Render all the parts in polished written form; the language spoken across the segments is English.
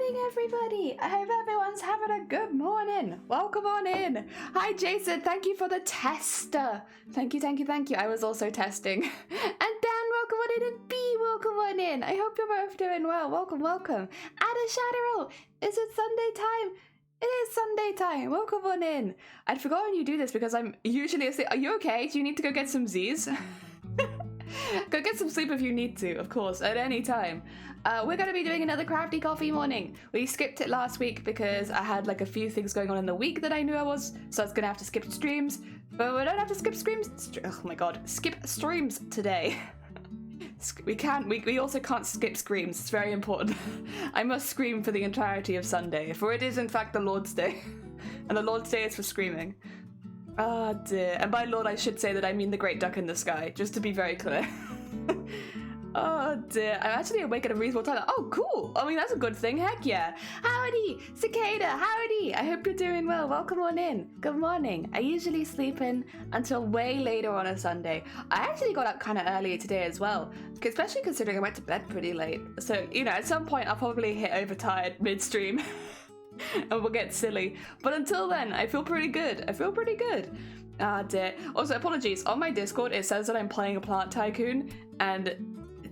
morning, everybody. I hope everyone's having a good morning. Welcome on in. Hi, Jason. Thank you for the tester. Thank you. I was also testing. And Dan, welcome on in. And B, welcome on in. I hope you're both doing well. Welcome. Ada Shatterall, is it Sunday time? It is Sunday time. Welcome on in. I'd forgotten you do this because I'm usually asleep. Are you okay? Do you need to go get some Z's? Go get some sleep if you need to, of course, at any time. We're going to be doing another Crafty Coffee morning. We skipped it last week because I had like a few things going on in the week that I knew I was, so I was going to have to skip streams. But we don't have to skip streams. Oh my god, skip streams today. We also can't skip screams. It's very important. I must scream for the entirety of Sunday, for it is in fact the Lord's Day. And the Lord's Day is for screaming. Oh dear. And by Lord I should say that I mean the great duck in the sky, just to be very clear. Oh dear. I'm actually awake at a reasonable time. Oh cool. I mean that's a good thing. Heck yeah. Howdy, Cicada. Howdy. I hope you're doing well. Welcome on in. Good morning. I usually sleep in until way later on a Sunday. I actually got up kind of earlier today as well, especially considering I went to bed pretty late. So, you know, at some point I'll probably hit overtired midstream. And we'll get silly. But until then, I feel pretty good. Ah, dear. Also, apologies. On my Discord, it says that I'm playing a Plant Tycoon, and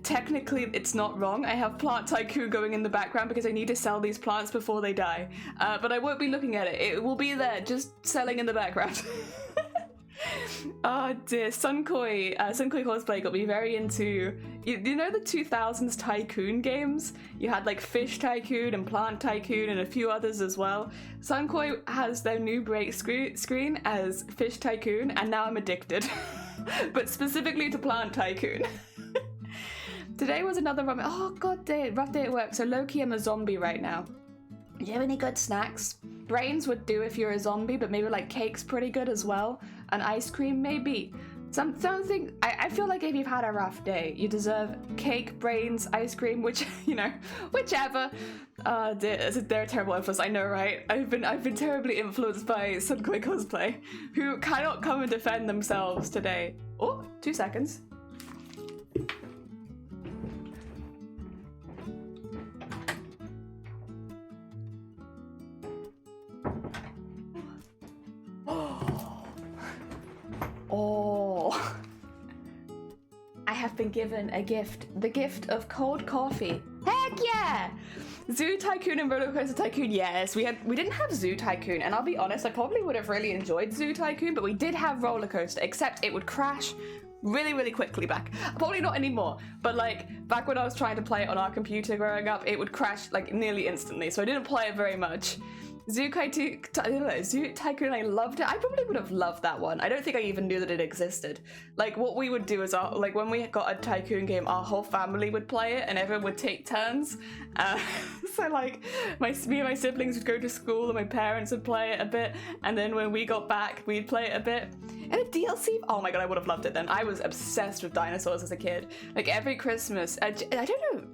technically it's not wrong. I have Plant Tycoon going in the background because I need to sell these plants before they die. But I won't be looking at it. It will be there, just selling in the background. Oh dear, Sunkoi Cosplay got me very into, you know the 2000s Tycoon games? You had like Fish Tycoon and Plant Tycoon and a few others as well. Sunkoi has their new break screen as Fish Tycoon, and now I'm addicted. But specifically to Plant Tycoon. Today was another rough day at work, so low-key I'm a zombie right now. Do you have any good snacks? Brains would do if you're a zombie, but maybe like cake's pretty good as well. And ice cream, maybe. Something, I feel like if you've had a rough day, you deserve cake, brains, ice cream, which, you know, whichever. They're a terrible influence, I know, right? I've been terribly influenced by Sunkoi Cosplay, who cannot come and defend themselves today. Oh, 2 seconds. Oh, I have been given a gift. The gift of cold coffee. Heck yeah! Zoo Tycoon and Roller Coaster Tycoon, yes. We didn't have Zoo Tycoon, and I'll be honest, I probably would have really enjoyed Zoo Tycoon, but we did have Roller Coaster, except it would crash really quickly back. Probably not anymore, but like back when I was trying to play it on our computer growing up, it would crash like nearly instantly, so I didn't play it very much. Zoo Tycoon, I loved it. I probably would have loved that one. I don't think I even knew that it existed. Like, what we would do is, like, when we got a Tycoon game, our whole family would play it, and everyone would take turns. So, like, me and my siblings would go to school, and my parents would play it a bit, and then when we got back, we'd play it a bit. And a DLC? Oh my god, I would have loved it then. I was obsessed with dinosaurs as a kid. Like, every Christmas, I don't know,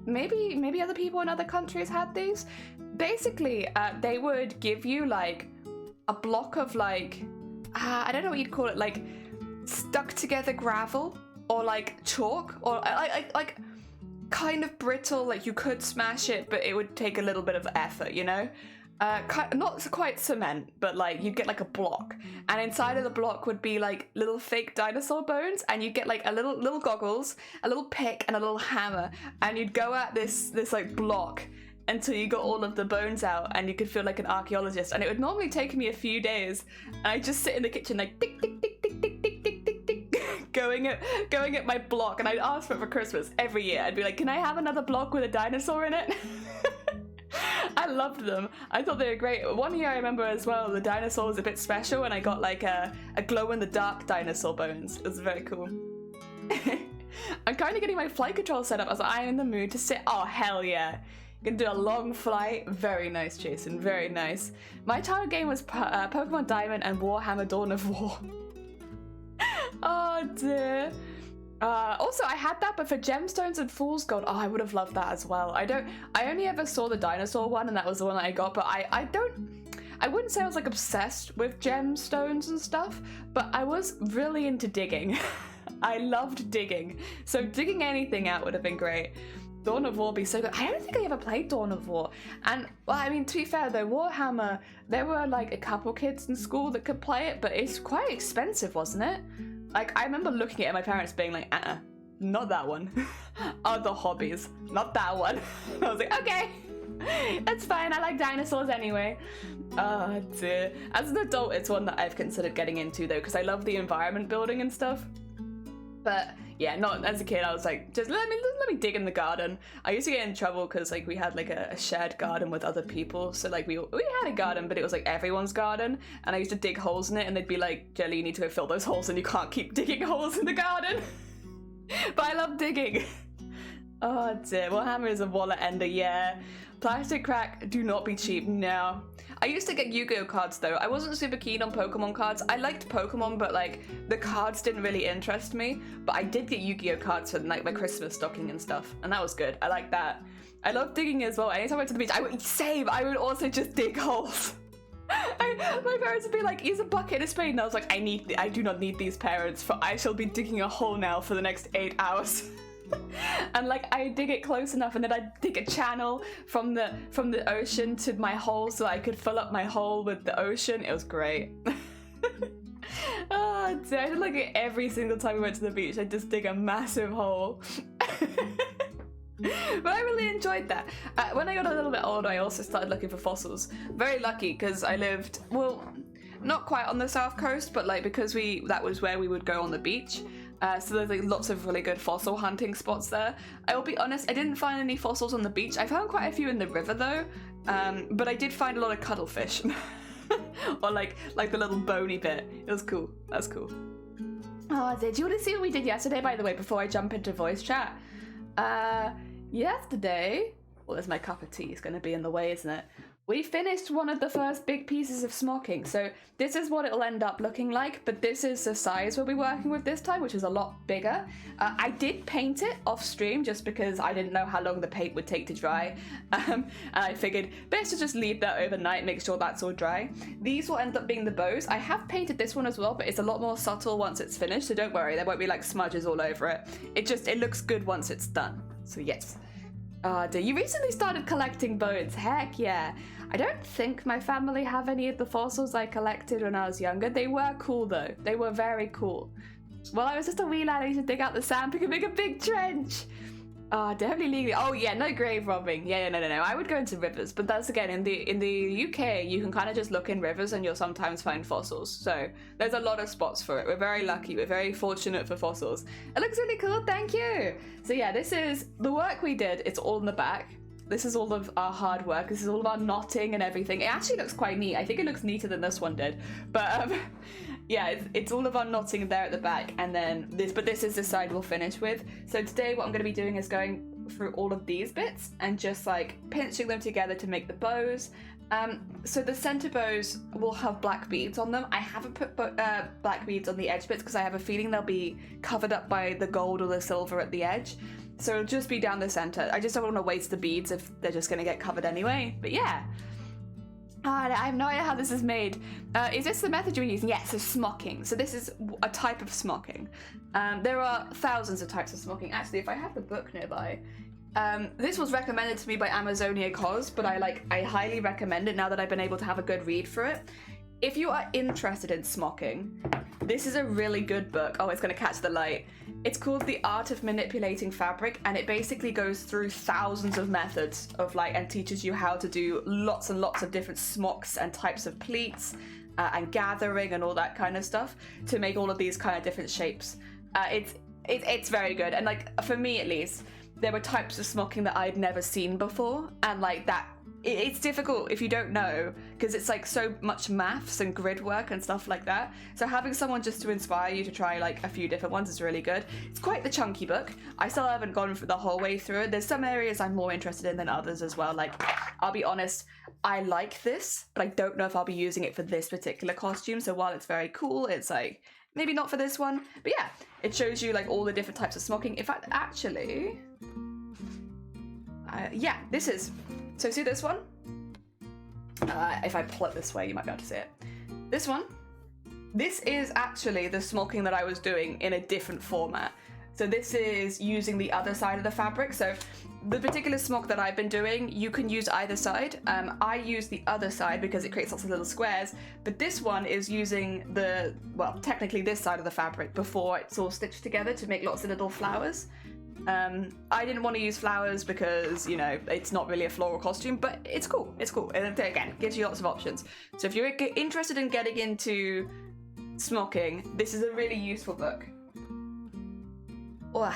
maybe other people in other countries had these. Basically, they would give you like a block of like, I don't know what you'd call it, like stuck together gravel or like chalk or like kind of brittle, like you could smash it, but it would take a little bit of effort, you know? Not quite cement, but like you'd get like a block, and inside of the block would be like little fake dinosaur bones, and you'd get like a little goggles, a little pick, and a little hammer, and you'd go at this like block until you got all of the bones out, and you could feel like an archaeologist. And it would normally take me a few days, and I'd just sit in the kitchen like tick tick tick tick tick tick tick tick tick, going at my block, and I'd ask for it for Christmas every year. I'd be like, can I have another block with a dinosaur in it? I loved them. I thought they were great. One year I remember as well, the dinosaur was a bit special, and I got like a glow-in-the-dark dinosaur bones. It was very cool. I'm kind of getting my flight control set up as I'm in the mood to sit. Oh, hell yeah. Gonna do a long flight. Very nice, Jason. Very nice. My target game was Pokemon Diamond and Warhammer Dawn of War. Oh dear. Also, I had that, but for Gemstones and Fool's Gold, oh, I would have loved that as well. I only ever saw the dinosaur one, and that was the one that I got, but I wouldn't say I was like obsessed with gemstones and stuff, but I was really into digging. I loved digging, so digging anything out would have been great. Dawn of War be so good. I don't think I ever played Dawn of War. And, well, I mean, to be fair though, Warhammer, there were like a couple kids in school that could play it, but it's quite expensive, wasn't it? Like, I remember looking at it and my parents being like, not that one. Other hobbies, not that one. I was like, okay, that's fine. I like dinosaurs anyway. Oh dear. As an adult, it's one that I've considered getting into though, because I love the environment building and stuff. But yeah, not as a kid. I was like, just let me dig in the garden. I used to get in trouble because like we had like a shared garden with other people. So like we had a garden, but it was like everyone's garden, and I used to dig holes in it, and they'd be like, Jelly, you need to go fill those holes, and you can't keep digging holes in the garden. But I love digging. Oh dear. Warhammer is a wallet ender, yeah. Plastic crack, do not be cheap, no. I used to get Yu-Gi-Oh cards though. I wasn't super keen on Pokemon cards. I liked Pokemon, but like the cards didn't really interest me. But I did get Yu-Gi-Oh cards for like my Christmas stocking and stuff, and that was good. I like that. I love digging as well. Anytime I went to the beach, I would also just dig holes. My parents would be like, use a bucket and a spade, and I was like, I do not need these parents, for I shall be digging a hole now for the next 8 hours. And like I dig it close enough, and then I dig a channel from the ocean to my hole so I could fill up my hole with the ocean. It was great. Oh, I did like it every single time we went to the beach. I'd just dig a massive hole. But I really enjoyed that. When I got a little bit older, I also started looking for fossils. Very lucky, because I lived, well, not quite on the south coast, but like because that was where we would go on the beach. So there's like lots of really good fossil hunting spots there. I will be honest, I didn't find any fossils on the beach. I found quite a few in the river though, but I did find a lot of cuttlefish. Or like the little bony bit. It was cool. That's cool. Oh, do you want to see what we did yesterday, by the way, before I jump into voice chat? Yesterday, well, there's my cup of tea. It's going to be in the way, isn't it? We finished one of the first big pieces of smocking, so this is what it'll end up looking like, but this is the size we'll be working with this time, which is a lot bigger. I did paint it off stream just because I didn't know how long the paint would take to dry, and I figured best to just leave that overnight, make sure that's all dry. These will end up being the bows. I have painted this one as well, but it's a lot more subtle once it's finished, so don't worry, there won't be like smudges all over it. It looks good once it's done, so yes. You recently started collecting bones. Heck yeah. I don't think my family have any of the fossils I collected when I was younger. They were cool though. They were very cool. Well, I was just a wee lad. I used to dig out the sand, pick a big trench. Definitely legally. Oh yeah, no grave robbing. Yeah, no. I would go into rivers, but that's again in the UK. You can kind of just look in rivers, and you'll sometimes find fossils. So there's a lot of spots for it. We're very lucky. We're very fortunate for fossils. It looks really cool. Thank you. So yeah, this is the work we did. It's all in the back. This is all of our hard work. This is all of our knotting and everything. It actually looks quite neat. I think it looks neater than this one did. But yeah, it's all of our knotting there at the back, and then this is the side we'll finish with. So today what I'm going to be doing is going through all of these bits and just like pinching them together to make the bows. So the center bows will have black beads on them. I haven't put black beads on the edge bits because I have a feeling they'll be covered up by the gold or the silver at the edge. So it'll just be down the center. I just don't want to waste the beads if they're just going to get covered anyway. But yeah. I have no idea how this is made. Is this the method you're using? Yes, so smocking. So this is a type of smocking. There are thousands of types of smocking. Actually, if I have the book nearby, this was recommended to me by Amazonia Cos, but I highly recommend it now that I've been able to have a good read for it. If you are interested in smocking, this is a really good book. Oh, it's going to catch the light. It's called The Art of Manipulating Fabric, and it basically goes through thousands of methods of and teaches you how to do lots and lots of different smocks and types of pleats and gathering and all that kind of stuff to make all of these kind of different shapes. It's very good, and for me at least, there were types of smocking that I'd never seen before, and it's difficult if you don't know, because it's so much maths and grid work and stuff like that. So having someone just to inspire you to try a few different ones is really good. It's quite the chunky book. I still haven't gone the whole way through it. There's some areas I'm more interested in than others as well. I'll be honest, I like this, but I don't know if I'll be using it for this particular costume. So while it's very cool, it's maybe not for this one. But yeah, it shows you all the different types of smocking. In fact, actually, yeah, this is. So see this one? If I pull it this way, you might be able to see it. This one. This is actually the smocking that I was doing in a different format. So this is using the other side of the fabric. So the particular smock that I've been doing, you can use either side. I use the other side because it creates lots of little squares, but this one is using the, well, technically this side of the fabric before it's all stitched together to make lots of little flowers. I didn't want to use flowers because, you know, it's not really a floral costume, but it's cool. It's cool. And again, gives you lots of options. So if you're interested in getting into smocking, this is a really useful book. Wow.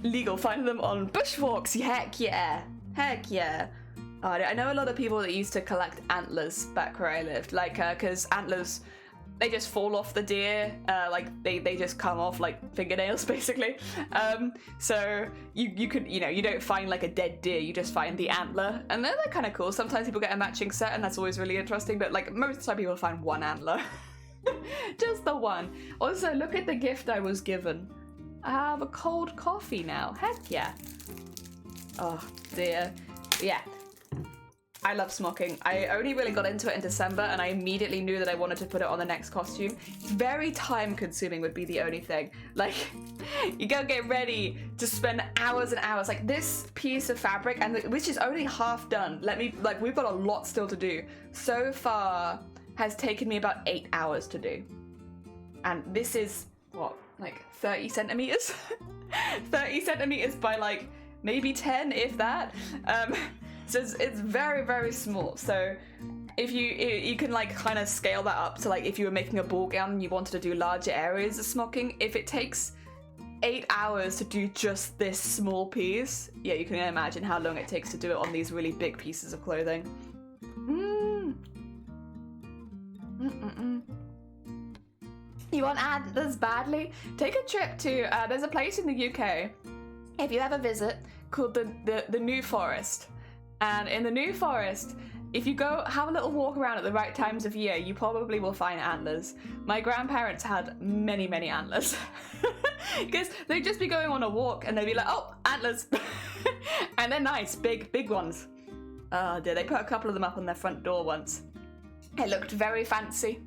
Legal, find them on bushwalks. Heck yeah. Heck yeah. Oh, I know a lot of people that used to collect antlers back where I lived, like, because antlers, they just fall off the deer, like they just come off like fingernails basically. So you could, you know, you don't find like a dead deer, you just find the antler, and they're kind of cool. Sometimes people get a matching set and that's always really interesting, but like most of the time people find one antler. Just the one. Also, look at the gift I was given. I have a cold coffee now. Heck yeah. Oh dear. Yeah. I love smocking. I only really got into it in December and I immediately knew that I wanted to put it on the next costume. It's very time consuming would be the only thing. Like, you gotta get ready to spend hours and hours. Like this piece of fabric, and which is only half done. We've got a lot still to do. So far has taken me about 8 hours to do. And this is, what, like 30 centimeters? 30 centimeters by like maybe 10, if that. So it's very, very small. So if you can like kind of scale that up to like if you were making a ball gown and you wanted to do larger areas of smocking, if it takes 8 hours to do just this small piece, yeah, you can imagine how long it takes to do it on these really big pieces of clothing. You want antlers badly? Take a trip to, there's a place in the UK, if you ever visit, called the New Forest. And in the New Forest, if you go have a little walk around at the right times of year, you probably will find antlers. My grandparents had many, many antlers. Because they'd just be going on a walk and they'd be like, oh, antlers. And they're nice, big ones. Oh dear, they put a couple of them up on their front door once. It looked very fancy.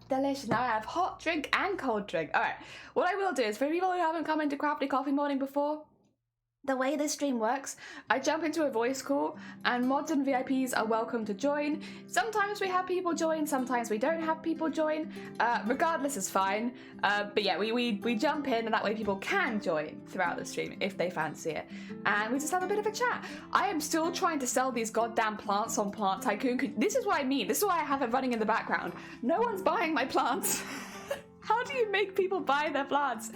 Delicious. Now I have hot drink and cold drink. All right. What I will do is, for people who haven't come into Crafty Coffee Morning before, the way this stream works, I jump into a voice call and mods and VIPs are welcome to join. Sometimes we have people join, sometimes we don't have people join. Regardless is fine. But yeah, we jump in and that way people can join throughout the stream if they fancy it. And we just have a bit of a chat. I am still trying to sell these goddamn plants on Plant Tycoon. This is what I mean. This is why I have it running in the background. No one's buying my plants. How do you make people buy their plants?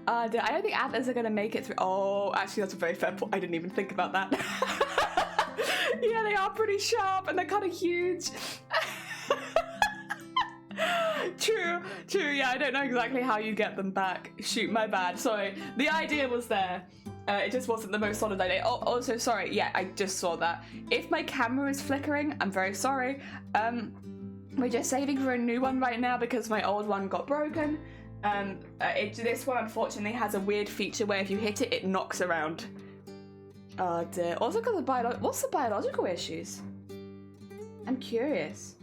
I don't think antlers are going to make it through. Oh, actually, that's a very fair point. I didn't even think about that. Yeah, they are pretty sharp and they're kind of huge. True. Yeah, I don't know exactly how you get them back. Shoot, my bad. Sorry. The idea was there. It just wasn't the most solid idea. Oh, also, sorry. Yeah, I just saw that. If my camera is flickering, I'm very sorry. We're just saving for a new one right now because my old one got broken. This one unfortunately has a weird feature where if you hit it, it knocks around. Oh dear. Also because of what's the biological issues? I'm curious.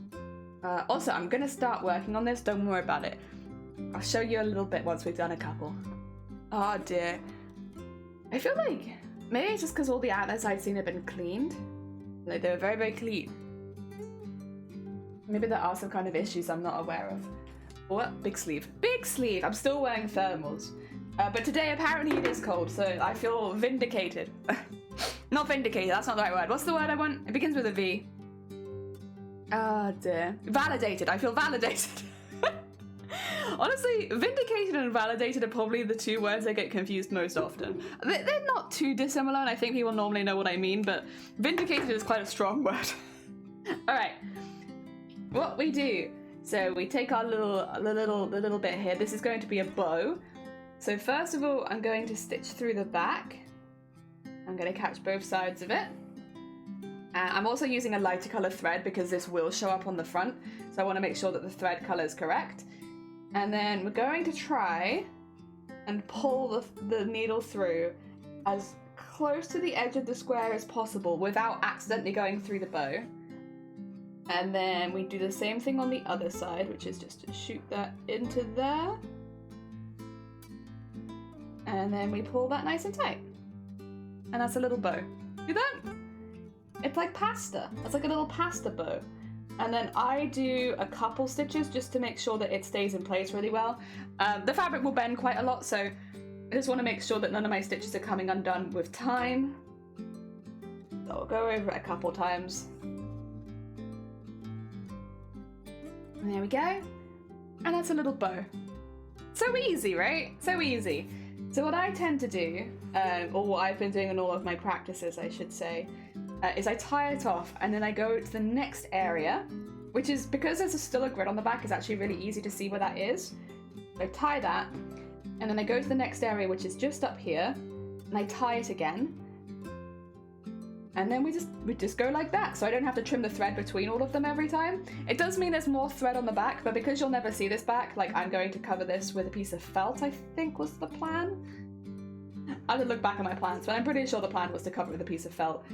Also, I'm gonna start working on this, don't worry about it. I'll show you a little bit once we've done a couple. Oh dear. I feel like maybe it's just because all the antlers I've seen have been cleaned. Like they were very, very clean. Maybe there are some kind of issues I'm not aware of. What? Big sleeve. Big sleeve! I'm still wearing thermals. But today apparently it is cold, so I feel vindicated. Not vindicated, that's not the right word. What's the word I want? It begins with a V. Oh dear. Validated. I feel validated. Honestly, vindicated and validated are probably the two words I get confused most often. They're not too dissimilar, and I think people normally know what I mean, but vindicated is quite a strong word. Alright. What we do. So we take our little bit here. This is going to be a bow. So first of all, I'm going to stitch through the back. I'm going to catch both sides of it. I'm also using a lighter color thread because this will show up on the front. So I want to make sure that the thread color is correct. And then we're going to try and pull the needle through as close to the edge of the square as possible without accidentally going through the bow. And then we do the same thing on the other side, which is just to shoot that into there. And then we pull that nice and tight. And that's a little bow. See that? It's like pasta. It's like a little pasta bow. And then I do a couple stitches just to make sure that it stays in place really well. The fabric will bend quite a lot, so I just want to make sure that none of my stitches are coming undone with time. So I'll go over it a couple times. And there we go. And that's a little bow. So easy, right? So easy. So what I tend to do, or what I've been doing in all of my practices, I should say, is I tie it off and then I go to the next area, which is, because there's still a grid on the back, it's actually really easy to see where that is. I tie that, and then I go to the next area, which is just up here, and I tie it again. And then we just go like that, so I don't have to trim the thread between all of them every time. It does mean there's more thread on the back, but because you'll never see this back, like I'm going to cover this with a piece of felt, I think was the plan. I have to look back at my plans, but I'm pretty sure the plan was to cover it with a piece of felt.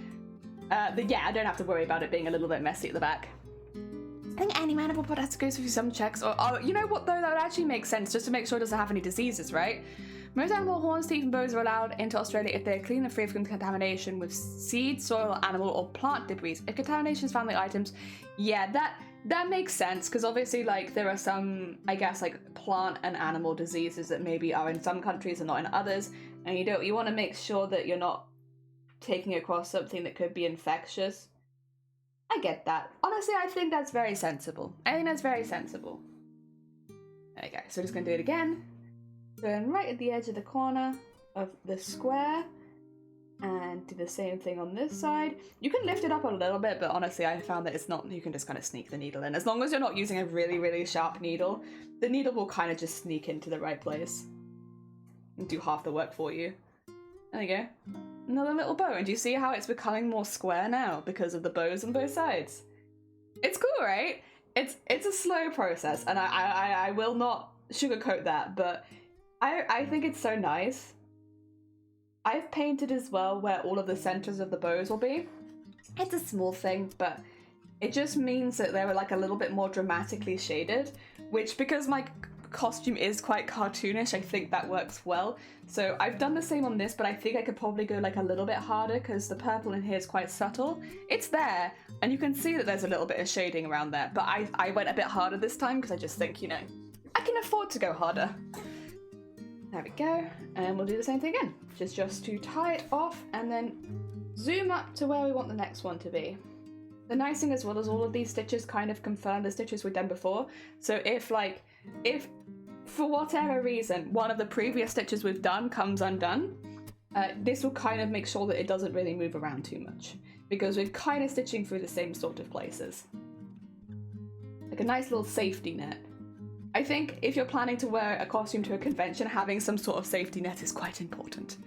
Yeah, I don't have to worry about it being a little bit messy at the back. I think any animal product goes through some checks, or you know what though, that would actually make sense, just to make sure it doesn't have any diseases, right? Most animal horns, teeth, and bows are allowed into Australia if they're clean and free from contamination with seed, soil, animal, or plant debris. If contamination is found in the items, yeah, that makes sense, because obviously, like, there are some, I guess, like, plant and animal diseases that maybe are in some countries and not in others, and you want to make sure that you're not taking across something that could be infectious. I get that. Honestly, I think that's very sensible. I think that's very sensible. There we go. So we're just going to do it again. Going right at the edge of the corner of the square. And do the same thing on this side. You can lift it up a little bit, but honestly, I found that it's not, you can just kind of sneak the needle in. As long as you're not using a really, really sharp needle, the needle will kind of just sneak into the right place and do half the work for you. There you go. Another little bow. And do you see how it's becoming more square now because of the bows on both sides? It's cool, right? It's a slow process, and I will not sugarcoat that, but I think it's so nice. I've painted as well where all of the centers of the bows will be. It's a small thing, but it just means that they were like a little bit more dramatically shaded, which, because my costume is quite cartoonish, I think that works well. So I've done the same on this, but I think I could probably go like a little bit harder because the purple in here is quite subtle. It's there, and you can see that there's a little bit of shading around there, but I went a bit harder this time because I just think, you know, I can afford to go harder. There we go, and we'll do the same thing again, which is just to tie it off and then zoom up to where we want the next one to be. The nice thing as well is all of these stitches kind of confirm the stitches we've done before, so if for whatever reason one of the previous stitches we've done comes undone, this will kind of make sure that it doesn't really move around too much, because we're kind of stitching through the same sort of places. Like a nice little safety net. I think if you're planning to wear a costume to a convention, having some sort of safety net is quite important.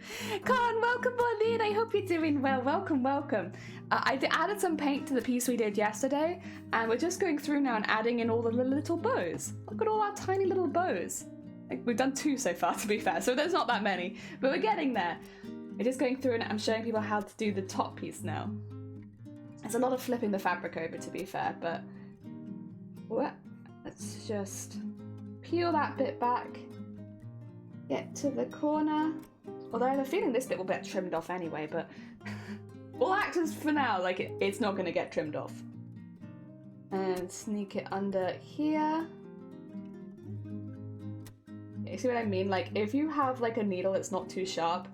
Khan, welcome Pauline, I hope you're doing well. Welcome, welcome. I added some paint to the piece we did yesterday, and we're just going through now and adding in all the little bows. Look at all our tiny little bows. Like, we've done 2 so far, to be fair, so there's not that many, but we're getting there. We're just going through and I'm showing people how to do the top piece now. There's a lot of flipping the fabric over, to be fair, but let's just peel that bit back, get to the corner. Although I have a feeling this bit will get trimmed off anyway, but we'll act as for now like it's not going to get trimmed off. And sneak it under here. You see what I mean? Like, if you have like a needle that's not too sharp,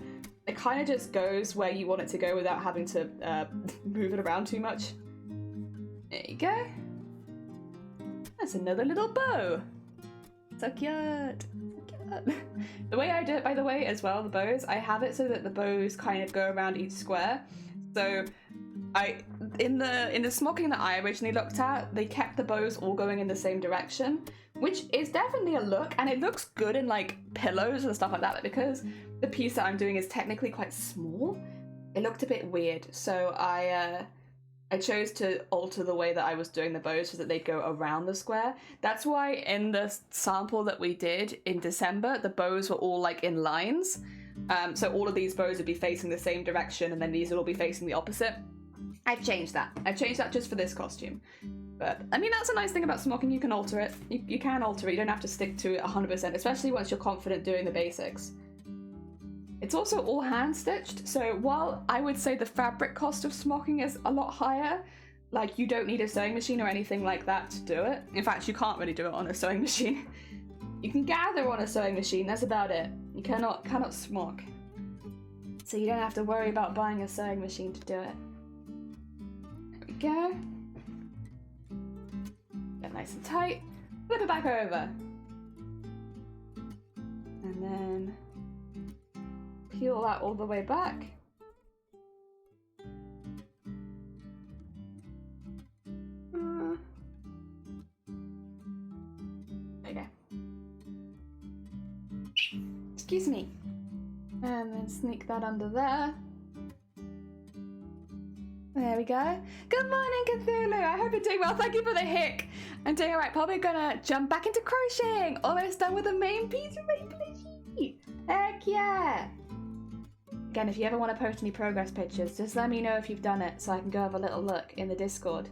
it kind of just goes where you want it to go without having to move it around too much. There you go. That's another little bow. So cute. So cute. The way I do it, by the way, as well, the bows, I have it so that the bows kind of go around each square. So in the smocking that I originally looked at, they kept the bows all going in the same direction, which is definitely a look, and it looks good in like pillows and stuff like that, but because the piece that I'm doing is technically quite small, it looked a bit weird. So I chose to alter the way that I was doing the bows so that they'd go around the square. That's why in the sample that we did in December, the bows were all like in lines. So all of these bows would be facing the same direction, and then these would all be facing the opposite. I've changed that. I've changed that just for this costume. But, I mean, that's a nice thing about smoking. You can alter it. You can alter it. You don't have to stick to it 100%, especially once you're confident doing the basics. It's also all hand-stitched, so while I would say the fabric cost of smoking is a lot higher, like, you don't need a sewing machine or anything like that to do it. In fact, you can't really do it on a sewing machine. You can gather on a sewing machine, that's about it. You cannot smoke. So you don't have to worry about buying a sewing machine to do it. There we go. Get nice and tight. Flip it back over. And then peel that all the way back. There you go. Excuse me. And then sneak that under there. There we go. Good morning, Cthulhu. I hope you're doing well. Thank you for the hick. I'm doing alright. Probably gonna jump back into crocheting. Almost done with the main piece of my plushie. Heck yeah. Again, if you ever want to post any progress pictures, just let me know if you've done it so I can go have a little look in the Discord.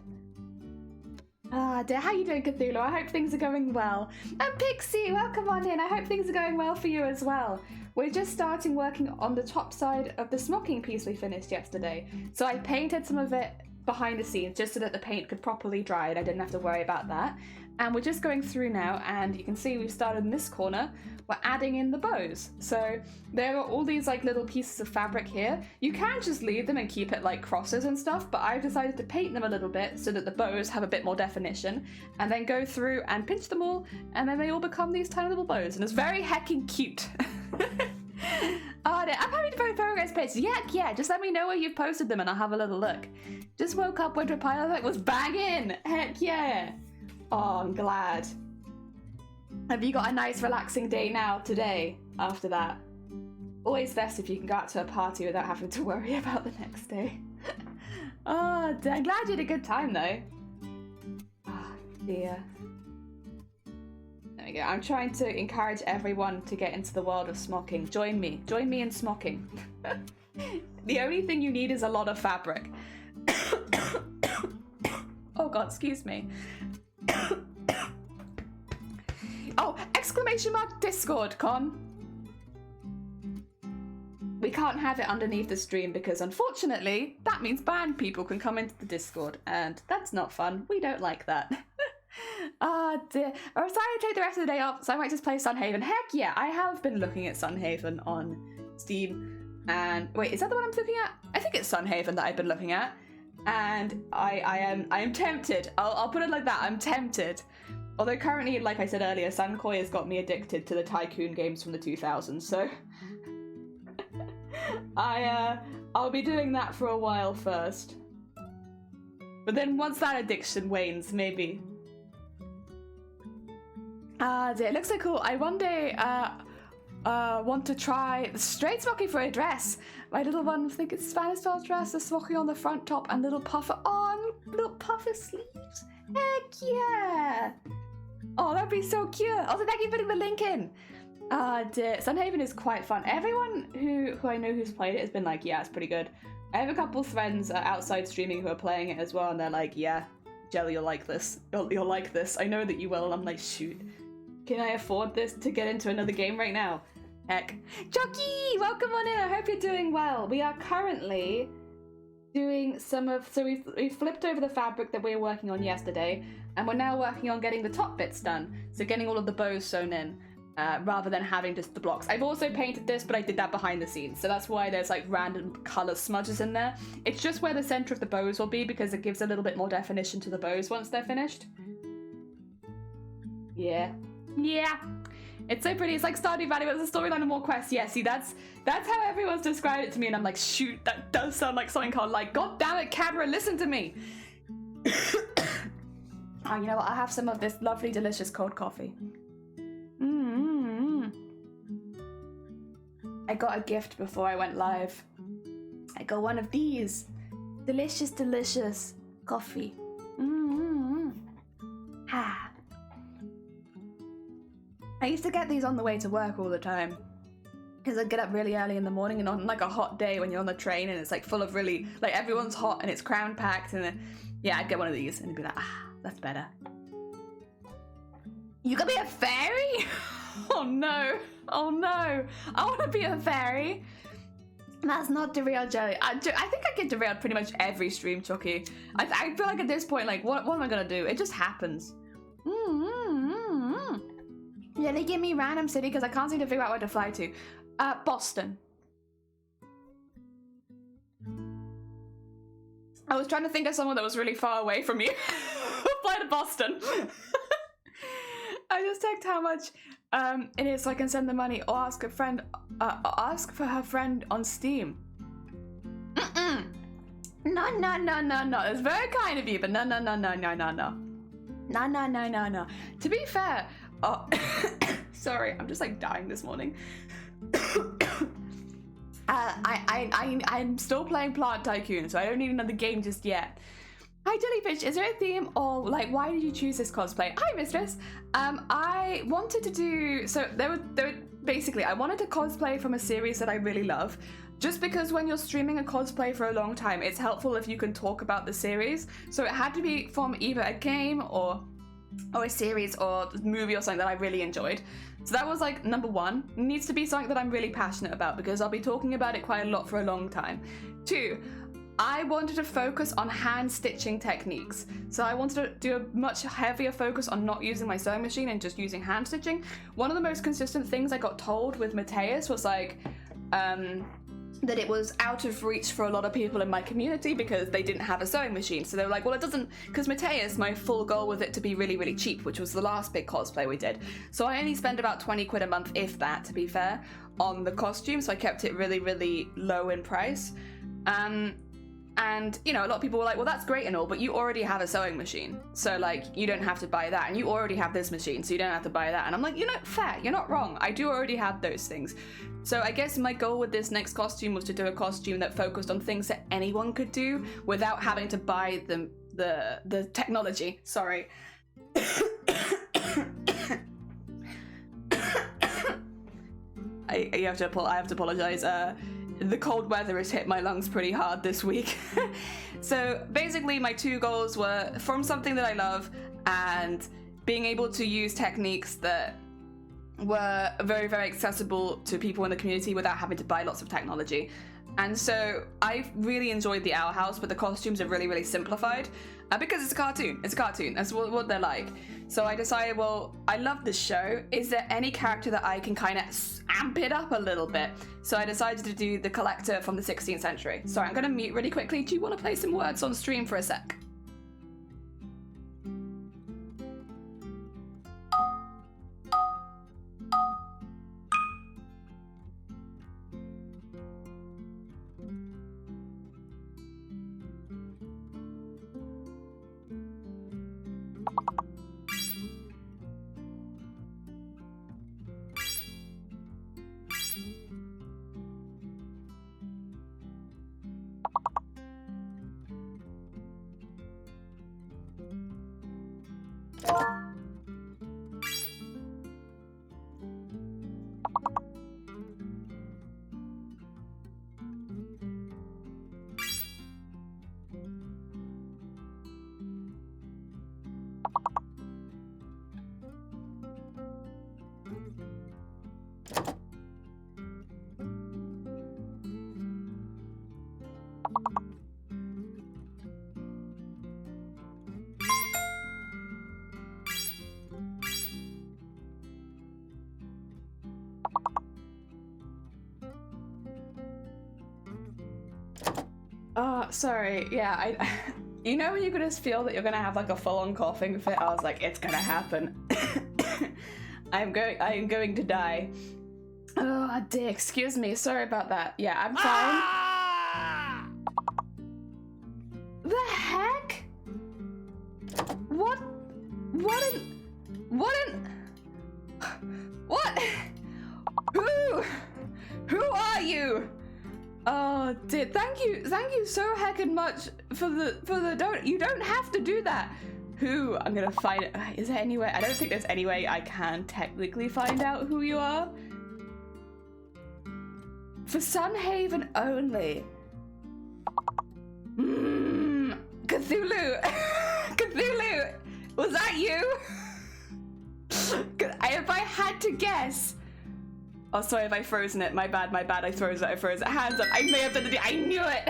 Ah, dear. How you doing, Cthulhu? I hope things are going well. And Pixie, welcome on in. I hope things are going well for you as well. We're just starting working on the top side of the smocking piece we finished yesterday. So I painted some of it behind the scenes just so that the paint could properly dry and I didn't have to worry about that. And we're just going through now, and you can see we've started in this corner. We're adding in the bows. So there are all these like little pieces of fabric here. You can just leave them and keep it like crosses and stuff, but I've decided to paint them a little bit so that the bows have a bit more definition, and then go through and pinch them all, and then they all become these tiny little bows, and it's very heckin' cute. Oh, no, I'm happy to post progress pictures. Yeah, just let me know where you've posted them and I'll have a little look. Just woke up, went to a pilot, was banging. Heck yeah. Oh, I'm glad. Have you got a nice relaxing day now today after that? Always best if you can go out to a party without having to worry about the next day. Oh, I'm glad you had a good time though. Oh, dear. There we go. I'm trying to encourage everyone to get into the world of smocking. Join me in smocking. The only thing you need is a lot of fabric. Oh god, excuse me. Oh, exclamation mark Discord, Con. We can't have it underneath the stream because unfortunately that means banned people can come into the Discord and that's not fun. We don't like that. Ah, dear. I decided to take the rest of the day off, so I might just play Sunhaven. Heck yeah, I have been looking at Sunhaven on Steam. And wait, is that the one I'm looking at? I think it's Sunhaven that I've been looking at. And I am tempted. I'll put it like that. I'm tempted. Although currently, like I said earlier, Sankoi has got me addicted to the Tycoon games from the 2000s. So I'll be doing that for a while first. But then once that addiction wanes, maybe. Dear, it looks so cool. I one day want to try the straight smocking for a dress. My little one, I think it's Spanish style dress, the smocking on the front top and little puffer on, little puffer sleeves. Heck yeah! Oh, that'd be so cute. Also, thank you for putting the link in. Dear, Sunhaven is quite fun. Everyone who I know who's played it has been like, yeah, it's pretty good. I have a couple friends outside streaming who are playing it as well, and they're like, yeah, Jelly, you'll like this. You'll like this. I know that you will. And I'm like, shoot. Can I afford this to get into another game right now? Heck. Chucky, welcome on in. I hope you're doing well. We are currently doing so we've flipped over the fabric that we were working on yesterday, and we're now working on getting the top bits done. So getting all of the bows sewn in. Rather than having just the blocks. I've also painted this, but I did that behind the scenes, so that's why there's like random colour smudges in there. It's just where the centre of the bows will be because it gives a little bit more definition to the bows once they're finished. Yeah. It's so pretty. It's like Stardew Valley, but it's a storyline of more quests. Yeah, see, that's how everyone's described it to me, and I'm like, shoot, that does sound like something called like, god damn it, camera, listen to me. Oh, you know what? I'll have some of this lovely, delicious cold coffee. I got a gift before I went live. I got one of these. Delicious coffee. Ha. I used to get these on the way to work all the time. Because I'd get up really early in the morning, and on like a hot day when you're on the train and it's like full of really, like everyone's hot and it's crown packed, and then, yeah, I'd get one of these and it'd be like, that's better. You gonna be a fairy? Oh no. Oh no. I want to be a fairy. That's not derailed jelly. I think I get derailed pretty much every stream, Chucky. I feel like at this point, like, what am I gonna do? It just happens. Yeah, they give me random city because I can't seem to figure out where to fly to. Boston. I was trying to think of someone that was really far away from you. Fly to Boston. I just checked how much it is so I can send the money or ask a friend, ask for her friend on Steam. No. It's very kind of you, but no. No. To be fair, sorry, I'm just like dying this morning. I'm still playing Plant Tycoon, so I don't need another game just yet. Hi Jellyfish, is there a theme or like why did you choose this cosplay? Hi Mistress. I wanted to do there were basically I wanted to cosplay from a series that I really love. Just because when you're streaming a cosplay for a long time, it's helpful if you can talk about the series. So it had to be from either a game or a series or a movie or something that I really enjoyed. So that was like number one. It needs to be something that I'm really passionate about because I'll be talking about it quite a lot for a long time. 2, I wanted to focus on hand stitching techniques. So I wanted to do a much heavier focus on not using my sewing machine and just using hand stitching. One of the most consistent things I got told with Mateus was like, that it was out of reach for a lot of people in my community because they didn't have a sewing machine. So they were like, well, it doesn't, because Mateus, my full goal was it to be really, really cheap, which was the last big cosplay we did. So I only spent about 20 quid a month, if that, to be fair, on the costume. So I kept it really, really low in price. And, you know, a lot of people were like, well, that's great and all, but you already have a sewing machine. So, like, you don't have to buy that. And you already have this machine, so you don't have to buy that. And I'm like, you know, fair, you're not wrong. I do already have those things. So I guess my goal with this next costume was to do a costume that focused on things that anyone could do without having to buy the technology. Sorry. I have to apologize. The cold weather has hit my lungs pretty hard this week. So basically my 2 goals were from something that I love and being able to use techniques that were very, very accessible to people in the community without having to buy lots of technology. And so I really enjoyed the Owl House, but the costumes are really, really simplified because it's a cartoon. It's a cartoon. That's what they're like. So I decided, well, I love this show. Is there any character that I can kind of amp it up a little bit? So I decided to do the Collector from the 16th century. Sorry, I'm going to mute really quickly. Do you want to play some words on stream for a sec? Sorry, yeah, you know when you can just feel that you're gonna have like a full-on coughing fit? I was like, it's gonna happen. I am going to die. Oh dear, excuse me, sorry about that. Yeah, I'm fine. Ah! The heck? What? Who are you? Oh dear, thank you so heckin' much for the donut. You don't have to do that. Who? I'm gonna find it. Is there any way? I don't think there's any way I can technically find out who you are. For Sunhaven only. Cthulhu. Cthulhu. Was that you? If I had to guess. Oh, sorry if I frozen it. My bad. I froze it. Hands up. I may have done it. I knew it.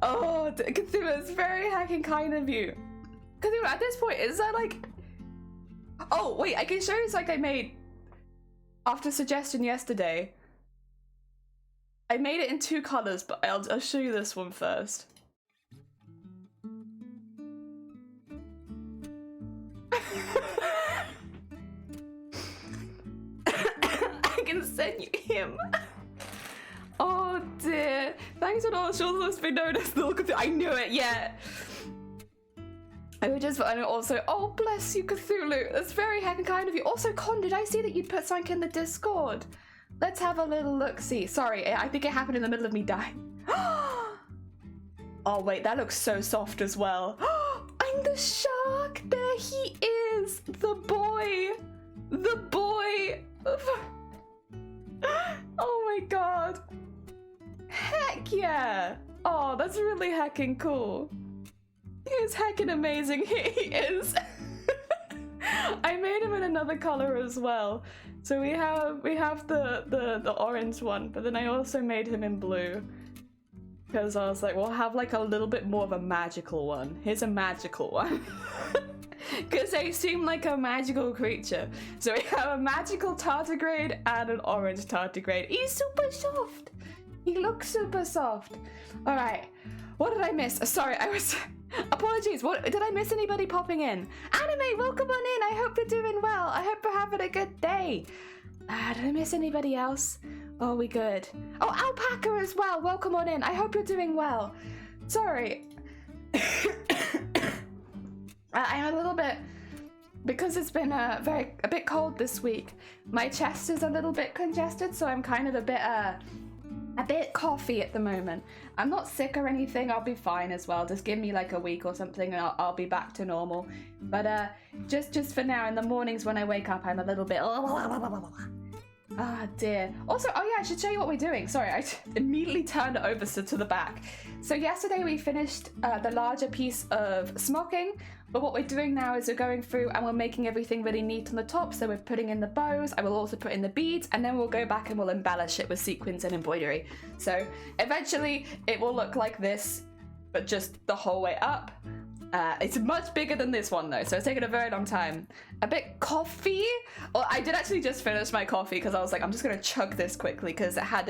Oh, Cthulhu, it's very hacking kind of you. Cthulhu, at this point, is that like... Oh, wait, I can show you something I made after suggestion yesterday. I made it in 2 colors, but I'll show you this one first. I can send you him. Oh dear. Thanks for all sure this been known as little Cthulhu. I knew it, yeah. I would just, and also, oh bless you, Cthulhu. That's very heckin' kind of you. Also, Con, did I see that you put something in the Discord? Let's have a little look-see. Sorry, I think it happened in the middle of me dying. Oh wait, that looks so soft as well. I'm the shark. There he is. The boy. The boy. Oh my god. Heck yeah. Oh, that's really heckin' cool. He is heckin' amazing. Here he is. I made him in another color as well. So we have the orange one, but then I also made him in blue. Because I was like, we'll have like a little bit more of a magical one. Here's a magical one. Because they seem like a magical creature. So we have a magical tardigrade and an orange tardigrade. He's super soft. He looks super soft. All right. What did I miss? Sorry, I was... Apologies. What did I miss? Anybody popping in? Anime, welcome on in. I hope you're doing well. I hope you're having a good day. Did I miss anybody else? Oh, we good. Oh, Alpaca as well. Welcome on in. I hope you're doing well. Sorry. I'm a little bit... Because it's been a bit cold this week, my chest is a little bit congested, so I'm kind of a bit coughy at the moment. I'm not sick or anything. I'll be fine as well. Just give me like a week or something and I'll be back to normal. But just for now, in the mornings when I wake up, I'm a little bit... Ah, dear. Also, oh yeah, I should show you what we're doing. Sorry, I immediately turned it over to the back. So yesterday we finished the larger piece of smocking, but what we're doing now is we're going through and we're making everything really neat on the top. So we're putting in the bows, I will also put in the beads, and then we'll go back and we'll embellish it with sequins and embroidery. So eventually it will look like this, but just the whole way up. It's much bigger than this one though, so it's taken a very long time. A bit coffee. Well, I did actually just finish my coffee because I was like, I'm just gonna chug this quickly because it had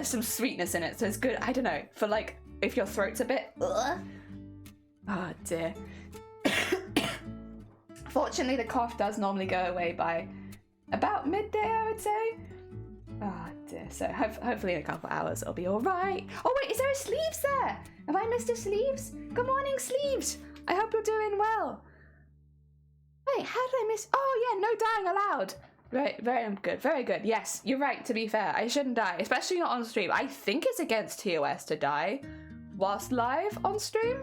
some sweetness in it, so it's good. I don't know, for like if your throat's a bit. Oh dear. Fortunately, the cough does normally go away by about midday, I would say. Oh dear. So hopefully in a couple hours it'll be all right. Oh wait, is there a sleeves there? Have I missed a sleeves? Good morning, sleeves. I hope you're doing well. Wait, how did I miss? Oh yeah, no dying allowed. Right, very good, very good. Yes, you're right. To be fair, I shouldn't die, especially not on stream. I think it's against TOS to die whilst live on stream.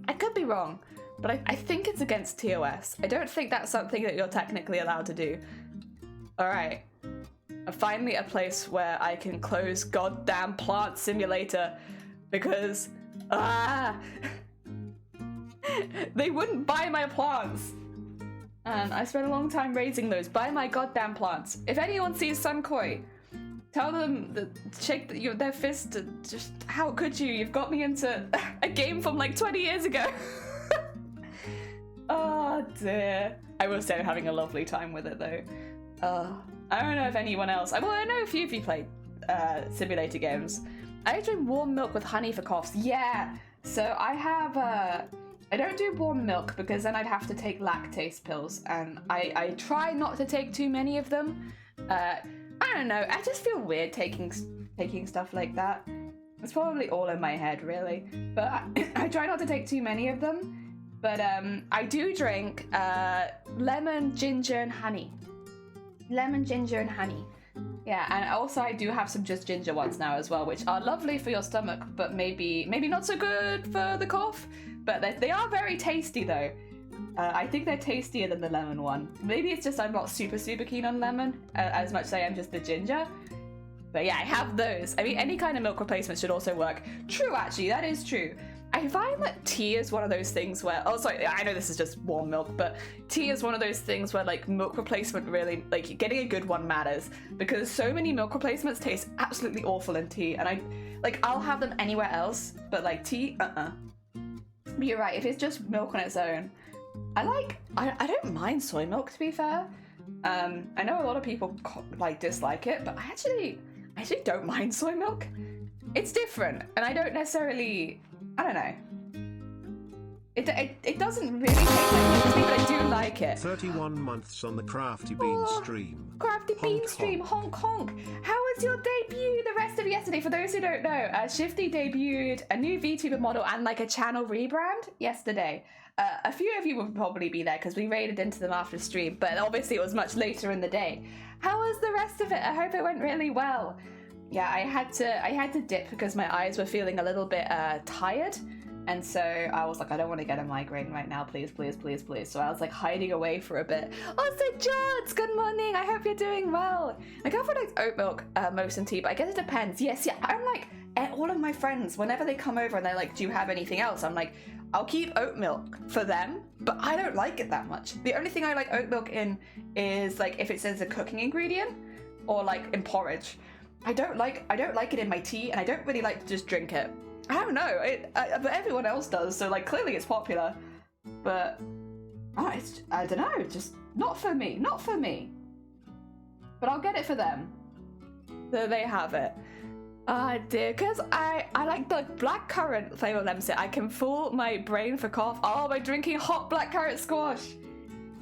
I could be wrong, but I think it's against TOS. I don't think that's something that you're technically allowed to do. All right. Finally a place where I can close goddamn Plant Simulator because they wouldn't buy my plants and I spent a long time raising those. Buy my goddamn plants. If anyone sees Sunkoi, tell them that shake their fist. Just how could you? You've got me into a game from like 20 years ago. Oh dear. I will say I'm having a lovely time with it though. I don't know if anyone else... Well, I know a few of you played simulator games. I drink warm milk with honey for coughs. Yeah! So I have... I don't do warm milk because then I'd have to take lactase pills. And I try not to take too many of them. I don't know. I just feel weird taking stuff like that. It's probably all in my head, really. But I try not to take too many of them. But I do drink lemon, ginger, and honey. Lemon, ginger, and honey. Yeah, and also I do have some just ginger ones now as well, which are lovely for your stomach, but maybe not so good for the cough. But they are very tasty though. I think they're tastier than the lemon one. Maybe it's just I'm not super keen on lemon, as much as I am just the ginger. But yeah, I have those. I mean, any kind of milk replacement should also work. True, actually, that is true. I I find that tea is one of those things where, oh sorry, I know this is just warm milk, but tea is one of those things where like milk replacement really, like getting a good one matters, because so many milk replacements taste absolutely awful in tea, and I'll have them anywhere else, but like tea, But you're right, if it's just milk on its own, I don't mind soy milk, to be fair. I know a lot of people like dislike it, but I actually don't mind soy milk. It's different, and I don't necessarily, I don't know. It doesn't really taste like milk to me, but I do like it. 31 months on the Crafty Bean stream. Crafty Bean stream, honk honk. How was your debut the rest of yesterday? For those who don't know, Shifty debuted a new VTuber model and like a channel rebrand yesterday. A few of you will probably be there because we raided into them after stream, but obviously it was much later in the day. How was the rest of it? I hope it went really well. Yeah, I had to dip because my eyes were feeling a little bit tired, and so I was like, I don't want to get a migraine right now, please, please, please, please. So I was like hiding away for a bit. Also, George, good morning. I hope you're doing well. My girlfriend likes oat milk most in tea, but I guess it depends. Yes, yeah, I'm like all of my friends, whenever they come over and they're like, do you have anything else? I'm like, I'll keep oat milk for them, but I don't like it that much. The only thing I like oat milk in is like if it says a cooking ingredient or like in porridge. I don't like it in my tea, and I don't really like to just drink it. I don't know, but everyone else does, so like clearly it's popular. But I don't know, just not for me. But I'll get it for them. So they have it. Dear, because I like the blackcurrant flavor lemon. I can fool my brain for cough. Oh, by drinking hot blackcurrant squash.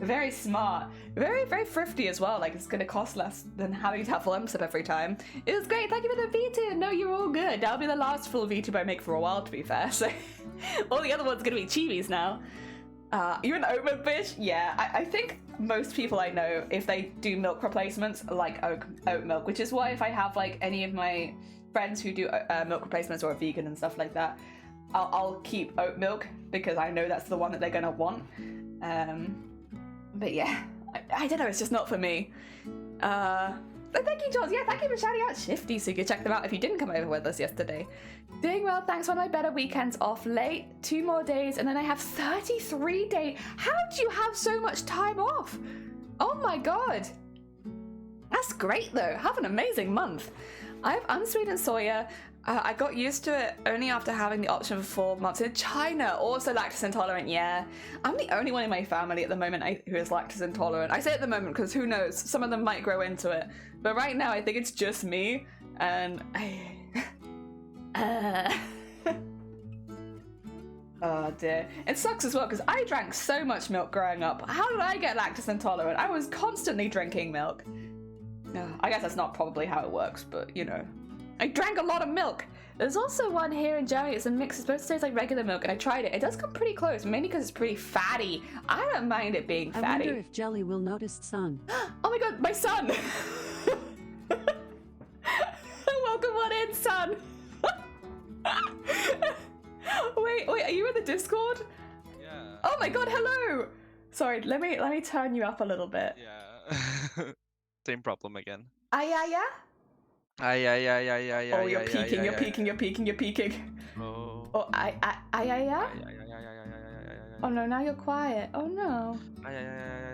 Very smart. Very, very thrifty as well. Like, it's going to cost less than having to have full sip every time. It was great. Thank you for the VTube. No, you're all good. That'll be the last full VTube I make for a while, to be fair. So, all the other ones are going to be chibis now. You're an oat milk bitch? Yeah, I think most people I know, if they do milk replacements, like oat milk, which is why if I have, like, any of my friends who do milk replacements or are vegan and stuff like that, I'll keep oat milk because I know that's the one that they're going to want. But yeah, I don't know, it's just not for me. But thank you, George. Yeah, thank you for shouting out Shifty, so you can check them out if you didn't come over with us yesterday. Doing well, thanks. One of my better weekends off late. 2 more days, and then I have 33 days. How do you have so much time off? Oh my god. That's great, though. Have an amazing month. I have unsweetened soya. I got used to it only after having the option for 4 months in China. Also lactose intolerant, yeah. I'm the only one in my family at the moment who is lactose intolerant. I say at the moment because who knows, some of them might grow into it. But right now I think it's just me, and oh dear. It sucks as well because I drank so much milk growing up. How did I get lactose intolerant? I was constantly drinking milk. I guess that's not probably how it works, but you know. I drank a lot of milk. There's also one here in Germany. It's a mix. It's supposed to taste like regular milk, and I tried it. It does come pretty close, mainly because it's pretty fatty. I don't mind it being fatty. I wonder if Jelly will notice sun. Oh my god, my son! Welcome on in, son! wait, are you in the Discord? Yeah. Oh my god, hello! Sorry, let me turn you up a little bit. Yeah. Same problem again. Yeah? Yeah. Oh, you're peeking. Oh. Oh, yeah? Oh no, now you're quiet. Oh no.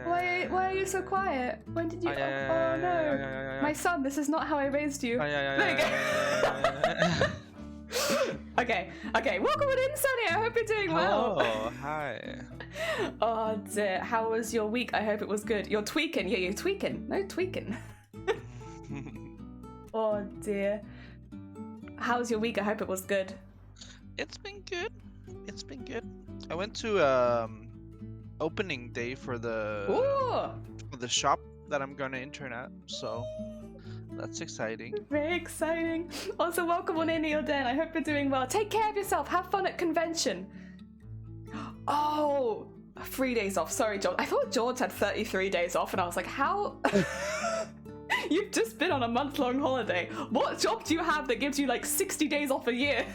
Why are you so quiet? When did you? Oh no. My son, this is not how I raised you. There you go. Okay. Welcome on in, Sunny. I hope you're doing well. Oh, hi. Oh dear. How was your week? I hope it was good. You're tweaking. Yeah, you're tweaking. No tweaking. Oh dear. How was your week? I hope it was good. It's been good. I went to opening day for the shop that I'm gonna intern at, so that's exciting. Very exciting. Also, welcome on in, Neil Den. I hope you're doing well. Take care of yourself. Have fun at convention. Oh, 3 days off. Sorry, George. I thought George had 33 days off, and I was like, how? You've just been on a month-long holiday. What job do you have that gives you like 60 days off a year?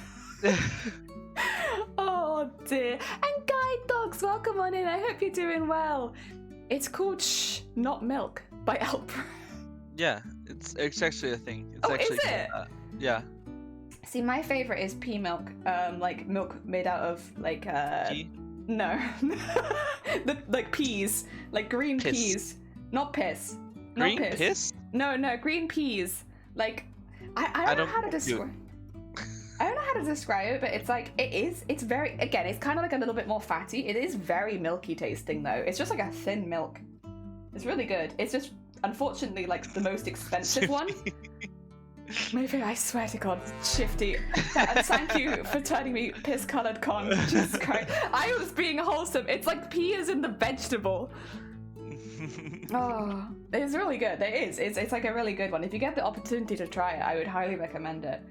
Oh dear. And Guide Dogs, welcome on in. I hope you're doing well. It's called Shh, Not Milk by Alpra. Yeah, it's actually a thing. It's Oh, actually is it? yeah. See, my favorite is pea milk. Like milk made out of like Tea? no, like peas, like green Piss. peas, not piss. Green not piss? No, green peas. Like I don't know how to describe. I don't know how to describe it, but it's like it's very, again, it's kind of like a little bit more fatty. It is very milky tasting though. It's just like a thin milk. It's really good. It's just unfortunately like the most expensive one. Maybe, I swear to God, Shifty. And thank you for turning me piss-coloured con. Jesus Christ. I was being wholesome. It's like pea is in the vegetable. Oh, it's really good. It is. It's like a really good one. If you get the opportunity to try it, I would highly recommend it.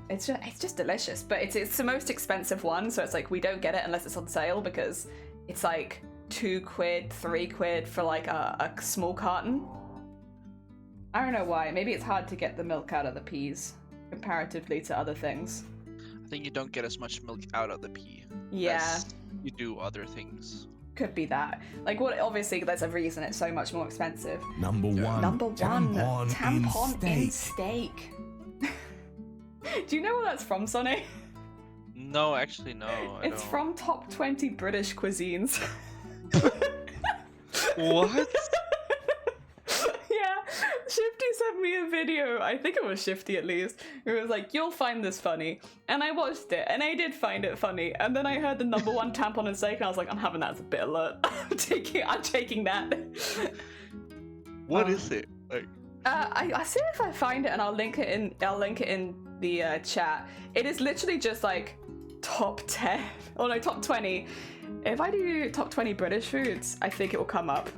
It's just delicious, but it's the most expensive one, so it's like we don't get it unless it's on sale because it's like £2, £3 for like a small carton. I don't know why. Maybe it's hard to get the milk out of the peas comparatively to other things. I think you don't get as much milk out of the pea. Yeah. As you do other things. Could be that. Like, what? Obviously, there's a reason it's so much more expensive. Number one. Tampon in steak. Do you know where that's from, Sonny? No, actually, no. I It's don't. from top 20 British cuisines. What? Yeah, Shifty sent me a video, I think it was Shifty at least, who was like, you'll find this funny. And I watched it, and I did find it funny. And then I heard the number one tampon and steak, and I was like, I'm having that as a bit alert. I'm taking that. What is it? Like, I see if I find it, and I'll link it in the chat. It is literally just like top 10, or no, top 20. If I do top 20 British foods, I think it will come up.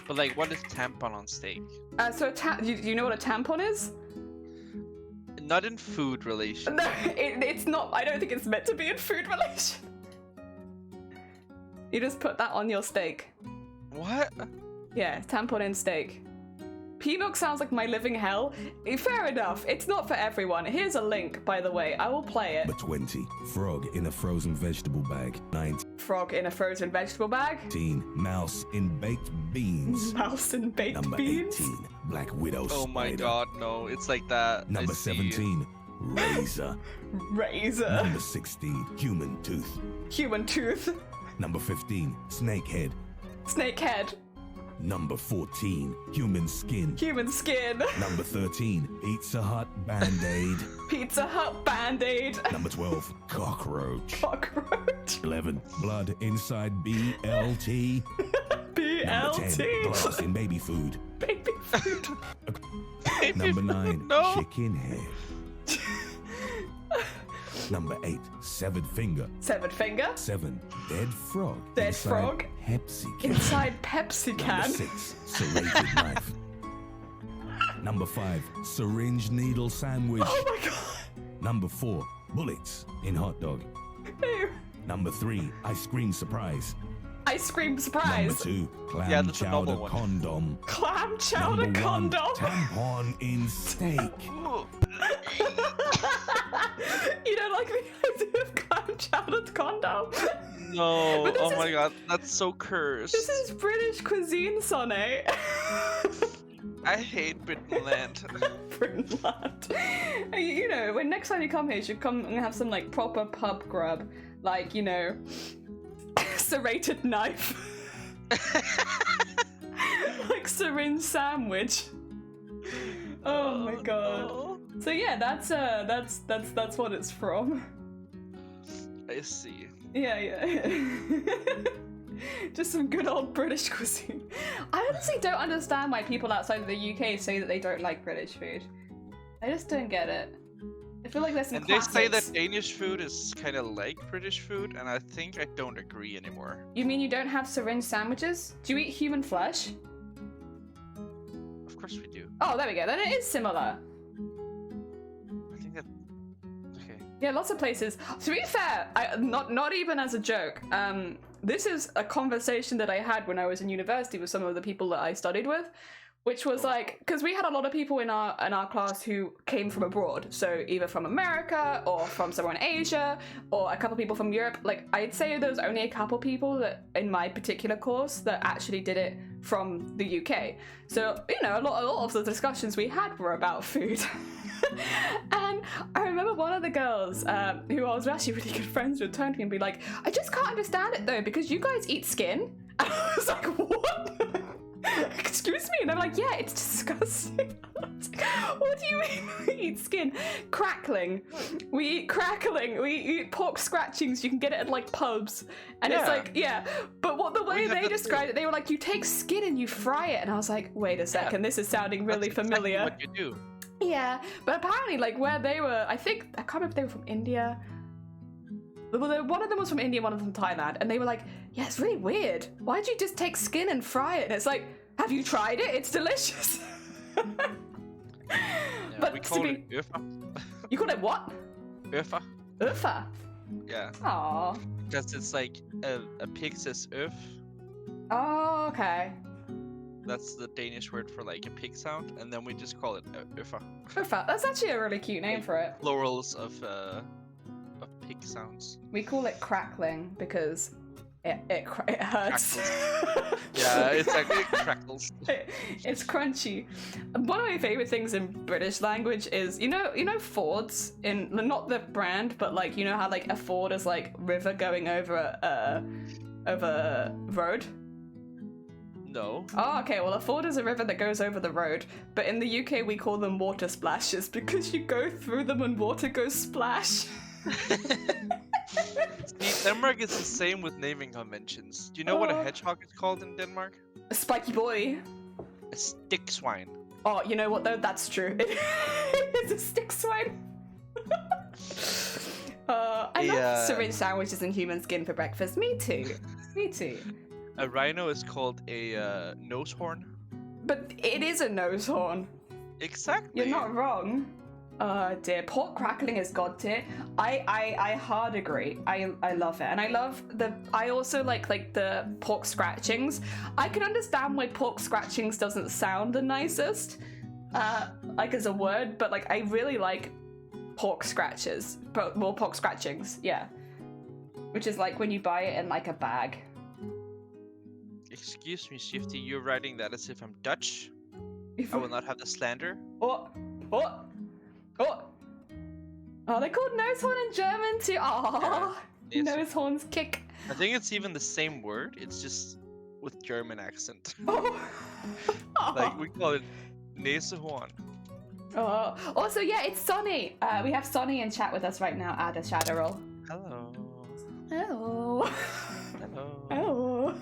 but like, what is tampon on steak? So you know what a tampon is? Not in food relation. No, it's not. I don't think it's meant to be in food relation. You just put that on your steak. What? Yeah, tampon in steak. Pea milk sounds like my living hell. Fair enough. It's not for everyone. Here's a link, by the way. I will play it. Number 20. Frog in a frozen vegetable bag. 19. Frog in a frozen vegetable bag. Mouse in baked beans. Mouse in baked Number beans. 18. Black widow Oh spider. my god, no. It's like that. Number I see. 17. Razor. Razor. Number 16. Human tooth. Human tooth. Number 15. Snake head. Snake head. Number 14. Human skin. Human skin. Number 13. Pizza Hut Band-Aid. Pizza Hut Band-Aid. Number 12. Cockroach. Cockroach. 11. Blood inside BLT. Number 10. BLT. Glass in baby food. Baby food. Number 9. No. Chicken head. Number 8. Severed finger. Severed finger. 7. Dead frog. Dead inside frog. Pepsi can. Inside Pepsi Number can. 6. Serrated knife. Number 5. Syringe needle sandwich. Oh my god. Number 4. Bullets in hot dog. Ew. Number 3. Ice cream surprise. Ice cream Number surprise. 2. Clam Yeah, that's a chowder normal one. condom. Clam chowder Number 1. condom. Tampon in steak. You don't like the idea of clam chowder condom? No. But this Oh my is- god, that's so cursed. This is British cuisine, Sonny. I hate Brittenland. Brittenland. You know, when next time you come here, you should come and have some like proper pub grub, like, you know, serrated knife, like syringe sandwich. Oh my god. no. So yeah, that's what it's from. I see. Yeah. Just some good old British cuisine. I honestly don't understand why people outside of the UK say that they don't like British food. I just don't get it. I feel like there's some And they say classics. that Danish food is kind of like British food, and I think I don't agree anymore. You mean you don't have syringe sandwiches? Do you eat human flesh? Of course we do. Oh, there we go. Then it is similar. I think that. Okay. Yeah, lots of places. To be fair, not even as a joke. This is a conversation that I had when I was in university with some of the people that I studied with, which was like, because we had a lot of people in our class who came from abroad, so either from America or from somewhere in Asia, or a couple people from Europe. Like, I'd say there was only a couple people that in my particular course that actually did it from the UK. So, you know, a lot of the discussions we had were about food. And I remember one of the girls who I was actually really good friends with turned to me and be like, I just can't understand it though, because you guys eat skin. And I was like, what? Excuse me? And I'm like, yeah, it's disgusting. What do you mean we eat skin? Crackling. We eat crackling. We eat pork scratchings. You can get it at like pubs. And it's like, yeah. But the way they described it, they were like, you take skin and you fry it. And I was like, wait a second, this is sounding really familiar. Exactly what you do. Yeah, but apparently, like, where they were, I can't remember if they were from India. Well, one of them was from India, one of them from Thailand, and they were like, yeah, it's really weird. Why'd you just take skin and fry it? And it's like, have you tried it? It's delicious. But we call it Ufa. You call it what? Ufa. Ufa? Yeah. Aww. Because it's like a pig says Uf. Oh, okay. That's the Danish word for like a pig sound, and then we just call it Ufa. Ufa. That's actually a really cute name for it. Plurals of pig sounds. We call it crackling because it hurts. Yeah, it's actually it crackles. It's crunchy. One of my favorite things in British language is you know Fords, in not the brand, but like you know how like a ford is like river going over a road. No. Oh, okay. Well, a ford is a river that goes over the road, but in the UK we call them water splashes because you go through them and water goes splash. See, Denmark is the same with naming conventions. Do you know what a hedgehog is called in Denmark? A spiky boy. A stick swine. Oh, you know what though? That's true. It's a stick swine. I love syringe sandwiches and human skin for breakfast. Me too. Me too. A rhino is called a nose horn. But it is a nose horn. Exactly. You're not wrong. Dear, pork crackling is god tier. I hard agree. I love it, and I also like the pork scratchings. I can understand why pork scratchings doesn't sound the nicest, like as a word, but like I really like pork scratches, pork scratchings, yeah. Which is like when you buy it in like a bag. Excuse me, Shifty, you're writing that as if I'm Dutch. I will not have the slander. Oh, they're called nose horn in German too. Oh, yeah, nose horns kick. I think it's even the same word. It's just with German accent. Oh. Like we call it Näsehorn. Oh, also, yeah, it's Sonny. We have Sonny in chat with us right now. Add a shadow roll. Hello. Hello. Hello. Oh.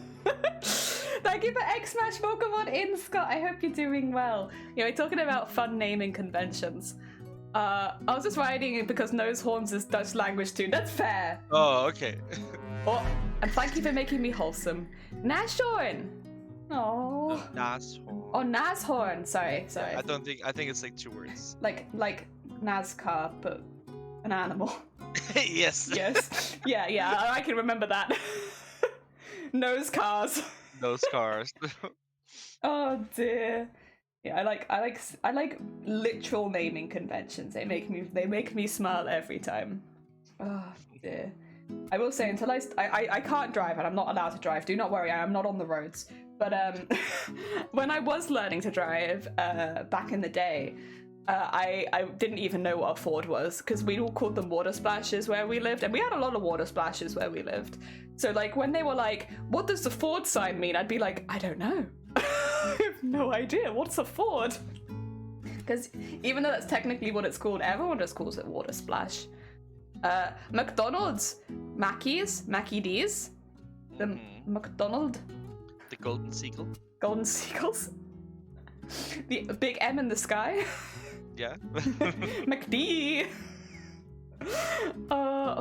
Thank you for X-Smash Pokemon in, Scott. I hope you're doing well. You know, we're talking about fun naming conventions. I was just writing it because nose horns is Dutch language too. That's fair. Oh, okay. Oh, and thank you for making me wholesome. Nashorn. Oh. Nashorn. Oh, Nashorn. Sorry. I think it's like 2 words. Like NASCAR, but an animal. Yes. Yes. Yeah. I can remember that. Nose cars. Those cars. Oh dear. Yeah, I like literal naming conventions. They make me smile every time. Oh dear. I will say until I can't drive and I'm not allowed to drive. Do not worry, I am not on the roads. But when I was learning to drive back in the day, I didn't even know what a Ford was because we all called them water splashes where we lived, and we had a lot of water splashes where we lived. So like when they were like, "What does the Ford sign mean?" I'd be like, "I don't know. I have no idea. What's a Ford?" Because even though that's technically what it's called, everyone just calls it water splash. McDonald's, Mackey's, Mackie D's, the McDonald, the Golden Seagull. Golden Seagulls, the big M in the sky. Yeah. McD.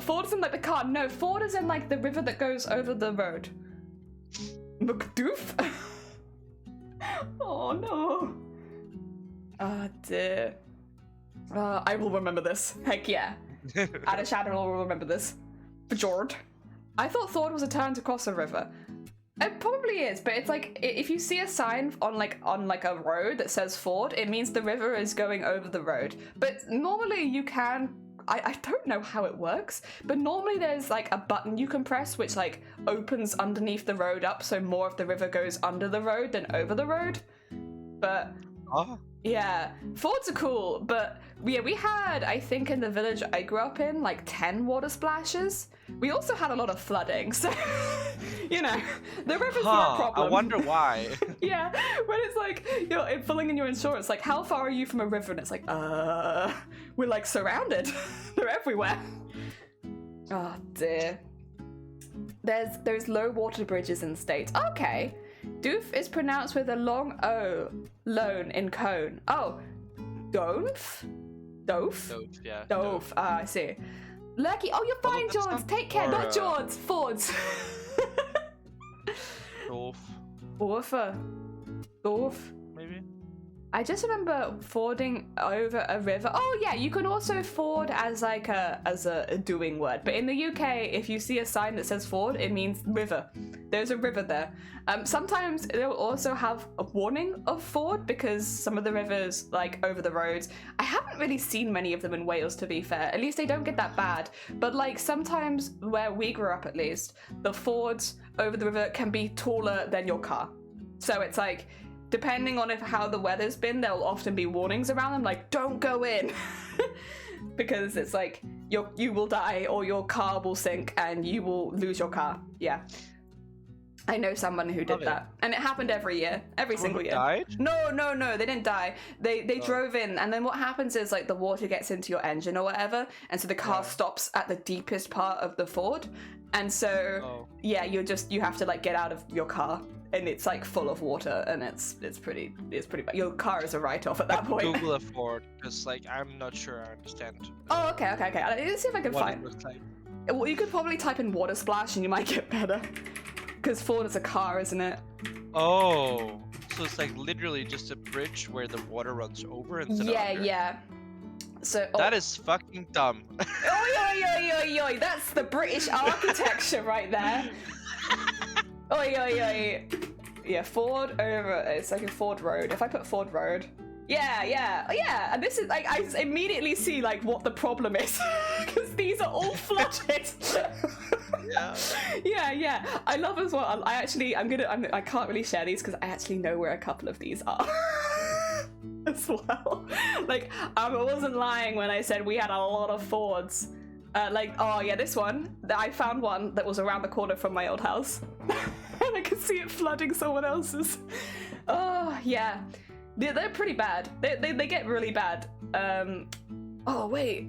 Ford is in like the car. No, Ford is in like the river that goes over the road. McDoof. Oh no. Oh dear. I will remember this. Heck yeah. Add a shadow will remember this. For Jord. I thought Ford was a turn to cross a river. It probably is, but it's like if you see a sign on like a road that says Ford, it means the river is going over the road. But normally you can I don't know how it works, but normally there's like a button you can press which like opens underneath the road up so more of the river goes under the road than over the road. But yeah, fords are cool, but yeah, we had, I think in the village I grew up in, like 10 water splashes. We also had a lot of flooding, so, you know, the river's not a problem. I wonder why. Yeah, when it's like, you're filling in your insurance, like, how far are you from a river? And it's like, we're like surrounded. They're everywhere. Oh dear. There's low water bridges in the States. Okay. Doof is pronounced with a long O, lone in cone. Oh, Donf? Doof? Doof, yeah. Doof, I see. Lurky, oh, you're fine, Jords. Take care, not Jords. Fords. Doof. Orfa. Doof. Maybe? I just remember fording over a river. Oh yeah, you can also ford as like a doing word. But in the UK, if you see a sign that says ford, it means river. There's a river there. Sometimes they'll also have a warning of ford because some of the rivers, like over the roads, I haven't really seen many of them in Wales, to be fair. At least they don't get that bad. But like sometimes where we grew up, at least, the fords over the river can be taller than your car. So it's like, depending on how the weather's been, there'll often be warnings around them, like, don't go in. Because it's like, you will die or your car will sink and you will lose your car. Yeah. I know someone who did that. And it happened every year. Every single year. Died? No, they didn't die. They drove in, and then what happens is, like, the water gets into your engine or whatever, and so the car stops at the deepest part of the ford. And so, yeah, you have to, like, get out of your car. And it's like full of water, and it's pretty bad. Your car is a write-off at that point. Google a ford, because like I'm not sure I understand. Oh, okay. Let's see if I can find. Like. Well, you could probably type in water splash, and you might get better. Because ford is a car, isn't it? Oh, so it's like literally just a bridge where the water runs over instead of under. Yeah. So that is fucking dumb. Oi, that's the British architecture right there. Oi. Yeah, ford over. It's like a ford road. If I put ford road. Yeah. And this is like, I immediately see like what the problem is. Because these are all flooded. Yeah. I love as well. I can't really share these because I actually know where a couple of these are. As well. Like, I wasn't lying when I said we had a lot of fords. This one. I found one that was around the corner from my old house. And I could see it flooding someone else's. Oh, yeah. They're pretty bad. They get really bad. Oh, wait.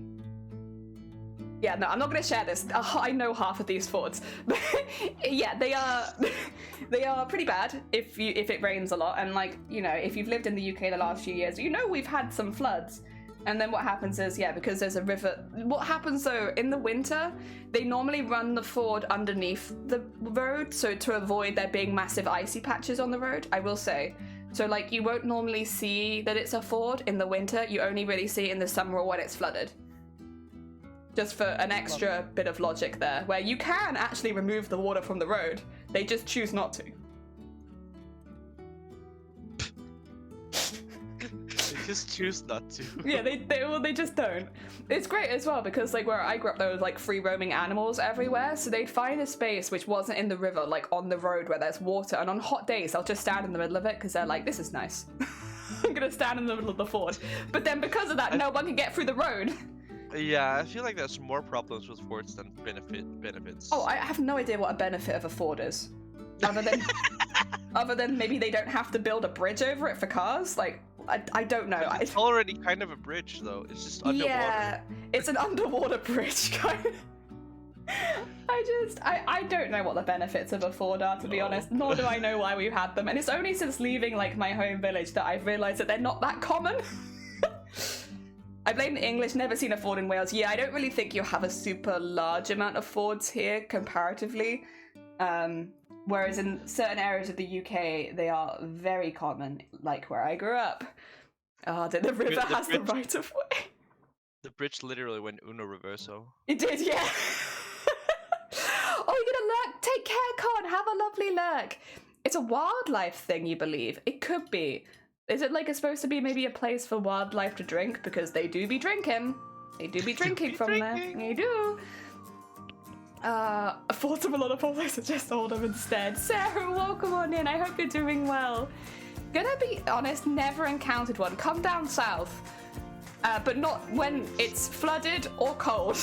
Yeah, no, I'm not going to share this. I know half of these fords. Yeah, they are pretty bad if it rains a lot. And, like, you know, if you've lived in the UK the last few years, you know we've had some floods. And then what happens is, because there's a river. What happens though, in the winter, they normally run the ford underneath the road, so to avoid there being massive icy patches on the road, I will say. So like, you won't normally see that it's a ford in the winter, you only really see it in the summer or when it's flooded. Just for an extra bit of logic there, where you can actually remove the water from the road, they just choose not to. Just choose not to. Yeah, they just don't. It's great as well because like where I grew up there was like free roaming animals everywhere, so they'd find a space which wasn't in the river, like on the road where there's water, and on hot days they'll just stand in the middle of it because they're like, this is nice. I'm gonna stand in the middle of the ford. But then because of that, no one can get through the road. Yeah, I feel like there's more problems with fords than benefits. Oh, I have no idea what a benefit of a ford is. Other than maybe they don't have to build a bridge over it for cars. Like, I don't know. It's already kind of a bridge, though. It's just underwater. Yeah, it's an underwater bridge, kind of. I don't know what the benefits of a ford are, to be honest. Nor do I know why we've had them. And it's only since leaving, like, my home village that I've realised that they're not that common. I blame the English, never seen a ford in Wales. Yeah, I don't really think you have a super large amount of fords here, comparatively. Whereas in certain areas of the UK, they are very common, like where I grew up. The river has the right of way. The bridge literally went uno reverso. It did, yeah. Oh, you're gonna lurk? Take care, Con. Have a lovely lurk. It's a wildlife thing, you believe? It could be. Is it like it's supposed to be maybe a place for wildlife to drink? Because they do be drinking. They do be drinking from there. They do. I thought of a lot of people. I suggest Oldham instead. Sarah, welcome on in. I hope you're doing well. Gonna be honest, never encountered one. Come down south, but not when it's flooded or cold.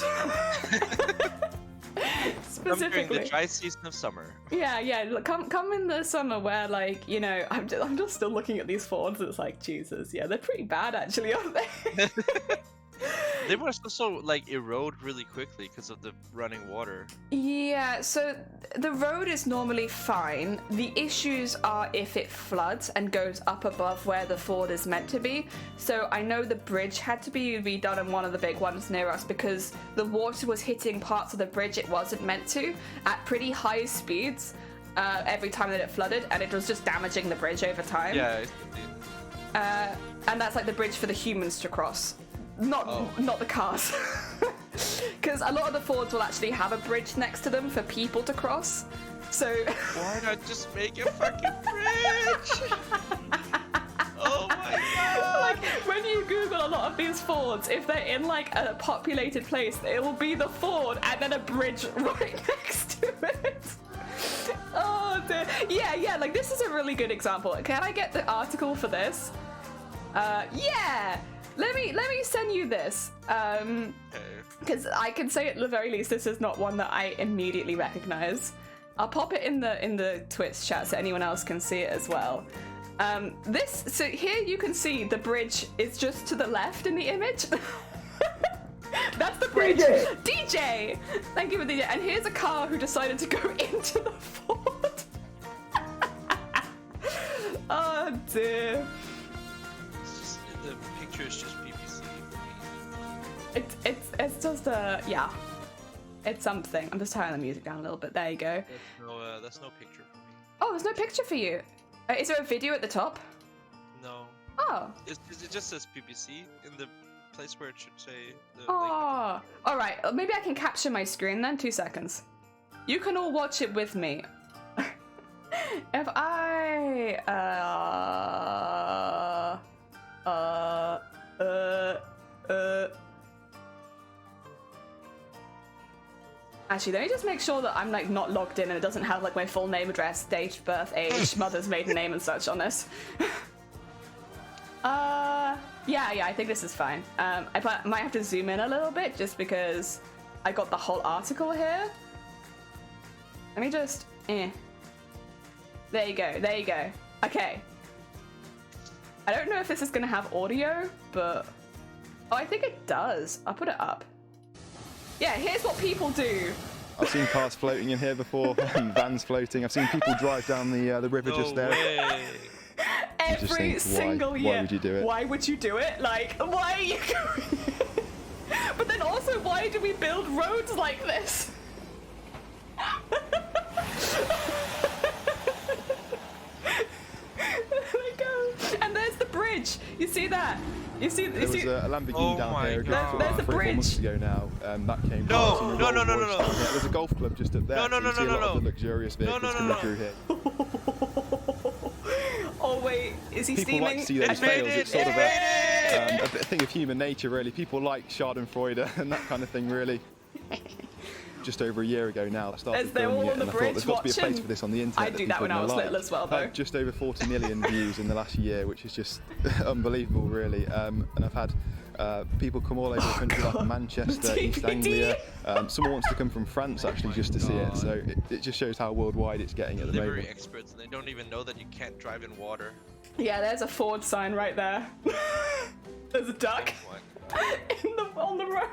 Specifically, during the dry season of summer. Yeah. Look, come in the summer where, like, you know, I'm just still looking at these fords. And it's like, Jesus, yeah, they're pretty bad actually, aren't they? They must also like erode really quickly because of the running water. Yeah, so the road is normally fine. The issues are if it floods and goes up above where the ford is meant to be. So I know the bridge had to be redone in one of the big ones near us because the water was hitting parts of the bridge it wasn't meant to at pretty high speeds every time that it flooded, and it was just damaging the bridge over time. Yeah. And that's like the bridge for the humans to cross. Not the cars. Because a lot of the fords will actually have a bridge next to them for people to cross. So why not just make a fucking bridge? Oh my god! Like when you Google a lot of these fords, if they're in like a populated place, it will be the ford and then a bridge right next to it. Oh dear. Yeah. Like this is a really good example. Can I get the article for this? Yeah. Let me send you this, because I can say at the very least this is not one that I immediately recognize. I'll pop it in the Twitch chat so anyone else can see it as well. So here you can see the bridge is just to the left in the image. That's the bridge. DJ! Thank you for DJ. And here's a car who decided to go into the ford. Oh dear. The picture is just BBC for me. It's just yeah. It's something. I'm just turning the music down a little bit. There you go. That's no picture for me. Oh, there's no picture for you. Is there a video at the top? No. Oh. It just says BBC in the place where it should say. Oh. All right. Maybe I can capture my screen then. 2 seconds. You can all watch it with me. If I Actually, let me just make sure that I'm like not logged in and it doesn't have like my full name, address, date of birth, age, mother's maiden name and such on this. Yeah, I think this is fine. I might have to zoom in a little bit just because I got the whole article here. Let me just, There you go. Okay. I don't know if this is gonna have audio, but I think it does. I'll put it up. Yeah, here's what people do. I've seen cars floating in here before, vans floating. I've seen people drive down the river just there. Way. Every single year. Why would you do it? Why would you do it? Like, why are you going? But then also, why do we build roads like this? There we go. And there's the bridge. You see that? There was a Lamborghini down here there's a 3 or 4 months bridge. ago now. That came No. Yeah, there's a golf club just up there. No. You see a lot of the luxurious vehicles coming through here. Oh wait, is he People steaming? like to see those fails. It's sort of a thing of human nature, really. People like Schadenfreude and that kind of thing, really. Just over a year ago now, I started As they're filming all it, on the and I thought bridge there's got to be a place watching. for this on the internet. I that do that people when I are was gonna little like. as well, though. Just over 40 million views in the last year, which is just unbelievable, really. And I've had people come all over the country, like Manchester, East Anglia. Someone wants to come from France actually just to see it. So it just shows how worldwide it's getting at the Delivery moment. experts, and they don't even know that you can't drive in water. Yeah, there's a Ford sign right there. There's a duck on the road.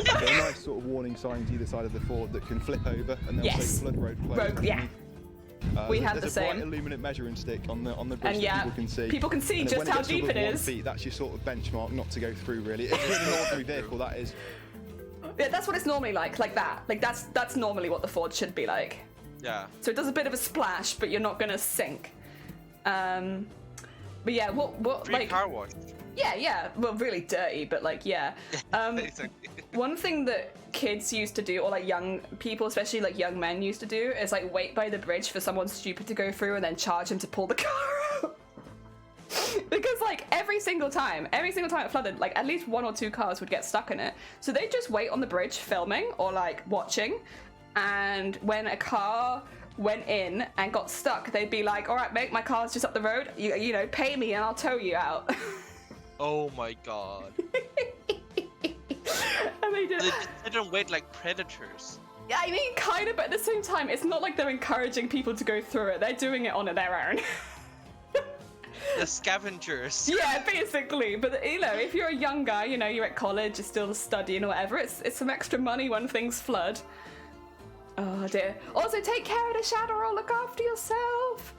There are nice sort of warning signs either side of the ford that can flip over, and they'll say flood road closed. Yeah. We have the there's same. a bright illuminate measuring stick on the bridge And that yeah, people can see. And just when how gets to deep above it 1 is. feet, that's your sort of benchmark not to go through, really. If it's an ordinary vehicle, that is. Yeah, that's what it's normally like that. Like that's normally what the Ford should be like. Yeah. So it does a bit of a splash, but you're not gonna sink. But yeah, what Free like car wash. Yeah, well, really dirty, but like yeah. Exactly. One thing that kids used to do, or like young people, especially like young men used to do, is like wait by the bridge for someone stupid to go through and then charge him to pull the car out. Because like every single time it flooded, like at least 1 or 2 cars would get stuck in it. So they'd just wait on the bridge filming or like watching, and when a car went in and got stuck, they'd be like, all right mate, my car's just up the road, you know, pay me and I'll tow you out. Oh my god. And they didn't wait like predators. Yeah, I mean, kind of, but at the same time, it's not like they're encouraging people to go through it. They're doing it on their own. The scavengers. Yeah, basically. But, you know, if you're a young guy, you know, you're at college, you're still studying or whatever, it's some extra money when things flood. Oh, dear. Also, take care of the shadow or look after yourself.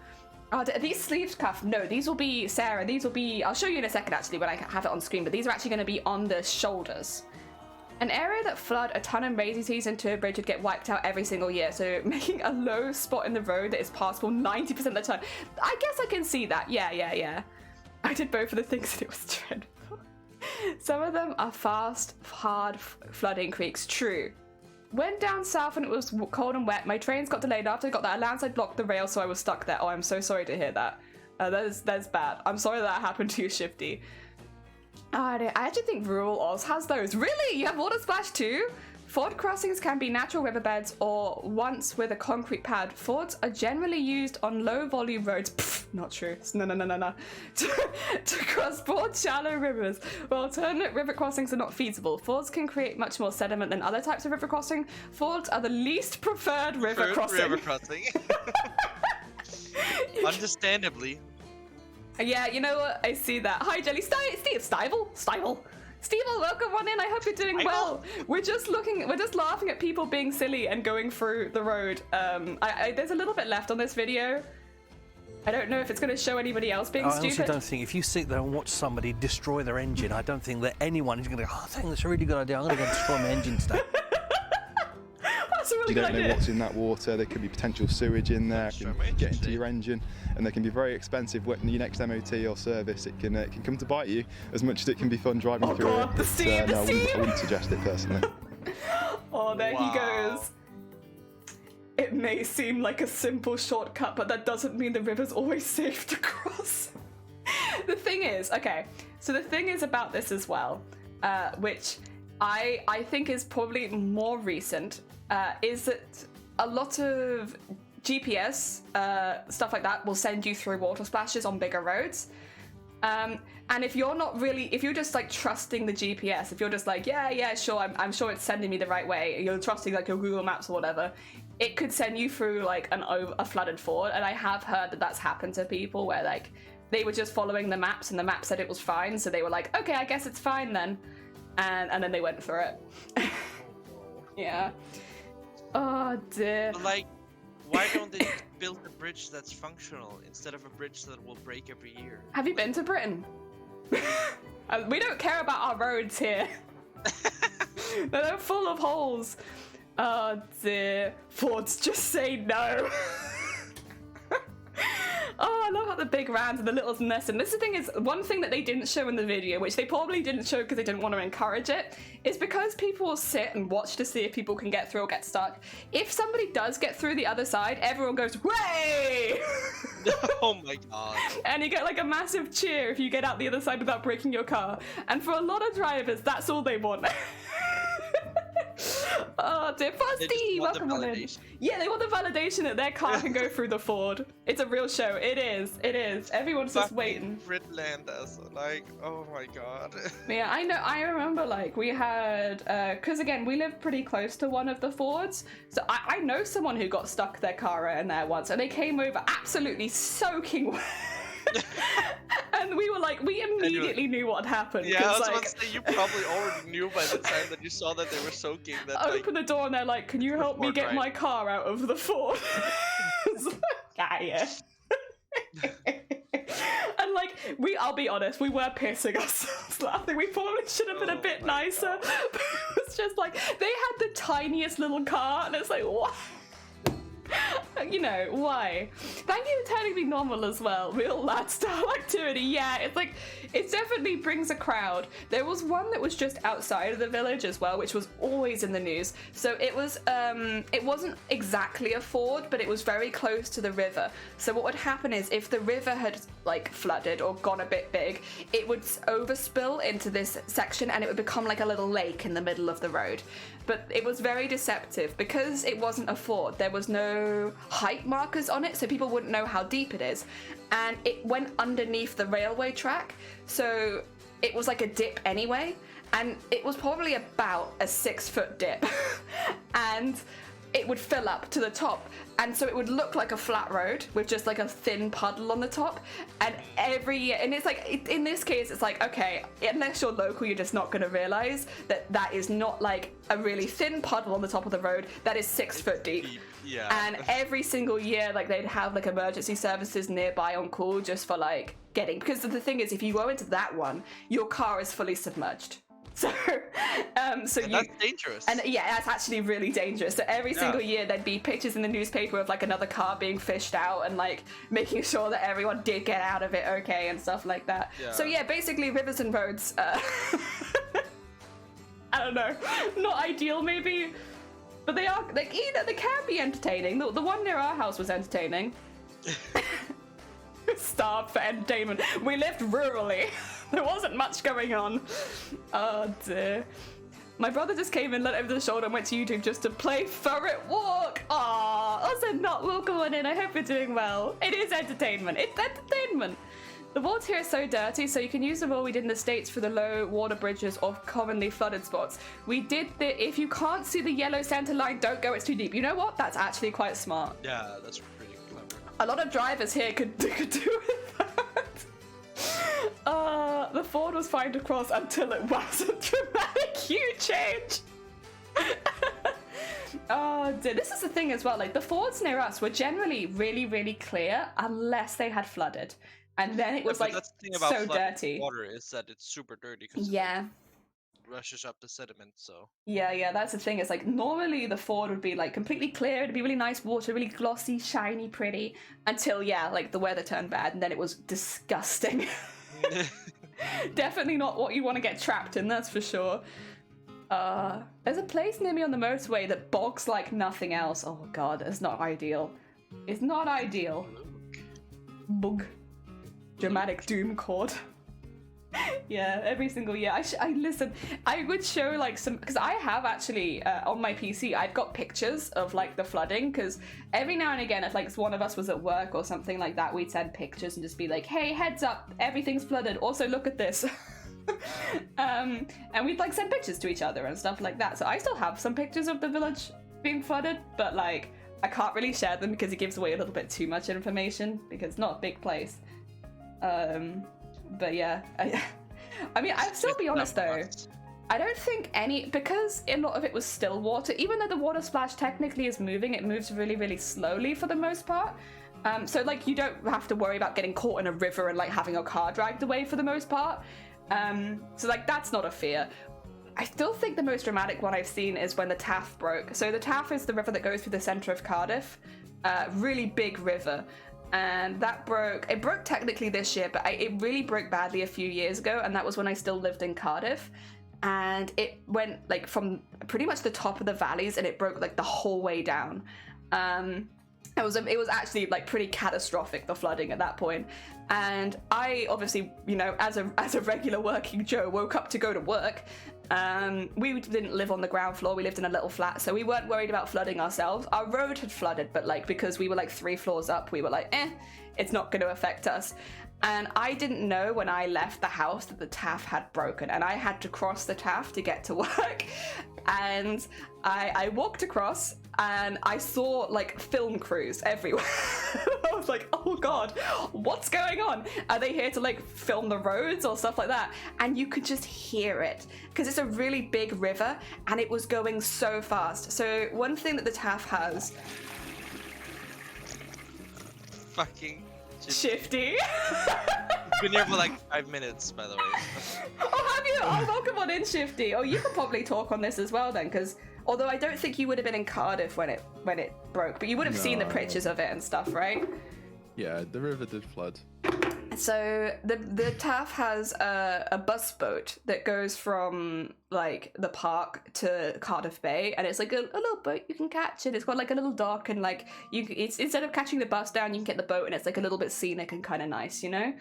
Oh, dear. These sleeves, Cuff, no, these will be, Sarah, these will be, I'll show you in a second, actually, when I have it on screen, but these are actually going to be on the shoulders. An area that flood a ton of rainy season to a bridge would get wiped out every single year, so making a low spot in the road that is passable 90% of the time. I guess I can see that. Yeah. I did both of the things and it was dreadful. Some of them are fast, hard flooding creeks. True. Went down south and it was cold and wet. My trains got delayed after I got that. A landslide blocked the rail, so I was stuck there. Oh, I'm so sorry to hear that. That's bad. I'm sorry that happened to you, Shifty. I actually think rural Oz has those. Really? You have water splash too? Ford crossings can be natural riverbeds or once with a concrete pad. Fords are generally used on low volume roads. Pfft, not true. No. To cross broad, shallow rivers. Well, alternate river crossings are not feasible. Fords can create much more sediment than other types of river crossing. Fords are the least preferred river crossing. Understandably. Yeah, you know what? I see that. Hi, Jelly. Stevel, welcome on in. I hope you're doing well. We're just laughing at people being silly and going through the road. There's a little bit left on this video. I don't know if it's going to show anybody else being stupid. I honestly don't think if you sit there and watch somebody destroy their engine, I don't think that anyone is going to go, oh, I think that's a really good idea. I'm going to go destroy my engine today. That's a really You good don't know idea. what's in that water. There could be potential sewage in there. It can get into your engine, and they can be very expensive. When your next MOT or service, it can come to bite you. As much as it can be fun driving through God, it. the steam, No, I wouldn't suggest it personally. Oh, there he goes. It may seem like a simple shortcut, but that doesn't mean the river's always safe to cross. The thing is about this as well, which I think is probably more recent, is that a lot of GPS stuff like that will send you through water splashes on bigger roads. And if you're just like trusting the GPS, if you're just like, yeah, sure, I'm sure it's sending me the right way, you're trusting like your Google Maps or whatever, it could send you through like a flooded ford. And I have heard that that's happened to people where like they were just following the maps and the map said it was fine, so they were like, okay, I guess it's fine then, and then they went for it. Yeah. Oh dear. Like, why don't they build a bridge that's functional instead of a bridge that will break every year? Have you been to Britain? We don't care about our roads here. They're full of holes. Oh dear. Fords, just say no. Oh, I love how the big rams and the littles nest. And this is the thing is, one thing that they didn't show in the video, which they probably didn't show because they didn't want to encourage it, is because people will sit and watch to see if people can get through or get stuck. If somebody does get through the other side, everyone goes, "Way!" Oh my god. And you get like a massive cheer if you get out the other side without breaking your car. And for a lot of drivers, that's all they want. Oh dear, Fuzzy, welcome on in. Yeah, they want the validation that their car can go through the ford. It's a real show. It is. Everyone's just waiting. Britlanders, like, oh my god. Yeah, I know. I remember like we had, because again, we live pretty close to one of the fords. So I know someone who got stuck their car in there once and they came over absolutely soaking wet. And we were like, we immediately knew what had happened. Yeah, I was like, about to say, you probably already knew by the time that you saw that they were soaking. That open the door and they're like, can you help me get my car out of the ford? Yeah. And like, I'll be honest, we were pissing ourselves laughing. We probably should have been a bit nicer. But it was just like, they had the tiniest little car and it's like, what? You know, why? Thank you for telling me normal as well. Real lad style activity. Yeah, it's like, it definitely brings a crowd. There was one that was just outside of the village as well, which was always in the news. So it was, it wasn't exactly a ford, but it was very close to the river. So what would happen is if the river had like flooded or gone a bit big, it would overspill into this section and it would become like a little lake in the middle of the road. But it was very deceptive because it wasn't a ford. There was no height markers on it, so people wouldn't know how deep it is. And it went underneath the railway track, so it was like a dip anyway. And it was probably about a 6-foot dip. And it would fill up to the top, and so it would look like a flat road with just like a thin puddle on the top. And every year, and it's like, in this case, it's like, okay, unless you're local, you're just not going to realize that that is not like a really thin puddle on the top of the road. That is 6 foot deep. Yeah. And every single year, like, they'd have like emergency services nearby on call just for like getting, because the thing is, if you go into that one, your car is fully submerged. So, that's dangerous. And yeah, that's actually really dangerous. So every single year there'd be pictures in the newspaper of like another car being fished out and like making sure that everyone did get out of it okay and stuff like that. Yeah. So yeah, basically rivers and roads, I don't know, not ideal maybe, but they are, like, they can be entertaining. The one near our house was entertaining. Starved for entertainment. We lived rurally. There wasn't much going on. Oh dear. My brother just came in, looked over the shoulder and went to YouTube just to play Furret Walk. Aww. Also not welcome on in. I hope you're doing well. It is entertainment. It's entertainment. The wards here are so dirty, so you can use the rule we did in the States for the low water bridges or commonly flooded spots. We did if you can't see the yellow center line, don't go, it's too deep. You know what? That's actually quite smart. Yeah, that's pretty clever. A lot of drivers here could do with that. The ford was fine to cross until it was a dramatic huge change. Oh dear. This is the thing as well, like the fords near us were generally really, really clear unless they had flooded. And then it was like that's the thing about so dirty. Water is that it's super dirty because yeah, it rushes up the sediment. So yeah, that's the thing. It's like normally the ford would be like completely clear, it'd be really nice water, really glossy, shiny, pretty, until like the weather turned bad and then it was disgusting. Definitely not what you want to get trapped in, that's for sure. There's a place near me on the motorway that bogs like nothing else. Oh god, it's not ideal. It's not ideal. Bug. Dramatic doom chord. Yeah, every single year. I listen. I would show like some, because I have actually on my PC I've got pictures of like the flooding, because every now and again if like one of us was at work or something like that, we'd send pictures and just be like, hey, heads up, everything's flooded, also look at this. And we'd like send pictures to each other and stuff like that. So I still have some pictures of the village being flooded, but like I can't really share them because it gives away a little bit too much information because it's not a big place. But yeah, I mean, I'd still be honest though, I don't think because a lot of it was still water, even though the water splash technically is moving, it moves really, really slowly for the most part. So like you don't have to worry about getting caught in a river and like having your car dragged away for the most part. So like that's not a fear. I still think the most dramatic one I've seen is when the Taff broke. So the Taff is the river that goes through the centre of Cardiff, really big river. And that broke technically this year, but it really broke badly a few years ago, and that was when I still lived in Cardiff. And it went like from pretty much the top of the valleys, and it broke like the whole way down. It was actually like pretty catastrophic, the flooding at that point. And I obviously, as a regular working Joe, woke up to go to work. We didn't live on the ground floor, we lived in a little flat, so we weren't worried about flooding ourselves. Our road had flooded, but like because we were like 3 floors up, we were like, it's not going to affect us. And I didn't know when I left the house that the Taff had broken, and I had to cross the Taff to get to work. And I walked across and I saw like film crews everywhere. I was like, oh god, what's going on? Are they here to like film the roads or stuff like that? And you could just hear it because it's a really big river and it was going so fast. So one thing that the Taff has, fucking Shifty. Been here for like 5 minutes, by the way. Oh, have you? Oh, welcome on in, Shifty. Oh, you could probably talk on this as well then, because although I don't think you would have been in Cardiff when it broke, but you would have seen the pictures of it and stuff, right? Yeah, the river did flood. So the TAF has a bus boat that goes from like the park to Cardiff Bay, and it's like a little boat you can catch, and it's got like a little dock, and like it's instead of catching the bus down, you can get the boat, and it's like a little bit scenic and kind of nice, you know.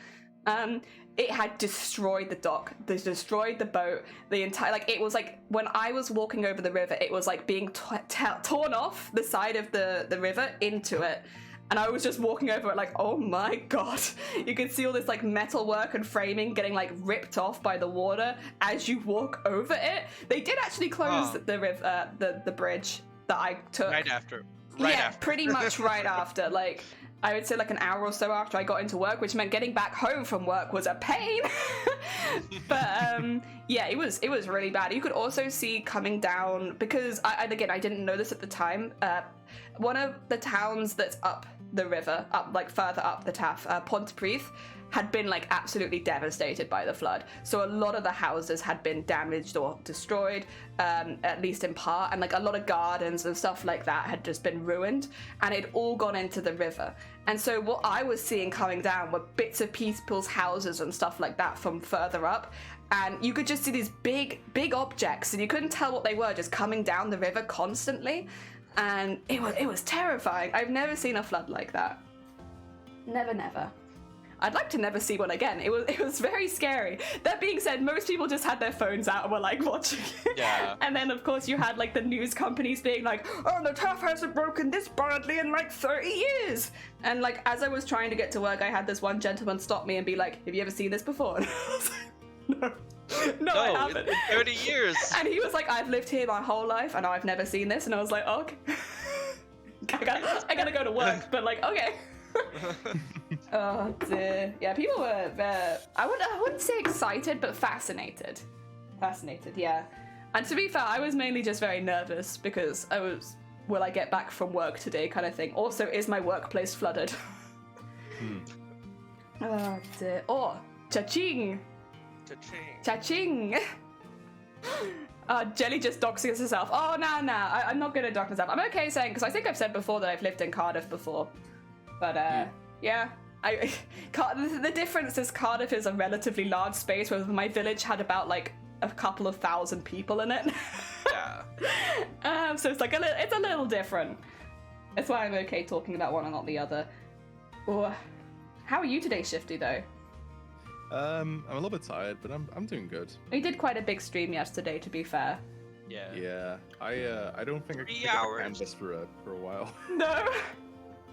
It had destroyed the dock, destroyed the boat, the entire, like, it was like, when I was walking over the river, it was like being torn off the side of the river into it. And I was just walking over it like, oh my god. You can see all this like metal work and framing getting like ripped off by the water as you walk over it. They did actually close the river, the bridge that I took. Right after. Pretty much right after. Like, I would say like an hour or so after I got into work, which meant getting back home from work was a pain. But yeah, it was really bad. You could also see coming down, because I didn't know this at the time. One of the towns that's up the river, up like further up the Taff, Pontypridd, had been like absolutely devastated by the flood. So a lot of the houses had been damaged or destroyed, at least in part, and like a lot of gardens and stuff like that had just been ruined, and it all gone into the river. And so what I was seeing coming down were bits of people's houses and stuff like that from further up, and you could just see these big objects, and you couldn't tell what they were, just coming down the river constantly. And it was terrifying. I've never seen a flood like that. Never. I'd like to never see one again. It was very scary. That being said, most people just had their phones out and were like watching it. Yeah. And then of course you had like the news companies being like, oh, the Taff hasn't broken this badly in like 30 years. And like as I was trying to get to work, I had this one gentleman stop me and be like, have you ever seen this before? And I was like, no. No, I haven't. In 30 years. And he was like, I've lived here my whole life and I've never seen this. And I was like, oh, okay. I gotta go to work, but like, okay. Oh dear. Yeah, people were, I wouldn't say excited, but fascinated. Fascinated, yeah. And to be fair, I was mainly just very nervous because I was, will I get back from work today kind of thing. Also, is my workplace flooded? Oh dear. Oh, cha-ching. Cha-ching! Jelly just doxes herself. Oh, no, I'm not gonna dox myself. I'm okay saying, because I think I've said before that I've lived in Cardiff before. But, yeah. The difference is Cardiff is a relatively large space, whereas my village had about, like, a couple of thousand people in it. Yeah. So it's like, it's a little different. That's why I'm okay talking about one and not the other. Oh, how are you today, Shifty, though? I'm a little bit tired, but I'm doing good. We did quite a big stream yesterday, to be fair. Yeah. Yeah, I don't think I can 3 pick up a hours. canvas for a while. No.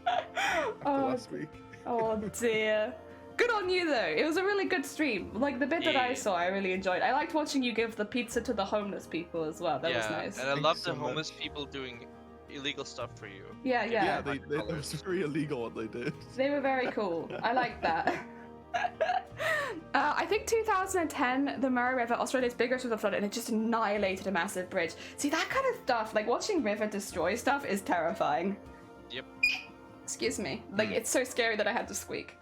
After last week. Oh dear. Good on you though. It was a really good stream. Like the bit that I saw, I really enjoyed. I liked watching you give the pizza to the homeless people as well. That was nice. And I Thanks love so the homeless much. people doing illegal stuff for you. Yeah. Yeah, it was very illegal what they did. They were very cool. I liked that. I think 2010, the Murray River, Australia's biggest river flooded, and it just annihilated a massive bridge. See, that kind of stuff, like watching river destroy stuff is terrifying. Yep. Excuse me. Like, it's so scary that I had to squeak.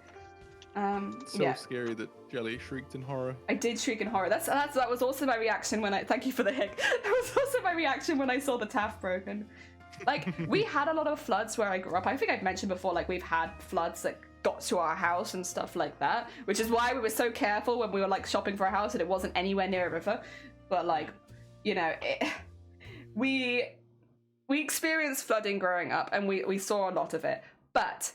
So scary that Jelly shrieked in horror. I did shriek in horror. That was also my reaction when thank you for the hic. That was also my reaction when I saw the Taff broken. Like, we had a lot of floods where I grew up. I think I've mentioned before, like, we've had floods that got to our house and stuff like that, which is why we were so careful when we were, like, shopping for a house and it wasn't anywhere near a river. But, like, you know, we experienced flooding growing up, and we saw a lot of it. But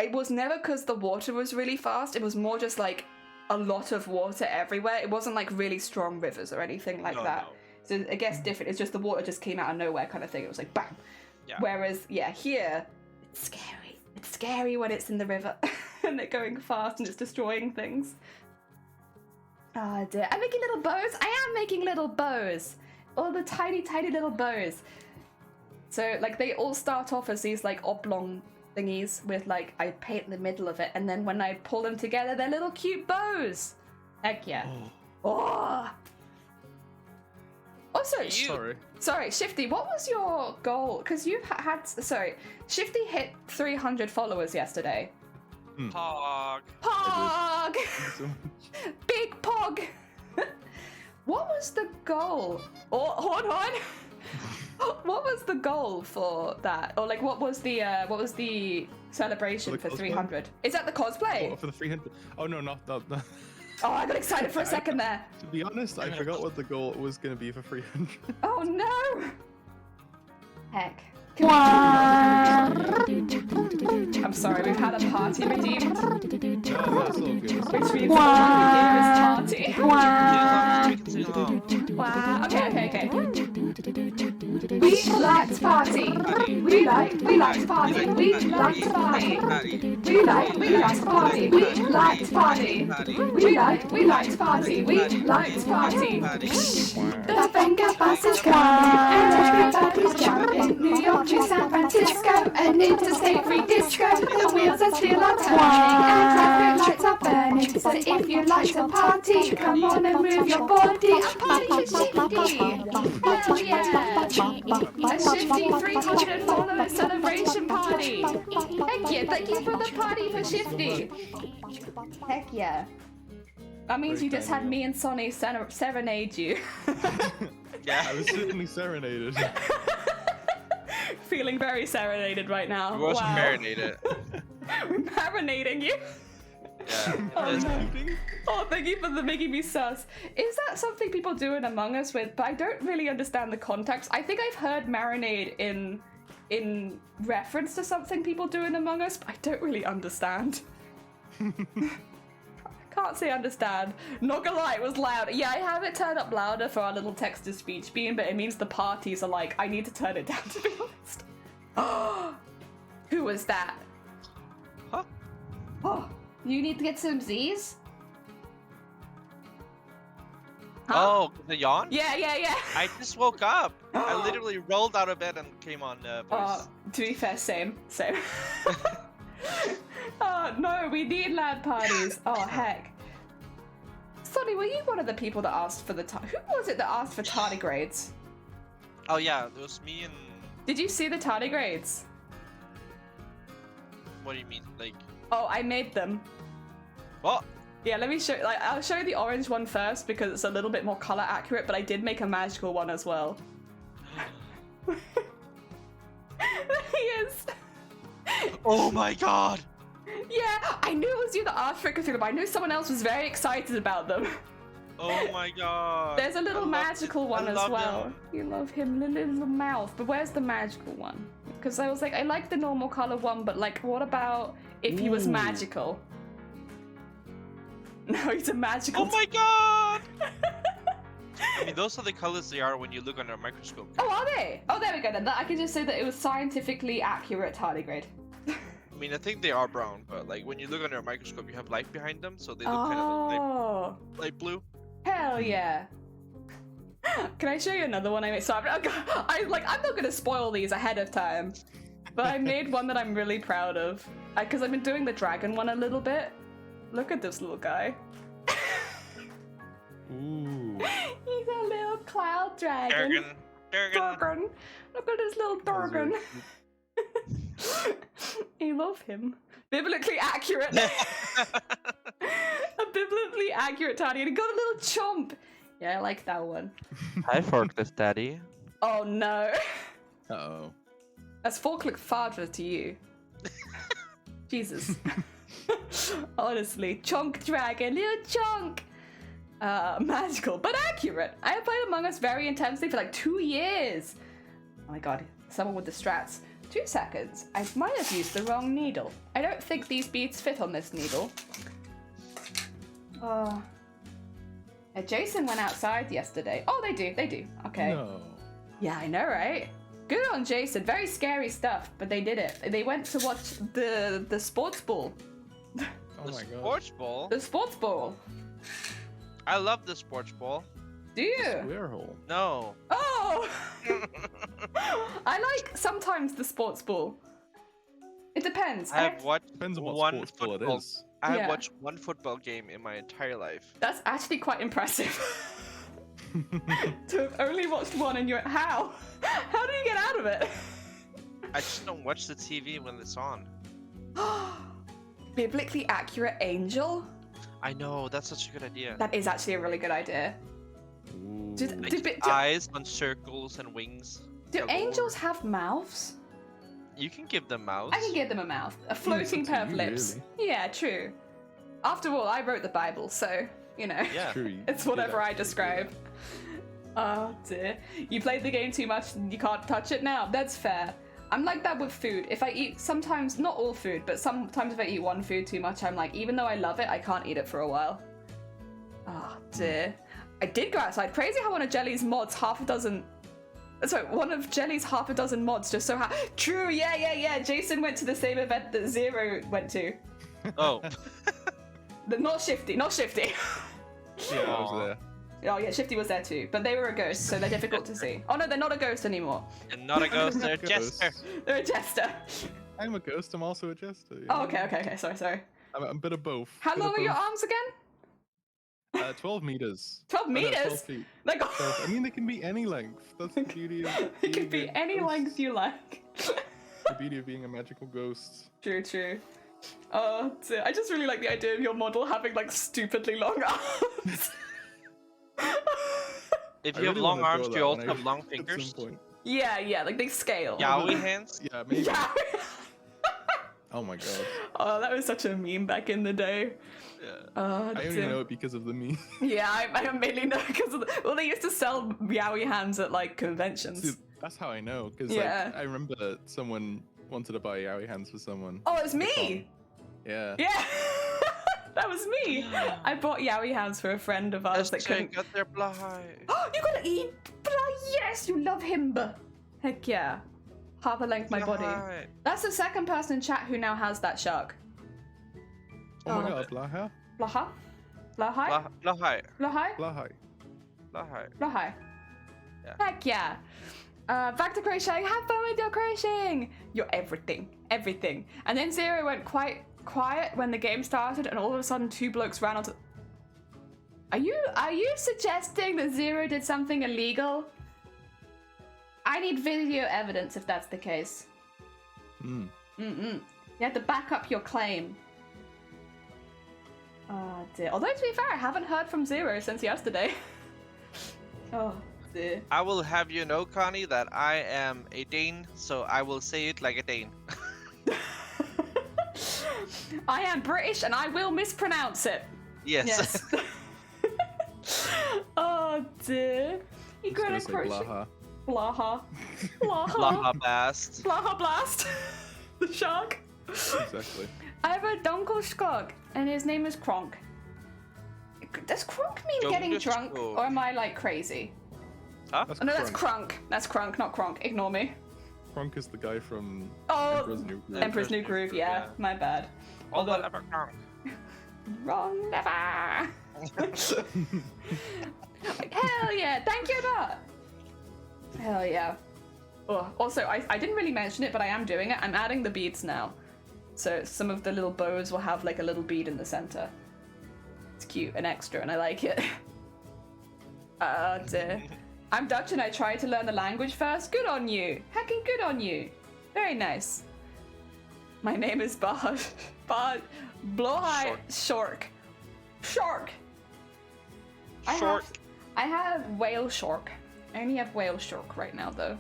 it was never because the water was really fast. It was more just, like, a lot of water everywhere. It wasn't, like, really strong rivers or anything like that. No. So I guess different. It's just the water just came out of nowhere kind of thing. It was like bam. Yeah. Whereas here it's scary. It's scary when it's in the river and they're going fast and it's destroying things. Oh dear. I'm making little bows. I am making little bows. All the tiny little bows. So like they all start off as these like oblong thingies with like I paint the middle of it, and then when I pull them together they're little cute bows. Heck yeah. Oh. Also, sorry, Shifty, what was your goal? Because you've Shifty hit 300 followers yesterday. Pog. Big Pog. What was the goal? Oh, hold on. What was the goal for that? Or like, what was the celebration For for the cosplay? 300? Is that the cosplay? Oh, for the 300. Oh no, not that. Oh, I got excited for a second there. To be honest, I forgot what the goal was going to be for 300. Oh no! Heck. I'm sorry, we've had a party redeemed. That's all good. That's all Which good. means the party is party. Wow. Wow. Okay. We like to party. We like to party. We like to party. We like to party. We like to party. We like to party. We like to party. The finger bus is coming and everybody's jumping. New York to San Francisco, an interstate free disco. The wheels are still on turning and traffic lights are burning. So if you like to party, come on and move your body. A party for Shifty. Hell yeah! A Shifty 300 follower celebration party. Heck yeah! Thank you for the party for Shifty. Heck yeah! That means you just had me and Sonny serenade you. I was certainly serenaded. Feeling very serenaded right now. You was Wow. marinated. We're marinating you. Yeah. Oh, no. Oh, thank you for making me sus. Is that something people do in Among Us with? But I don't really understand the context. I think I've heard marinade in reference to something people do in Among Us, but I don't really understand. Can't say understand. Not gonna lie, it was loud. Yeah, I have it turned up louder for our little text-to-speech beam, but it means the parties are like, I need to turn it down, to be honest. Who was that? Huh? Oh, you need to get some Z's? Oh, the yawn? Yeah. I just woke up. I literally rolled out of bed and came on voice. To be fair, same. Oh, no, we need LAN parties. Oh, heck. Sonny, were you one of the people that asked for the... Who was it that asked for tardigrades? Oh yeah, it was me and... Did you see the tardigrades? What do you mean? Like... Oh, I made them. What? Yeah, let me show... I'll show you the orange one first because it's a little bit more color accurate, but I did make a magical one as well. There he is. Oh my god! Yeah, I knew it was you that asked for it, but I knew someone else was very excited about them. Oh my god! There's a little magical one as well. Him. You love him, little mouth. But where's the magical one? Because I was like, I like the normal color one, but like, what about if he was magical? No, he's a magical. Oh my god! I mean, those are the colors they are when you look under a microscope. Oh, are they? Oh, there we go then. I can just say that it was scientifically accurate tardigrade. I mean, I think they are brown, but like when you look under a microscope, you have light behind them, so they look kind of like light blue. Hell yeah. Can I show you another one I made? So I'm not gonna spoil these ahead of time, but I made one that I'm really proud of because I've been doing the dragon one a little bit. Look at this little guy. Ooh. He's a little cloud dragon. Dragon. Look at this little dragon. I love him. Biblically accurate. A biblically accurate tiny. And he got a little chomp. Yeah, I like that one. Hi, Forkless Daddy. Oh no. Uh-oh. That's Forklift father to you. Jesus. Honestly. Chonk dragon. Little chonk. Magical, but accurate. I have played Among Us very intensely for like 2 years. Oh my god. Someone with the strats. 2 seconds. I might have used the wrong needle. I don't think these beads fit on this needle. Oh. Jason went outside yesterday. Oh, they do. Okay. No. Yeah, I know, right? Good on Jason. Very scary stuff, but they did it. They went to watch the sports ball. Oh my god. Sports ball? The sports ball. I love the sports ball. Do you? Square hole. No. Oh! I like sometimes the sports ball. It depends. I have watched Depends on what one sports ball it football. is. I have Yeah. watched one football game in my entire life. That's actually quite impressive. To have only watched one and you're how? How do you get out of it? I just don't watch the TV when it's on. Biblically accurate angel? I know, that's such a good idea. That is actually a really good idea. Ooh. Did- Like did- did- eyes on circles and wings. Do angels have mouths? You can give them mouths. I can give them a mouth. A floating up to pair of you, lips. really. Yeah, true. After all, I wrote the Bible, so, you know. Yeah. True, you It's did whatever I actually do describe. Oh dear. You played the game too much and you can't touch it now. That's fair. I'm like that with food. If I eat, sometimes, not all food, but sometimes if I eat one food too much, I'm like, even though I love it, I can't eat it for a while. Oh dear. I did go outside. Crazy how one of Jelly's mods, one of Jelly's half a dozen mods just so True, yeah. Jason went to the same event that Zero went to. Oh. Not Shifty. Yeah, I was there. Oh yeah, Shifty was there too, but they were a ghost, so they're difficult to see. Oh no, they're not a ghost anymore. And not a ghost, they're a Ghost. jester. They're a jester. I'm a ghost, I'm also a jester. you Oh, know? okay, sorry. I'm a bit of both. How bit long of are your both. arms again? 12 meters. 12 Oh, no, 12 meters? feet. Like, 12. I mean, they can be any length. That's the beauty of it can being be a any ghost. length you like. The beauty of being a magical ghost. True. Oh, dear. I just really like the idea of your model having like stupidly long arms. If I you have really long wanna arms, draw do you that also when have I- long at some fingers? point. yeah, like they scale. Yowie hands? Yeah, maybe. Yeah. Oh my god. Oh, that was such a meme back in the day. Yeah. Oh, I only dear. know it because of the meme. Yeah, I mainly know because of well, they used to sell Yowie hands at like conventions. See, that's how I know. Because Yeah. like, I remember that someone wanted to buy Yowie hands for someone. Oh, it's me. Yeah. Yeah, that was me. I bought Yowie hands for a friend of ours that Let's couldn't. check out their blind. Oh, you gotta eat. Yes, you love him. Heck yeah. Half a length my body. Blind. That's the second person in chat who now has that shark. Oh my Oh. god, Blaha? Blaha? Blahai? Blahai. Blahai? Blahai. Blahai. Blahai. Yeah. Heck yeah. Back to crocheting. Have fun with your crocheting. You're everything. Everything. And then Zero went quite quiet when the game started and all of a sudden two blokes ran onto... Are you suggesting that Zero did something illegal? I need video evidence if that's the case. Hmm. You have to back up your claim. Oh dear. Although to be fair, I haven't heard from Zero since yesterday. Oh dear. I will have you know, Connie, that I am a Dane, so I will say it like a Dane. I am British and I will mispronounce it. Yes. Oh dear. You Just got gonna a say crochet. Blaha. Blaha. Blaha. Blaha Bast. Blaha Blast. The shark. Exactly. I have a Dunkel Skog and his name is Kronk. Does Kronk mean getting Dunkel drunk Skog. or am I like crazy? That's Oh no, that's Krunk. Krunk. That's Krunk, not Kronk. Ignore me. Krunk is the guy from Oh, Emperor's New Groove. Emperor's New Groove, yeah. My bad. All the Although- lever count. Wrong lever. Hell yeah! Thank you, Dot. Hell yeah. Oh, also, I didn't really mention it, but I am doing it. I'm adding the beads now. So some of the little bows will have like a little bead in the center. It's cute and extra, and I like it. Dear. I'm Dutch and I tried to learn the language first. Good on you. Heckin' good on you. Very nice. My name is Bard. Blohai Shork. Shark. Short. I have whale shark. I only have whale shark right now though.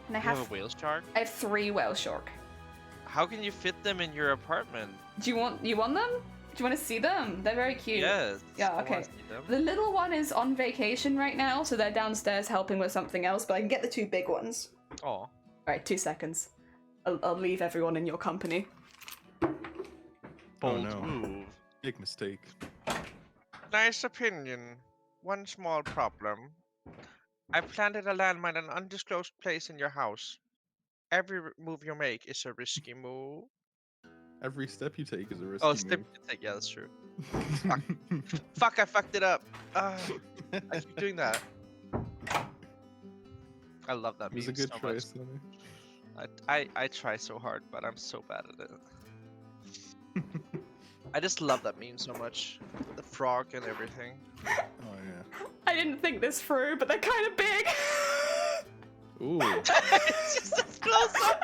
And I You have have a whale shark? I have 3 whale shark. How can you fit them in your apartment? Do you want them? Do you want to see them? They're very cute. Yes. Yeah, I wanna okay. see them. The little one is on vacation right now, so they're downstairs helping with something else, but I can get the 2 big ones. Aw. Alright, 2 seconds. I'll leave everyone in your company. Oh Bold no. move. Big mistake. Nice opinion. One small problem. I planted a landmine in an undisclosed place in your house. Every move you make is a risky move. Every step you take is a risky Oh, move. step to take. Yeah, that's true. Fuck, I fucked it up. I keep doing that. I love that It was meme a good so much. choice, Sonny. I try so hard, but I'm so bad at it. I just love that meme so much. The frog and everything. Oh yeah. I didn't think this through, but they're kind of big. Ooh. It's just as close up.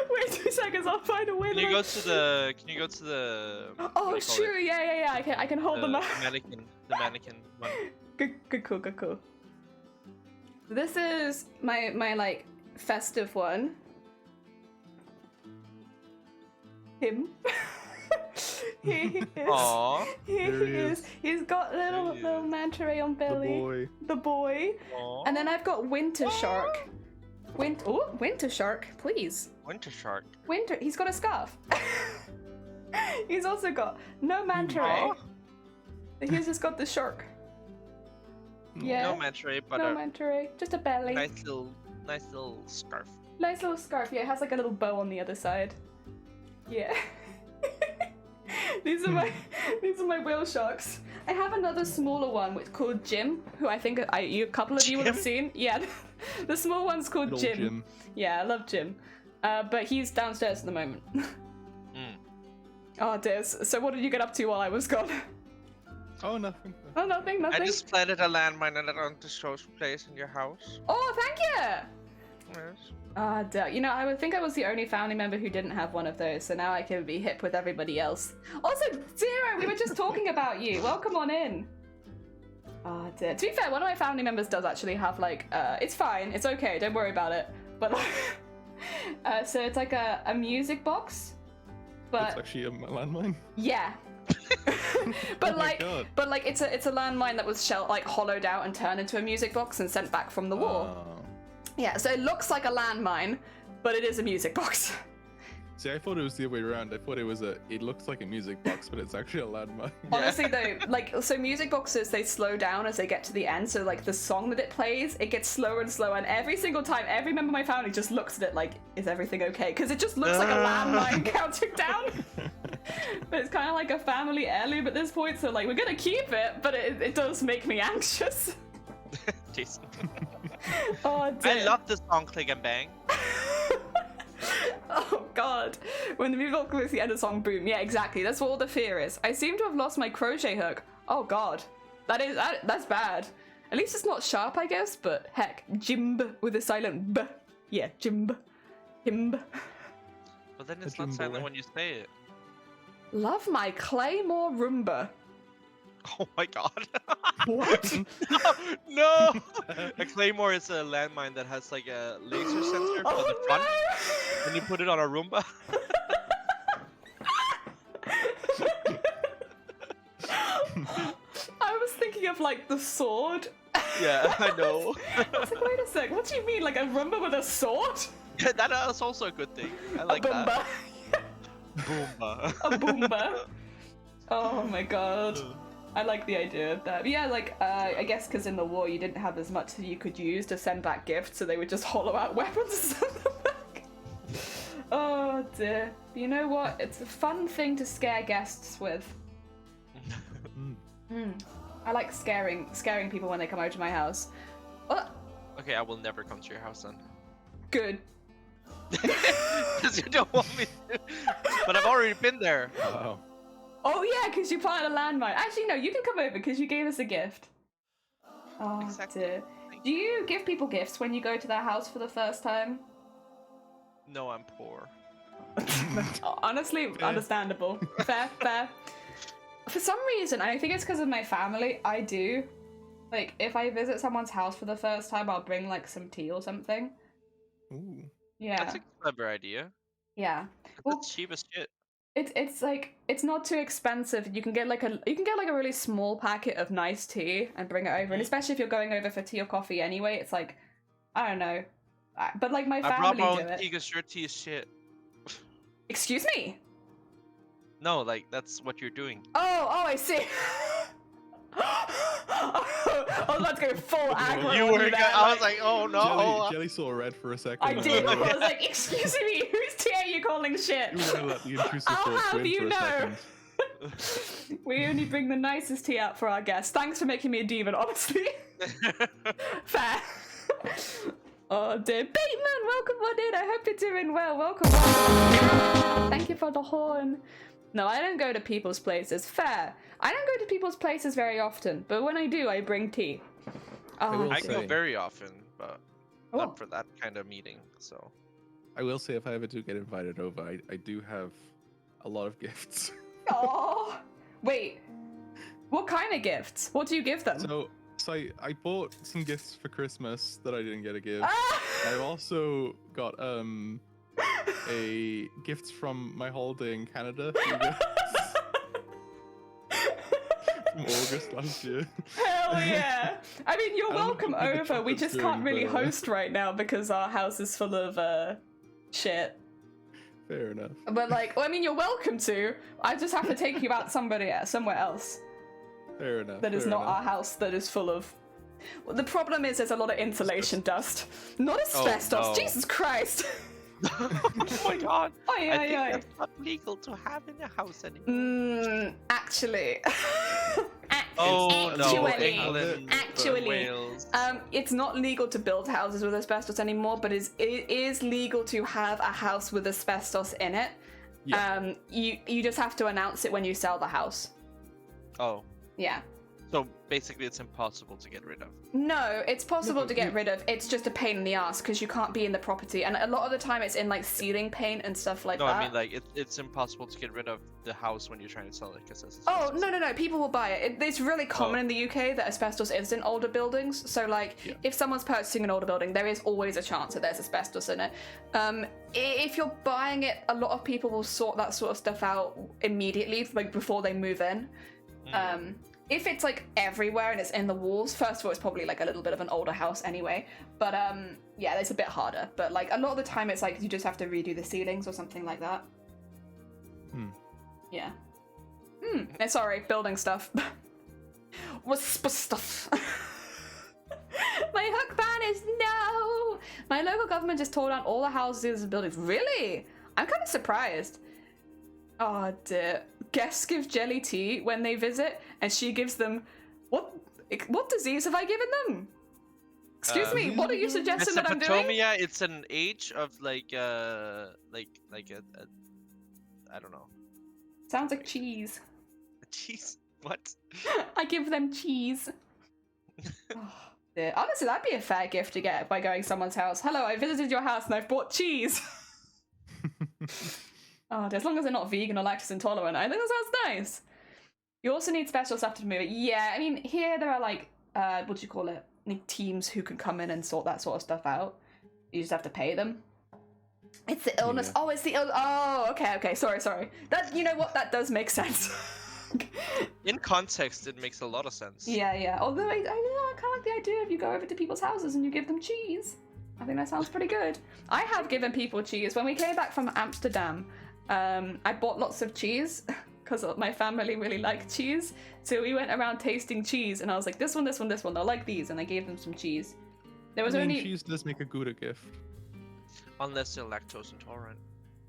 Wait 2 seconds, I'll find a way. Can that you I- go to the? Can you go to the? what do Oh, you call sure, it? yeah. I can hold them The up. mannequin. The mannequin one. Good, cool. This is my like festive one. Him. He is. Aww. He is. He's got little manta ray on belly. The boy. Aww. And then I've got Winter Shark. Winter Shark, please. Winter Shark. Winter. He's got a scarf. He's also got no manta ray. He's just got the shark. Yeah. No manta ray, but no manta ray, just a belly. nice little scarf. Nice little scarf. Yeah, it has like a little bow on the other side. Yeah. These are my whale sharks. I have another smaller one which called Jim, who I think a couple of you will have seen. Yeah, the small one's called Jim. Yeah, I love Jim. But he's downstairs at the moment. Oh dear. So what did you get up to while I was gone? Oh, nothing. Oh, nothing. I just planted a landmine on the show's place in your house. Oh, thank you. Yes. Ah, dear. You know, I would think I was the only family member who didn't have one of those, so now I can be hip with everybody else. Also, Zero, we were just talking about you. Welcome on in. Ah, dear. To be fair, one of my family members does actually have, like, it's fine, it's okay, don't worry about it. But, like, so it's like a music box, but... It's actually a landmine? Yeah. But, oh like, it's a landmine that was hollowed out and turned into a music box and sent back from the war. Yeah, so it looks like a landmine, but it is a music box. See, I thought it was the other way around. I thought it looks like a music box, but it's actually a landmine. Honestly though, like, so music boxes, they slow down as they get to the end, so like the song that it plays, it gets slower and slower, and every single time, every member of my family just looks at it like, is everything okay? Because it just looks like a landmine counting down. But it's kind of like a family heirloom at this point, so like, we're gonna keep it, but it does make me anxious. Jason. Oh, dear. I love the song Click and Bang. Oh god. When the music goes to the end of the song, boom. Yeah, exactly. That's what all the fear is. I seem to have lost my crochet hook. Oh god. That's bad. At least it's not sharp, I guess, but heck. Jimb with a silent b. Yeah, Jimb. Himb. But then it's not silent when you say it. Love my Claymore Roomba. Oh my god. What? No! A Claymore is a landmine that has like a laser sensor on the front, and you put it on a Roomba. I was thinking of like the sword. Yeah, I know. I was like, wait a sec, what do you mean, like a Roomba with a sword? Yeah, that is also a good thing. I like a Boomba. that. Boomba. A Boomba. Oh my god. I like the idea of that. But yeah, like, I guess because in the war you didn't have as much that you could use to send back gifts, so they would just hollow out weapons and send them back. Oh dear. But you know what? It's a fun thing to scare guests with. I like scaring people when they come over to my house. Oh. Okay, I will never come to your house then. Good. Because you don't want me to. But I've already been there. Wow. Oh yeah, because you planted a landmine. Actually, no, you can come over because you gave us a gift. Oh Exactly. dear. Do you give people gifts when you go to their house for the first time? No, I'm poor. Honestly, understandable. Fair. For some reason, I think it's because of my family, I do. Like, if I visit someone's house for the first time, I'll bring, like, some tea or something. Ooh. Yeah. That's a clever idea. Yeah. Well, That's cheap as shit. it's like, it's not too expensive. You can get like a really small packet of nice tea and bring it over. And especially if you're going over for tea or coffee anyway, it's like, I don't know. But like my I family brought my do own it. tea because your tea is shit. Excuse me? No, like, that's what you're doing. Oh, I see. I was about to go full aggro You on were. there, I was like, oh no. Jelly saw red for a second. I did. I was like, excuse me, whose tea are you calling shit? You were gonna let the intrusive I'll thoughts have win you for a know. second. We only bring the nicest tea out for our guests. Thanks for making me a demon, honestly. Fair. Oh dear. Bateman, welcome on in. I hope you're doing well. Welcome. Thank you for the horn. No, I don't go to people's places. Fair. I don't go to people's places very often, but when I do, I bring tea. Oh, I dear. go very often, but Oh. not for that kind of meeting. So I will say, if I ever do get invited over, I do have a lot of gifts. Oh, wait. What kind of gifts? What do you give them? So I bought some gifts for Christmas that I didn't get a gift. Ah! I've also got a gift from my holiday in Canada. For you guys. From August last year. Hell yeah! I mean, you're I don't welcome think the over. We chocolate's just doing can't really better. host right now because our house is full of shit. Fair enough. But like, well, I mean, you're welcome to. I just have to take you out somewhere else Fair enough. that is fair not enough. our house that is full of. Well, the problem is there's a lot of insulation dust, not asbestos. no. Jesus Christ! Oh my god. Oi, I oi, think oi. that's not legal to have in the house anymore. Actually. Oh no, Actually. England, Actually. Wales. It's not legal to build houses with asbestos anymore, but it is legal to have a house with asbestos in it. Yeah. You just have to announce it when you sell the house. Oh, Yeah. so basically it's impossible to get rid of. No, it's possible but to get rid of. It's just a pain in the ass because you can't be in the property, and a lot of the time it's in like ceiling paint and stuff like No, that. I mean like it's impossible to get rid of the house when you're trying to sell it because it's Oh, asbestos. no, people will buy it. It's really common in the UK that asbestos is in older buildings. So, like, if someone's purchasing an older building, there is always a chance that there's asbestos in it. If you're buying it, a lot of people will sort that sort of stuff out immediately, like, before they move in. If it's, like, everywhere and it's in the walls, first of all, it's probably, like, a little bit of an older house anyway. But, yeah, it's a bit harder. But, like, a lot of the time it's, like, you just have to redo the ceilings or something like that. Yeah. Sorry, building stuff. Wisp stuff. My hook ban is no! My local government just tore down all the houses and buildings. Really? I'm kind of surprised. Oh dear. Guests give Jelly tea when they visit, and she gives them... What disease have I given them? Excuse me, what are you suggesting that I'm doing? Mesopotamia, it's an age of like a I don't know. Sounds like cheese. Cheese? What? I give them cheese. Oh, dear. Honestly, that'd be a fair gift to get by going to someone's house. Hello, I visited your house and I've bought cheese. Oh, as long as they're not vegan or lactose intolerant, I think that sounds nice. You also need special stuff to move it. Yeah, I mean, here there are like, what do you call it? Like teams who can come in and sort that sort of stuff out. You just have to pay them. It's the illness. Yeah. Oh, it's the illness. Oh, okay. Sorry. That, you know what? That does make sense. In context, it makes a lot of sense. Yeah. Although I kind of like the idea of you go over to people's houses and you give them cheese. I think that sounds pretty good. I have given people cheese. When we came back from Amsterdam, I bought lots of cheese because my family really liked cheese. So we went around tasting cheese, and I was like, this one. They'll like these, and I gave them some cheese. There was only cheese does make a good gift. Unless you're lactose intolerant.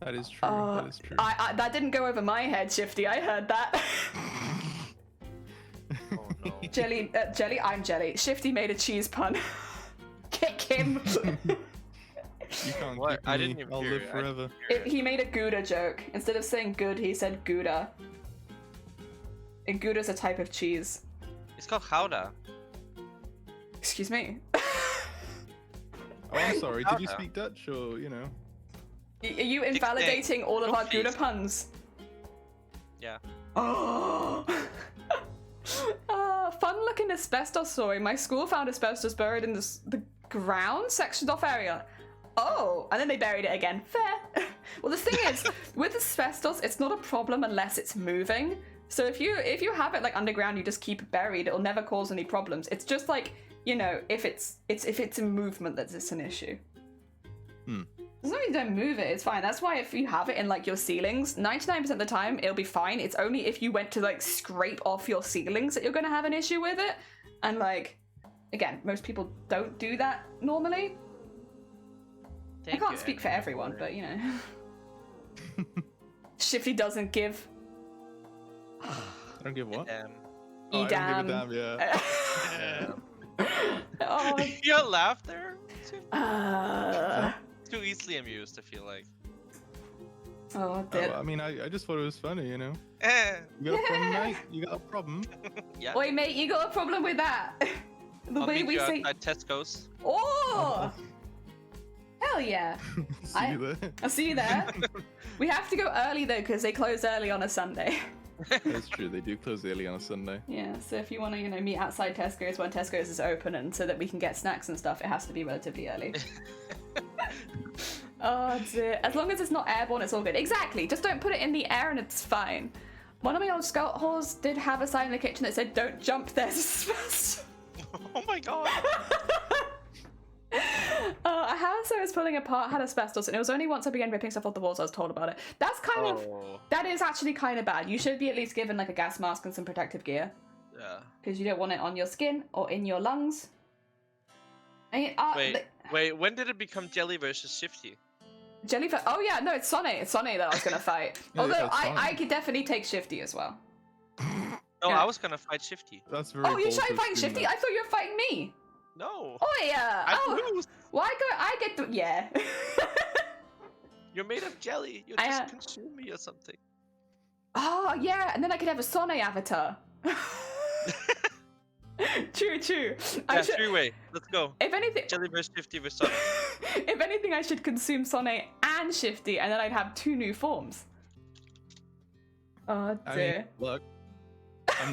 That is true. That is true. I that didn't go over my head, Shifty. I heard that. Oh no. Jelly, I'm Jelly. Shifty made a cheese pun. Kick him. You can't What? keep I me. didn't even I'll hear live it. forever. He made a Gouda joke. Instead of saying good, he said Gouda. And Gouda's a type of cheese. It's called Gouda. Excuse me. Oh, I'm sorry. Did you speak Dutch or, you know? Are you invalidating all of our Please. Gouda puns? Yeah. Oh. Fun-looking asbestos story. My school found asbestos buried in the ground sectioned off area. Oh, and then they buried it again. Fair. Well, the thing is, with asbestos, it's not a problem unless it's moving. So if you have it like underground, you just keep it buried. It'll never cause any problems. It's just like, you know, if it's in movement that's it's an issue. As long as you don't move it, it's fine. That's why if you have it in like your ceilings, 99% of the time it'll be fine. It's only if you went to like scrape off your ceilings that you're gonna have an issue with it. And like, again, most people don't do that normally. I can't speak for everyone, but you know. Shifty doesn't give. I don't give what? E I damn. don't give a damn, yeah. Oh. Your laugh there? Too easily amused, I feel like. Oh, dear. I mean, I just thought it was funny, you know? Eh. You got a problem, mate? You got a problem? Yeah. Wait, mate, you got a problem with that? The I'll way meet we you say. at Tesco's. Oh! Hell yeah. See you there. I'll see you there. We have to go early though, because they close early on a Sunday. That's true. They do close early on a Sunday. Yeah, so if you want to, meet outside Tesco's when Tesco's is open and so that we can get snacks and stuff, it has to be relatively early. Oh dear. As long as it's not airborne, it's all good. Exactly. Just don't put it in the air and it's fine. One of my old scout halls did have a sign in the kitchen that said, "Don't jump, there's asbestos." Oh my god. A house I was pulling apart had asbestos, and it was only once I began ripping stuff off the walls I was told about it. That's kind of, that is actually kind of bad. You should be at least given like a gas mask and some protective gear. Yeah. Because you don't want it on your skin or in your lungs. Wait, when did it become Jelly versus Shifty? Jellyfish. Oh yeah, no, it's Sonny. It's Sonny that I was gonna fight. Although I could definitely take Shifty as well. No, Yeah. I was gonna fight Shifty. That's very. Oh, you're bold to fighting assume Shifty? that. I thought you were fighting me. No. Oh yeah. I lose. Well, I get to. Yeah. You're made of jelly. You I, just consume me or something. Oh yeah, and then I could have a Sonny avatar. True. Yeah, three-way. Let's go. If anything, Jelly versus Shifty versus Sonic. if anything, I should consume Sonny and Shifty, and then I'd have 2 new forms. Oh I dear. mean, look.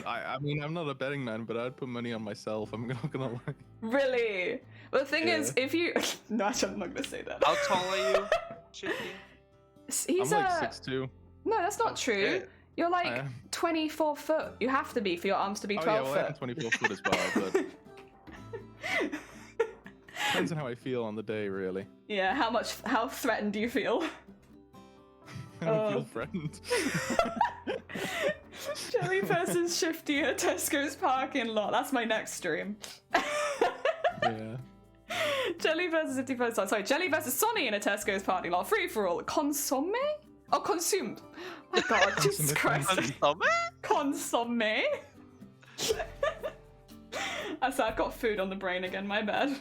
I'm not a betting man, but I'd put money on myself. I'm not gonna lie. Really? Well, the thing Yeah. is, if you no, actually, I'm not gonna say that. How tall are you, Shifty? He's I'm like 6'2". No, that's not true. shit. You're like I am. 24 foot. You have to be for your arms to be 12 Oh yeah, well, I am foot. 24 foot as well, but depends on how I feel on the day, really. Yeah, how threatened do you feel? I don't feel threatened. Jelly versus Shifty at Tesco's parking lot. That's my next stream. Yeah. Jelly versus Shifty versus Jelly versus Sonny in a Tesco's parking lot. Free for all. Consomme? Oh, consumed. My God, Jesus Christ. Consomme? I've got food on the brain again. My bad.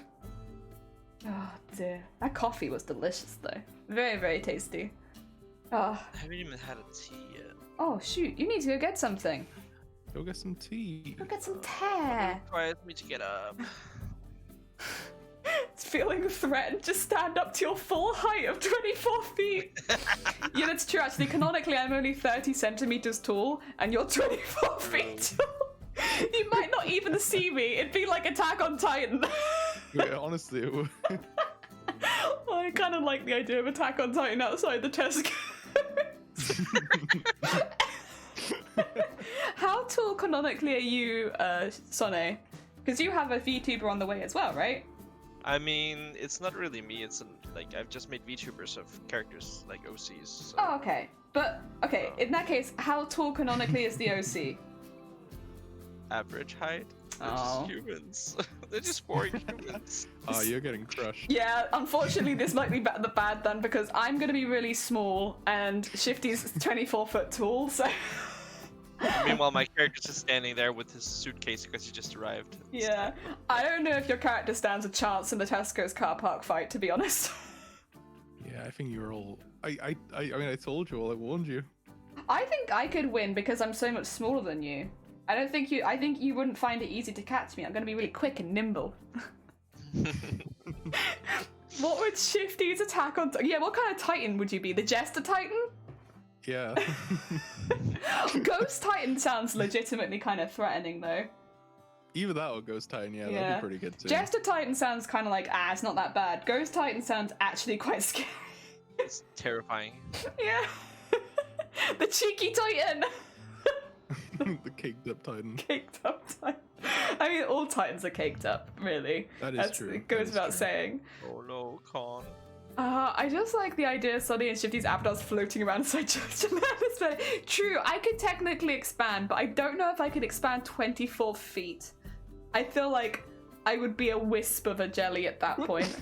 Oh dear. That coffee was delicious though. Very, very tasty. Oh. I haven't even had a tea yet. Oh shoot, you need to go get something. Go get some tea. Go get some tea. Requires me to get up. It's feeling threatened. Just stand up to your full height of 24 feet. Yeah, that's true actually. Canonically, I'm only 30 centimeters tall, and you're 24 feet tall. You might not even see me. It'd be like Attack on Titan. Yeah, honestly, it would. Oh, I kind of like the idea of Attack on Titan outside the Tesco. How tall canonically are you, Sonny? Because you have a VTuber on the way as well, right? I mean, it's not really me. It's like I've just made VTubers of characters like OCs. So. Oh, okay. But okay, in that case, how tall canonically is the OC? Average height. They're Oh. just humans. They're just boring humans. Oh, you're getting crushed. Yeah, unfortunately, this might be the bad then because I'm gonna be really small and Shifty's 24 foot tall, so. Meanwhile, my character's just standing there with his suitcase because he just arrived. Yeah, I don't know if your character stands a chance in the Tesco's car park fight, to be honest. Yeah, I think you're all. I mean, I told you all. I warned you. I think I could win because I'm so much smaller than you. I think you wouldn't find it easy to catch me. I'm gonna be really quick and nimble. What would Shifty's attack on? Yeah, what kind of Titan would you be? The Jester Titan? Yeah. Ghost Titan sounds legitimately kind of threatening, though. Either that or Ghost Titan. Yeah, that'd be pretty good too. Jester Titan sounds kind of like it's not that bad. Ghost Titan sounds actually quite scary. It's terrifying. Yeah. The cheeky Titan. The caked up Titan. Caked up Titan. I mean, all Titans are caked up, really. That is true. It goes That is without true. saying. Oh no, Con. I just like the idea of Sonny and Shifty's avatars floating around inside Jester. True, I could technically expand, but I don't know if I could expand 24 feet. I feel like I would be a wisp of a jelly at that point.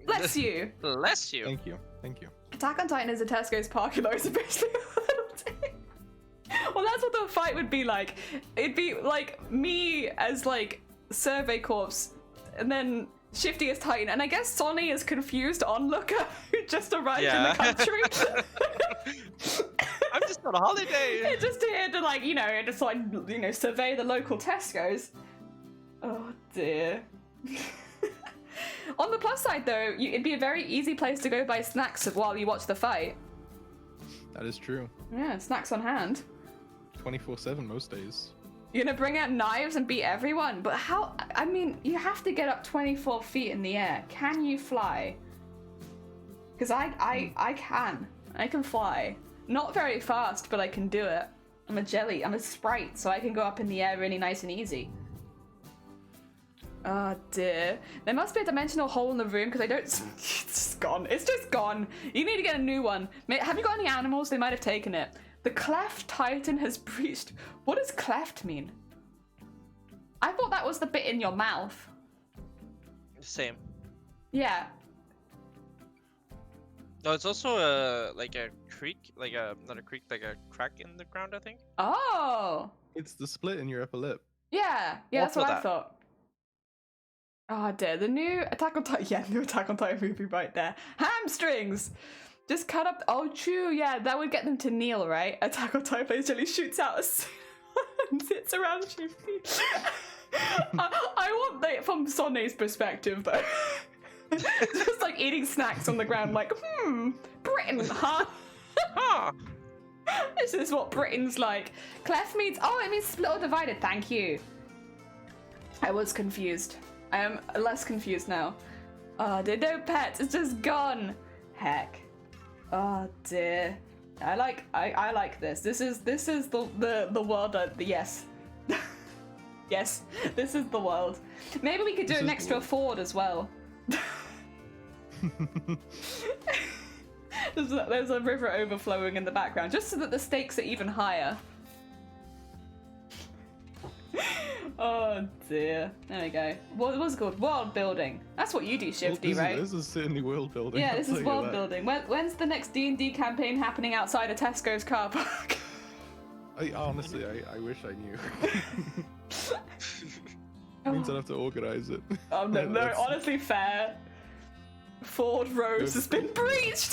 Bless you. Bless you. Thank you. Thank you. Attack on Titan is a Tesco's parking lot. It's basically well, that's what the fight would be like. It'd be like me as like Survey Corps, and then Shifty as Titan, and I guess Sonny is confused onlooker who just arrived in the country. I'm just on a holiday. Just here to like, just like, survey the local Tesco's. Oh dear. On the plus side though, it'd be a very easy place to go buy snacks while you watch the fight. That is true. Yeah, snacks on hand. 24/7 most days. You're gonna bring out knives and beat everyone? But how? I mean, you have to get up 24 feet in the air. Can you fly? Because I can. I can fly. Not very fast, but I can do it. I'm a jelly. I'm a sprite, so I can go up in the air really nice and easy. Oh dear. There must be a dimensional hole in the room because I don't... It's just gone. It's just gone. You need to get a new one. Have you got any animals? They might have taken it. The cleft titan has breached. What does cleft mean? I thought that was the bit in your mouth. Same. Yeah. No, it's also like a creek, not a creek, like a crack in the ground, I think. Oh. It's the split in your upper lip. Yeah. Yeah, that's what I that. thought. Oh dear. The new Attack on Titan. Yeah, new Attack on Titan movie right there. Hamstrings. Just cut up. Oh, true. Yeah, that would get them to kneel, right? Attack on Titan plays jelly, shoots out and sits around shifty. I want that from Sonny's perspective, though. Just like eating snacks on the ground, like, Britain, huh? This is what Britain's like. Clef means, oh, it means split or divided. Thank you. I was confused. I am less confused now. Oh, dear, no pets. It's just gone. Heck. Oh dear. I like this. This is the world. Yes. Yes. This is the world. Maybe we could do an extra ford as well. There's a river overflowing in the background, just so that the stakes are even higher. Oh dear. There we go. What was it called? World building. That's what you do, Shifty, right? This is certainly world building. Yeah, I'll this tell is you world that. building. When's the next D&D campaign happening outside of Tesco's car park? Honestly, I wish I knew. Means I'd have to organize it. Oh no, honestly fair. Ford Rose has been breached!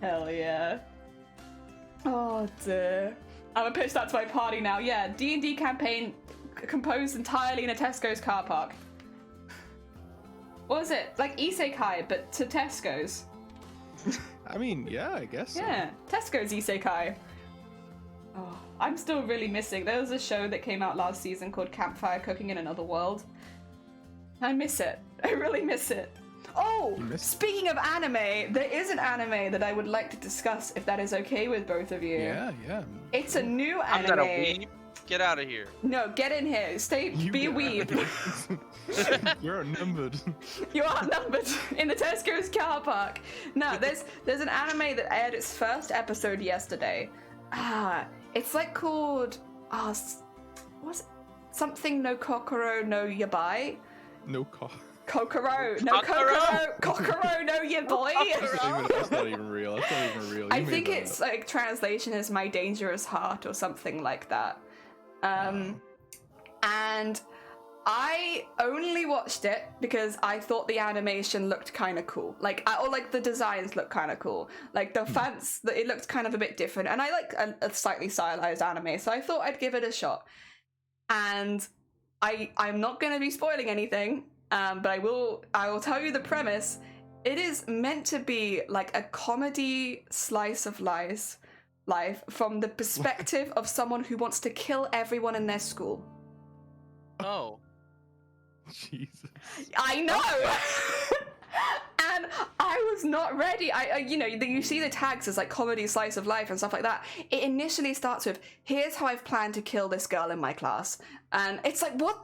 Hell yeah. Oh dear. I'm gonna pitch that to my party now. Yeah, D&D campaign composed entirely in a Tesco's car park. What was it? Like Isekai, but to Tesco's. I mean, yeah, I guess so. Yeah, Tesco's Isekai. Oh, I'm still really missing. There was a show that came out last season called Campfire Cooking in Another World. I miss it. I really miss it. Oh, speaking of anime, there is an anime that I would like to discuss, if that is okay with both of you. Yeah, yeah. It's a new anime. I'm not a weeb. Get out of here. No, get in here. Be a weeb. You're outnumbered. You're outnumbered in the Tesco's car park. No, there's an anime that aired its first episode yesterday. It's like called what's it? Something no Kokoro no Yabai. No cock. Kokoro, no Kokoro, Kokoro, no ya boy. That's not even real. That's not even real. I think it's like translation is my dangerous heart or something like that. And I only watched it because I thought the animation looked kind of cool. Or the designs looked kind of cool. Like the fonts, it looked kind of a bit different. And I like a slightly stylized anime, so I thought I'd give it a shot. And I'm not going to be spoiling anything. But I will tell you the premise. It is meant to be like a comedy slice of life from the perspective of someone who wants to kill everyone in their school. Oh. Jesus. I know! And I was not ready. You see the tags as like comedy slice of life and stuff like that. It initially starts with, here's how I've planned to kill this girl in my class. And it's like, what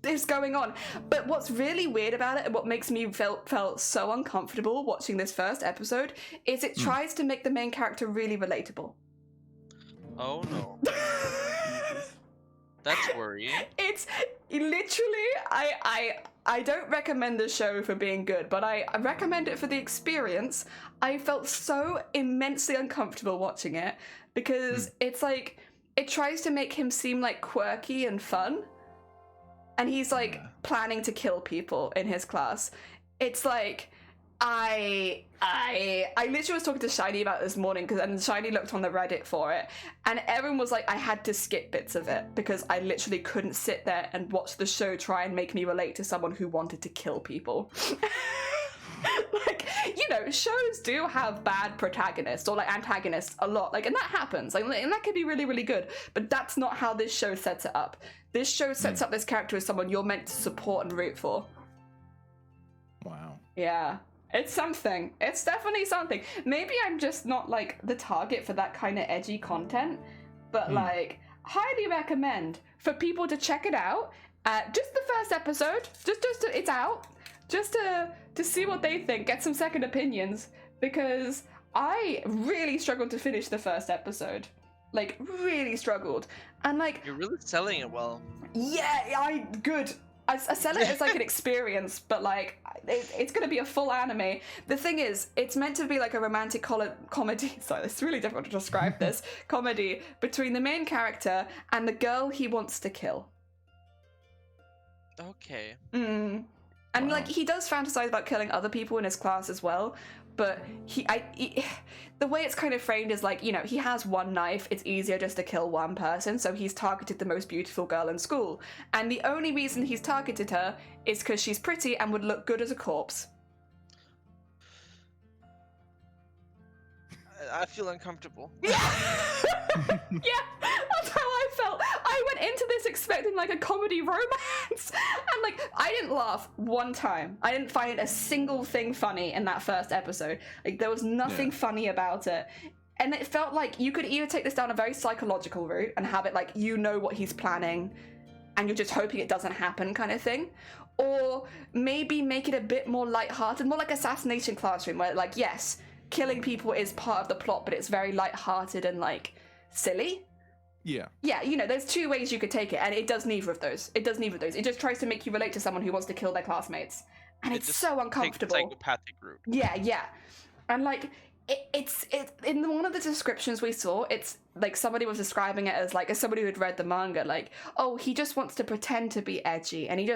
is going on? But what's really weird about it and what makes me felt so uncomfortable watching this first episode is it tries to make the main character really relatable. Oh no. That's worrying. It's literally, I don't recommend the show for being good, but I recommend it for the experience. I felt so immensely uncomfortable watching it because it's like, it tries to make him seem like quirky and fun. And he's like planning to kill people in his class. It's like, I literally was talking to Shiny about this morning and Shiny looked on the Reddit for it, and everyone was like, I had to skip bits of it because I literally couldn't sit there and watch the show try and make me relate to someone who wanted to kill people. Like, you know, shows do have bad protagonists or like antagonists a lot, like, and that happens, like, and that can be really, really good, but that's not how this show sets it up. This show sets up this character as someone you're meant to support and root for. Wow. Yeah, it's something. It's definitely something. Maybe I'm just not like the target for that kind of edgy content, but like, highly recommend for people to check it out. Just the first episode, just it's out, just to see what they think, get some second opinions, because I really struggled to finish the first episode, like really struggled, and like You're really selling it well. yeah, good. I sell it as like an experience, but like it's gonna be a full anime. The thing is, it's meant to be like a romantic comedy. Sorry, it's really difficult to describe this comedy between the main character and the girl he wants to kill. Okay. And like he does fantasize about killing other people in his class as well, but the way it's kind of framed is like, you know, he has one knife, it's easier just to kill one person, so he's targeted the most beautiful girl in school, and the only reason he's targeted her is because she's pretty and would look good as a corpse. I feel uncomfortable. Yeah, that's how I felt. I went into this expecting like a comedy romance, and like I didn't laugh one time. I didn't find a single thing funny in that first episode. Like there was nothing funny about it. And it felt like you could either take this down a very psychological route and have it like, you know what he's planning and you're just hoping it doesn't happen kind of thing, or maybe make it a bit more lighthearted, more like Assassination Classroom, where like, yes, killing people is part of the plot, but it's very lighthearted and like silly. Yeah, you know, there's two ways you could take it, and it does neither of those. It just tries to make you relate to someone who wants to kill their classmates, and it's so uncomfortable. Take the psychopathic route. Yeah, and like it's in one of the descriptions we saw, it's like somebody was describing it as like, as somebody who had read the manga, like, oh, he just wants to pretend to be edgy, and he's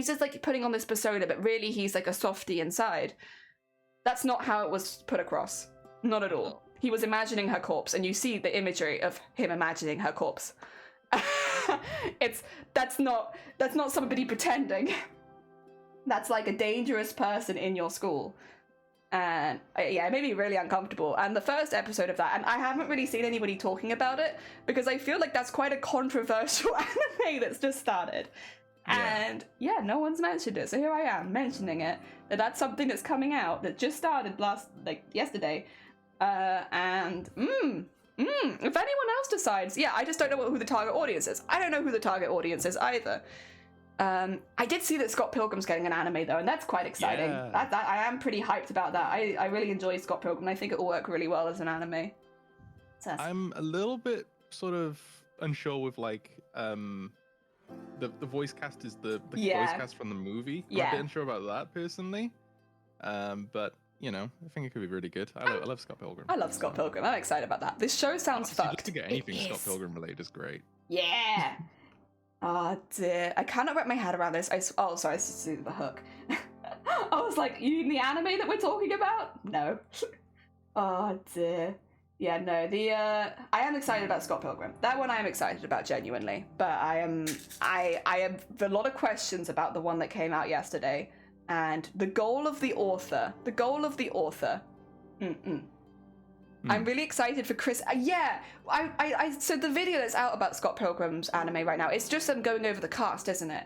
just like putting on this persona, but really he's like a softie inside. That's not how it was put across. Not at all. He was imagining her corpse, and you see the imagery of him imagining her corpse. That's not somebody pretending. That's like a dangerous person in your school. And yeah, it made me really uncomfortable. And the first episode of that, and I haven't really seen anybody talking about it, because I feel like that's quite a controversial anime that's just started. And yeah, no one's mentioned it, so here I am mentioning it, that's something that's coming out that just started yesterday. And if anyone else decides, I just don't know who the target audience is. I don't know who the target audience is either. I did see that Scott Pilgrim's getting an anime though, and that's quite exciting. That I am pretty hyped about that. I really enjoy Scott Pilgrim. I think it will work really well as an anime. I'm a little bit sort of unsure with like the voice cast is the voice cast from the movie. I'm a bit unsure about that personally. But you know, I think it could be really good. I love Scott Pilgrim. I love Scott Pilgrim. I'm excited about that. This show sounds fucked. Just to get anything Scott Pilgrim related is great. Yeah. Oh dear. I cannot wrap my head around this. Sorry, this is the hook. I was like, you mean the anime that we're talking about? No. Oh dear. Yeah, no, I am excited about Scott Pilgrim. That one I am excited about, genuinely. But I have a lot of questions about the one that came out yesterday. And the goal of the author. I'm really excited for Chris. So the video that's out about Scott Pilgrim's anime right now, it's just them going over the cast, isn't it?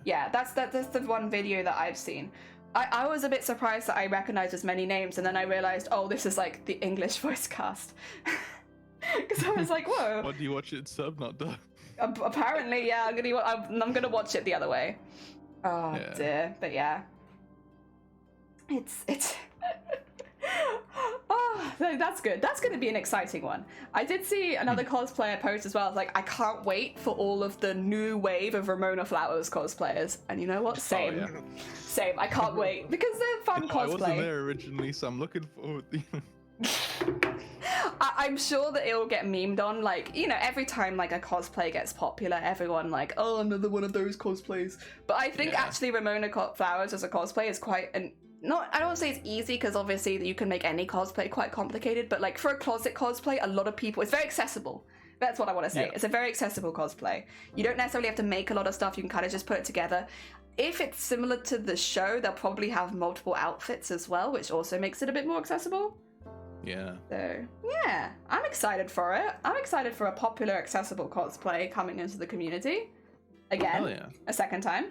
Yeah, that's the one video that I've seen. I was a bit surprised that I recognized as many names, and then I realized, oh, this is like the English voice cast. Because I was like, whoa. What, do you watch it sub, not dub? Apparently, yeah, I'm gonna watch it the other way. Oh dear, but yeah, it's oh, that's good. That's going to be an exciting one. I did see another cosplayer post as well. I was like, I can't wait for all of the new wave of Ramona Flowers cosplayers. And you know what? Same. Same. I can't wait because they're fun cosplay. I wasn't there originally, so I'm looking forward to I'm sure that it will get memed on, like, you know, every time like a cosplay gets popular, everyone like, oh, another one of those cosplays. But I think actually Ramona Flowers as a cosplay is quite I don't want to say it's easy, because obviously you can make any cosplay quite complicated, but like for a closet cosplay, a lot of people, it's very accessible. That's what I want to say. Yeah. It's a very accessible cosplay. You don't necessarily have to make a lot of stuff. You can kind of just put it together. If it's similar to the show, they'll probably have multiple outfits as well, which also makes it a bit more accessible. Yeah. So, yeah, I'm excited for it. I'm excited for a popular, accessible cosplay coming into the community. Again, Hell yeah. a second time.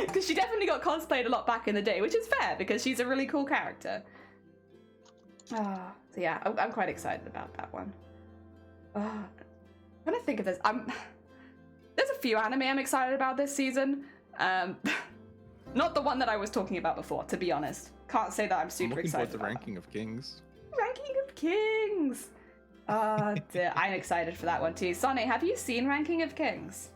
Because she definitely got cosplayed a lot back in the day, which is fair, because she's a really cool character. So yeah, I'm quite excited about that one. I'm trying to think of this. There's a few anime I'm excited about this season. Not the one that I was talking about before, to be honest. Can't say that I'm super excited about the about Ranking of Kings. Ranking of Kings! Oh dear, I'm excited for that one too. Sonny, have you seen Ranking of Kings?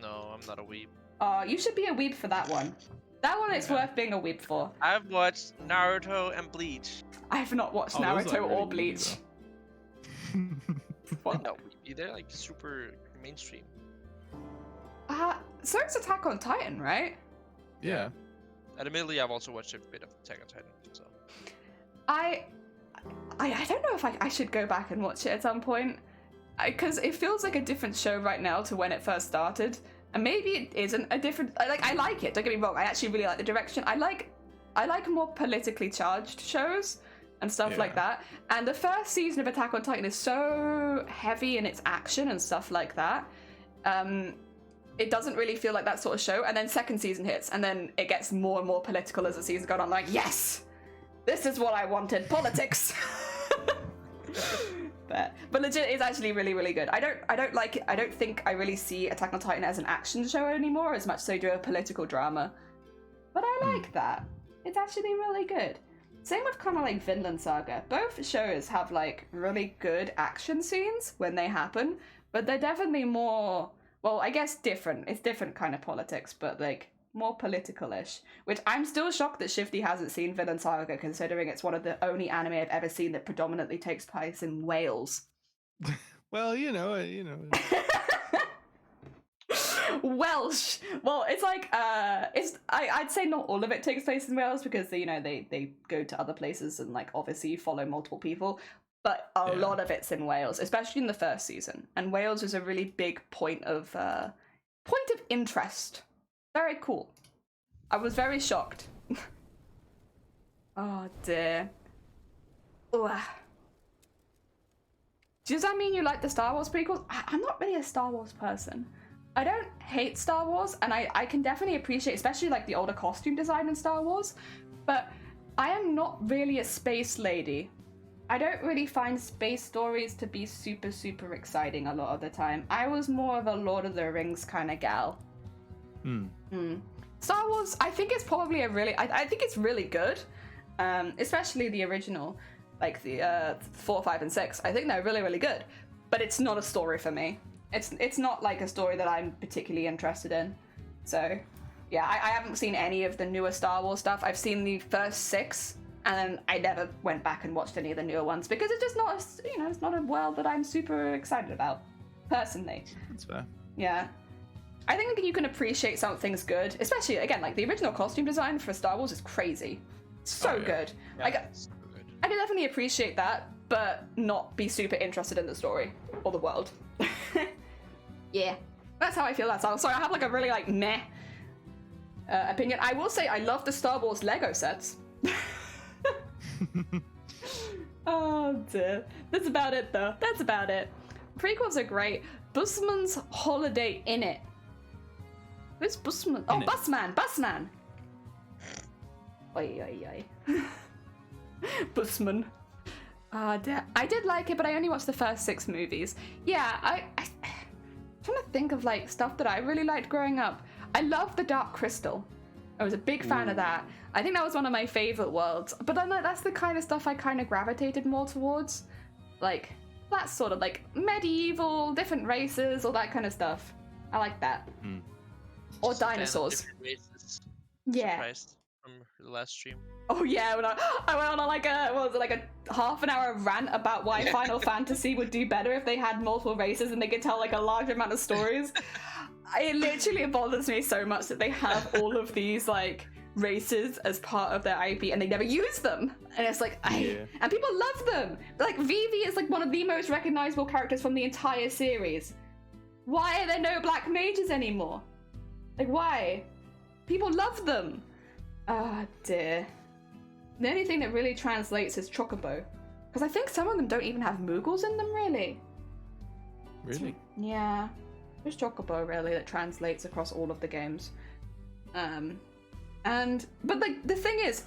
No, I'm not a weeb. Oh, you should be a weeb for that one. That one is worth being a weeb for. I've watched Naruto and Bleach. I have not watched those are Naruto really or easy, Bleach. What? No, weeby. They're like super mainstream. So it's Attack on Titan, right? Yeah. Admittedly, I've also watched a bit of Attack on Titan. So I don't know if I should go back and watch it at some point, because it feels like a different show right now to when it first started, and maybe it isn't a different. I like it. Don't get me wrong. I actually really like the direction. I like more politically charged shows and stuff like that. And the first season of Attack on Titan is so heavy in its action and stuff like that. It doesn't really feel like that sort of show. And then second season hits, and then it gets more and more political as the season's gone on. Like, yes, this is what I wanted, politics. But legit, it's actually really, really good. I don't like it. I don't think I really see Attack on Titan as an action show anymore, as much as I do a political drama. But I like that. It's actually really good. Same with kind of like Vinland Saga. Both shows have like really good action scenes when they happen, but they're definitely more, well, I guess different. It's different kind of politics, but like more political-ish. Which I'm still shocked that Shifty hasn't seen Vinland Saga, considering it's one of the only anime I've ever seen that predominantly takes place in Wales. Well, you know. Welsh. Well, it's like I'd say not all of it takes place in Wales, because they go to other places and like obviously follow multiple people, but a lot of it's in Wales, especially in the first season. And Wales is a really big point of interest. Very cool. I was very shocked. Oh dear. Ugh. Does that mean you like the Star Wars prequels? I'm not really a Star Wars person. I don't hate Star Wars, and I can definitely appreciate, especially like the older costume design in Star Wars, but I am not really a space lady. I don't really find space stories to be super, super exciting a lot of the time. I was more of a Lord of the Rings kind of gal. Star Wars, I think it's probably I think it's really good, especially the original, like the 4, 5, and 6. I think they're really, really good, but it's not a story for me. It's not like a story that I'm particularly interested in. So, yeah, I haven't seen any of the newer Star Wars stuff. I've seen the first 6, and then I never went back and watched any of the newer ones, because it's just not, it's not a world that I'm super excited about, personally. That's fair. Yeah. I think you can appreciate something's good, especially, again, like the original costume design for Star Wars is crazy. So good. Yeah, I can definitely appreciate that, but not be super interested in the story or the world. Yeah, that's how I feel that song. Sorry, I have like a really like meh opinion. I will say I love the Star Wars Lego sets. Oh dear. That's about it though. That's about it. Prequels are great. Busman's Holiday in it. Who's Busman? Oh, Busman. Oi, oi, oi. Busman. I did like it, but I only watched the first 6 movies. Yeah, I'm trying to think of like stuff that I really liked growing up. I loved The Dark Crystal. I was a big fan of that. I think that was one of my favorite worlds. But then that's the kind of stuff I kind of gravitated more towards. Like, that sort of like medieval, different races, all that kind of stuff. I like that. Or dinosaurs. Yeah. Surprised from the last stream. Oh yeah, when I went on like a half an hour rant about why Final Fantasy would do better if they had multiple races and they could tell like a large amount of stories. It literally bothers me so much that they have all of these like races as part of their IP and they never use them. And it's like, and people love them. Like, Vivi is like one of the most recognizable characters from the entire series. Why are there no black mages anymore? Like, why? People love them. Ah, dear. The only thing that really translates is Chocobo. Because I think some of them don't even have Moogles in them, really. Really? Yeah. There's Chocobo, really, that translates across all of the games. But like, the thing is,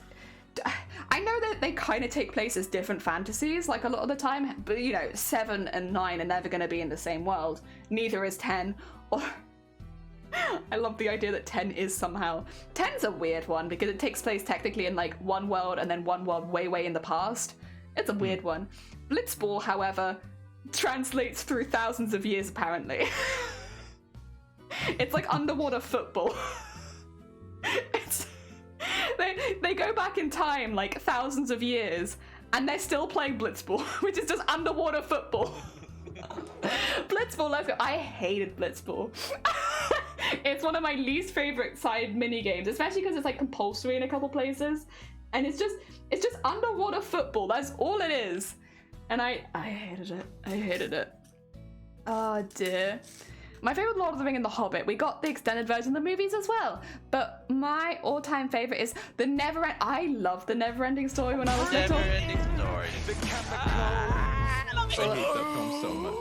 I know that they kind of take place as different fantasies, like a lot of the time, but you know, 7 and 9 are never going to be in the same world. Neither is 10. Or I love the idea that 10 is somehow... 10's a weird one because it takes place technically in like one world and then one world way in the past. It's a weird one. Blitzball, however, translates through thousands of years apparently. It's like underwater football. They go back in time like thousands of years and they're still playing Blitzball, which is just underwater football. Blitzball, let's go. I hated Blitzball. It's one of my least favorite side mini games, especially because it's like compulsory in a couple places, and it's just underwater football. That's all it is, and I hated it. I hated it. Oh dear. My favorite Lord of the Ring and The Hobbit. We got the extended version of the movies as well, but my all-time favorite is the I loved the Never-Ending Story when I was little. Never-ending story. I hate that film so much.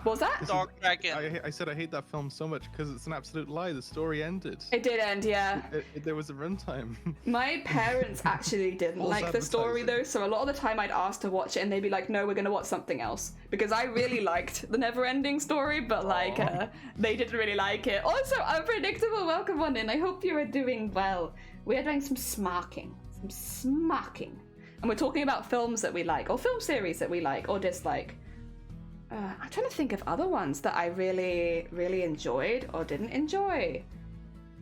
What was that? Dog dragon. I said I hate that film so much because it's an absolute lie. The story ended. It did end, yeah. There was a runtime. My parents actually didn't like the story though, so a lot of the time I'd ask to watch it and they'd be like, no, we're gonna watch something else. Because I really liked the Never-Ending Story, but like, they didn't really like it. Also, Unpredictable, welcome on in. I hope you are doing well. We are doing some smarking. And we're talking about films that we like, or film series that we like, or dislike. I'm trying to think of other ones that I really, really enjoyed or didn't enjoy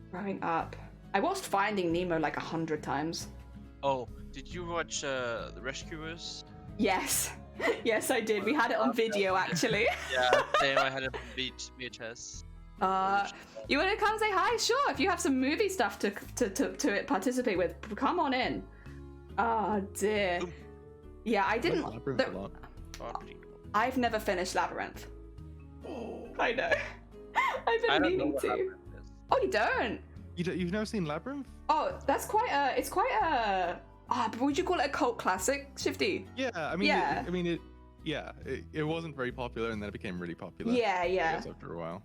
growing up. I watched Finding Nemo like 100 times. Oh, did you watch The Rescuers? Yes. Yes, I did. We had it on video, actually. Yeah, same. I had it on VHS. You want to come say hi? Sure. If you have some movie stuff to participate with, come on in. Oh, dear. Yeah, I didn't... I've never finished Labyrinth. Oh, I know. I've been meaning to. Oh, you don't? You've never seen Labyrinth? Oh, that's quite a. It's quite a. But would you call it a cult classic, Shifty? Yeah, I mean, it wasn't very popular, and then it became really popular. Yeah. I guess after a while.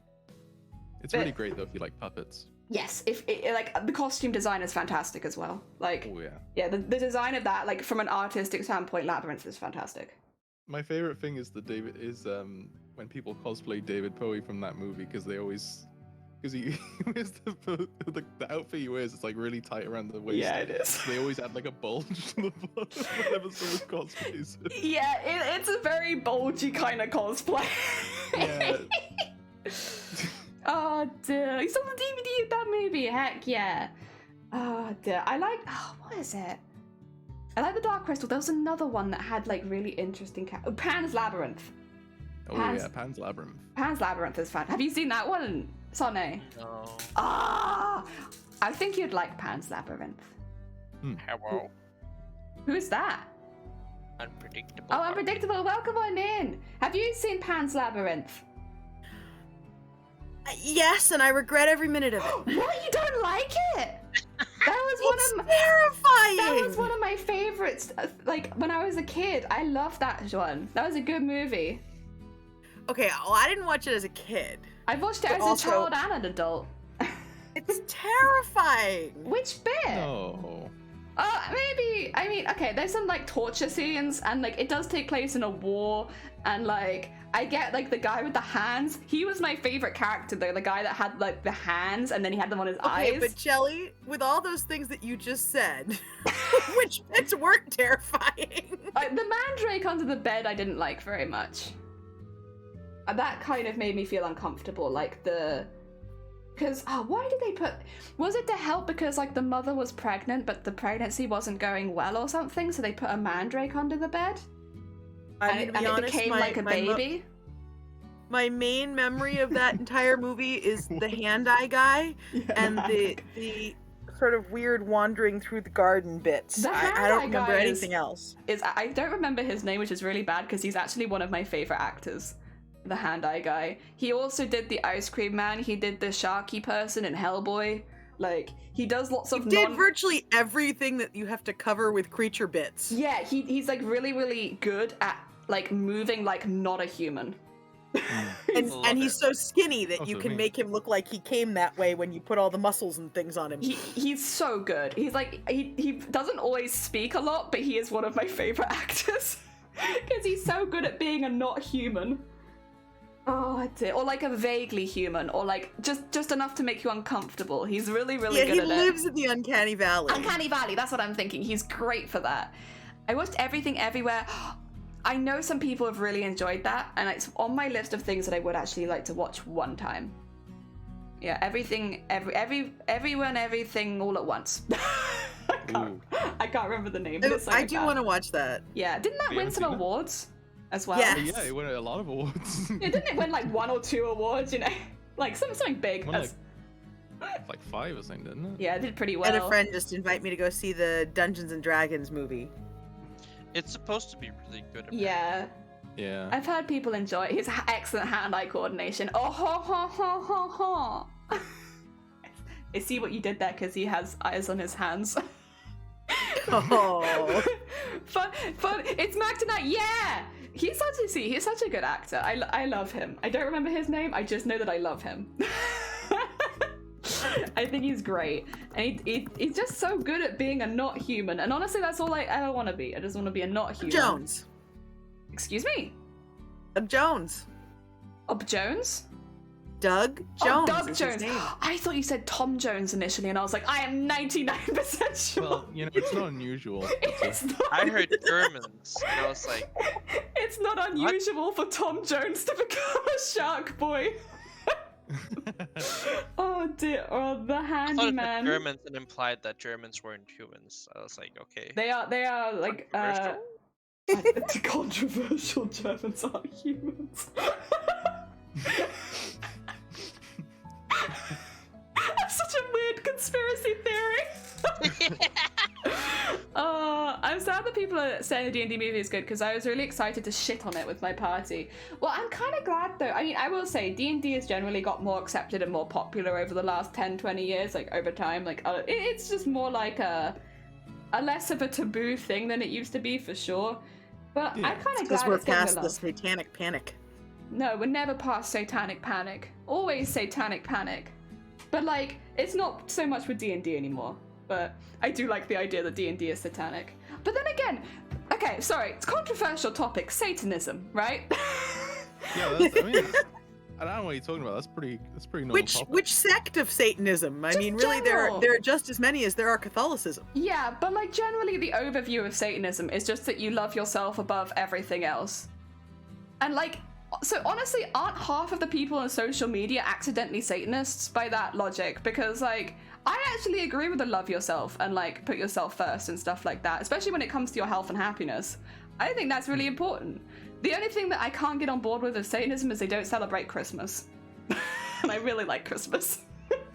It's really great though if you like puppets. Yes, if like the costume design is fantastic as well. Like, oh yeah. Yeah, the design of that, like from an artistic standpoint, Labyrinth is fantastic. My favorite thing is when people cosplay David Bowie from that movie because he wears the outfit he wears. It's like really tight around the waist. Yeah, it is. They always add like a bulge to the bottom whenever someone cosplays. Yeah, it's a very bulgy kind of cosplay. Yeah. Oh dear, you saw the DVD of that movie? Heck yeah. Oh dear, what is it? I like the Dark Crystal. There was another one that had like really interesting Pan's Labyrinth. Pan's Labyrinth. Pan's Labyrinth is fun. Have you seen that one, Sonny? No. I think you'd like Pan's Labyrinth. Hello. Who's that? Unpredictable. Oh, Unpredictable. Welcome on in. Have you seen Pan's Labyrinth? Yes, and I regret every minute of it. What? You don't like it? Terrifying. That was one of my favorites. Like when I was a kid, I loved that one. That was a good movie. Okay, well, I didn't watch it as a kid. I watched it as a child and an adult. It's terrifying. Which bit? No. Maybe. I mean, okay, there's some like torture scenes, and like it does take place in a war, and like I get like the guy with the hands. He was my favorite character though. The guy that had like the hands, and then he had them on his eyes. Okay, but Jelly, with all those things that you just said, which bits weren't terrifying? The mandrake under the bed, I didn't like very much. That kind of made me feel uncomfortable. Like because why did they put? Was it to help because like the mother was pregnant, but the pregnancy wasn't going well or something? So they put a mandrake under the bed, and it became like a baby. My main memory of that entire movie is the hand-eye guy and the sort of weird wandering through the garden bits. I don't remember anything else. I don't remember his name, which is really bad because he's actually one of my favorite actors. The hand-eye guy. He also did the Ice Cream Man. He did the Sharky person in Hellboy. Like, he does lots of He did virtually everything that you have to cover with creature bits. Yeah, he's like really, really good at like moving like not a human. and he's so skinny that you can make him look like he came that way when you put all the muscles and things on him. He's so good. He's like, he doesn't always speak a lot, but he is one of my favorite actors. Because he's so good at being a not human. Oh, dear. Or like a vaguely human, or like just enough to make you uncomfortable. He's really, really good at it. Yeah, he lives in the Uncanny Valley. Uncanny Valley, that's what I'm thinking. He's great for that. I watched Everything Everywhere. I know some people have really enjoyed that, and it's on my list of things that I would actually like to watch one time. Yeah, everything, everyone, everything, all at once. I can't remember the name. But I do want to watch that. Yeah, didn't that win some awards as well? Yes. Yeah, it won a lot of awards. Yeah, didn't it win like 1 or 2 awards? You know, like something big. Like 5 or something, didn't it? Yeah, it did pretty well. And a friend just invited me to go see the Dungeons and Dragons movie. It's supposed to be really good. Yeah. Yeah. I've heard people enjoy his excellent hand-eye coordination. Oh, ha, ha, ha, ha, ha. I see what you did there because he has eyes on his hands. Oh. Fun. It's Mac tonight. Yeah. He's such a good actor. I love him. I don't remember his name. I just know that I love him. I think he's great, and he's just so good at being a not human. And honestly, that's all I ever want to be. I just want to be a not human. Jones. Excuse me. Doug Jones. Jones? Doug Jones. Oh, Doug Jones. I thought you said Tom Jones initially, and I was like, I am 99% sure. Well, you know, it's not unusual. I heard Germans, and I was like, it's not unusual for Tom Jones to become a shark boy. Oh dear. Oh, the handyman. I thought it Germans and implied that Germans weren't humans. I was like, okay. They are like controversial. Germans are humans. That's such a weird conspiracy theory. I'm sad that people are saying the D&D movie is good because I was really excited to shit on it with my party. Well, I'm kind of glad though. I mean, I will say D&D has generally got more accepted and more popular over the last 10-20 years, like over time. Like it's just more like a less of a taboo thing than it used to be, for sure. But yeah, I'm kind of glad because we're past the satanic panic. No, we're never past satanic panic. Always satanic panic. But like, it's not so much with D&D anymore. But I do like the idea that D&D is satanic. But then again, okay, sorry, it's a controversial topic, Satanism, right? Yeah, I mean, I don't know what you're talking about. That's pretty normal topic. Which sect of Satanism? I mean, really, there are just as many as there are Catholicism. Yeah, but like generally the overview of Satanism is just that you love yourself above everything else. And like, so honestly, aren't half of the people on social media accidentally Satanists by that logic? Because like, I actually agree with the love yourself and like put yourself first and stuff like that, especially when it comes to your health and happiness. I think that's really important. The only thing that I can't get on board with Satanism is they don't celebrate Christmas. And I really like Christmas.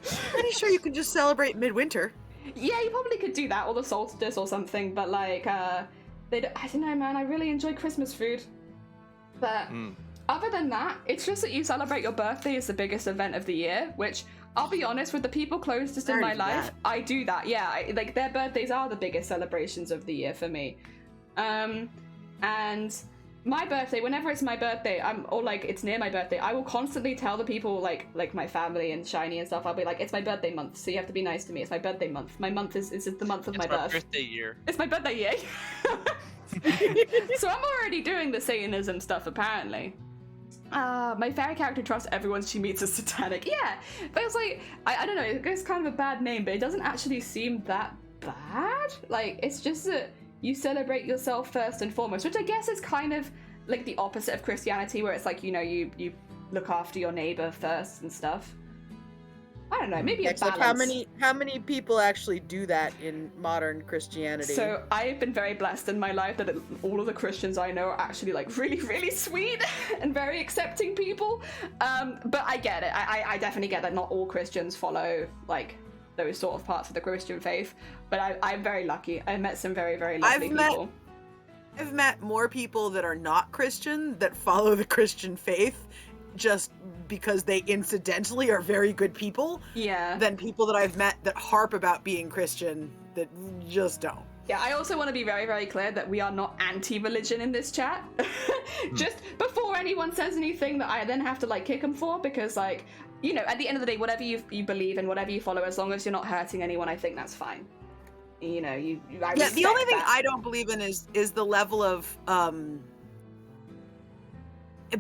Pretty sure you can just celebrate midwinter. Yeah, you probably could do that, or the solstice or something, but like, I don't know, man, I really enjoy Christmas food. But other than that, it's just that you celebrate your birthday as the biggest event of the year, which, I'll be honest, with the people closest in my life, I do that. Yeah, like their birthdays are the biggest celebrations of the year for me. And my birthday, whenever it's my birthday, or like it's near my birthday, I will constantly tell the people like my family and Shiny and stuff, I'll be like, it's my birthday month, so you have to be nice to me. It's my birthday month. My month is the month of my birth. It's my birthday year. It's my birthday year. So I'm already doing the Satanism stuff, apparently. My fairy character trusts everyone she meets as satanic. Yeah, but it's like, I don't know, it's kind of a bad name, but it doesn't actually seem that bad. Like, it's just that you celebrate yourself first and foremost, which I guess is kind of like the opposite of Christianity, where it's like, you know, you look after your neighbor first and stuff. I don't know, maybe a balance. Like how many people actually do that in modern Christianity? So I've been very blessed in my life that all of the Christians I know are actually like really, really sweet and very accepting people. But I get it. I definitely get that not all Christians follow like those sort of parts of the Christian faith. But I'm very lucky. I met some very, very lovely people. I've met more people that are not Christian that follow the Christian faith just because they incidentally are very good people. Yeah. Than people that I've met that harp about being Christian that just don't. Yeah, I also want to be very, very clear that we are not anti-religion in this chat. Just before anyone says anything that I then have to like kick them for, because like, you know, at the end of the day, whatever you believe in, whatever you follow, as long as you're not hurting anyone, I think that's fine. You know, yeah, the only thing I don't believe in is the level of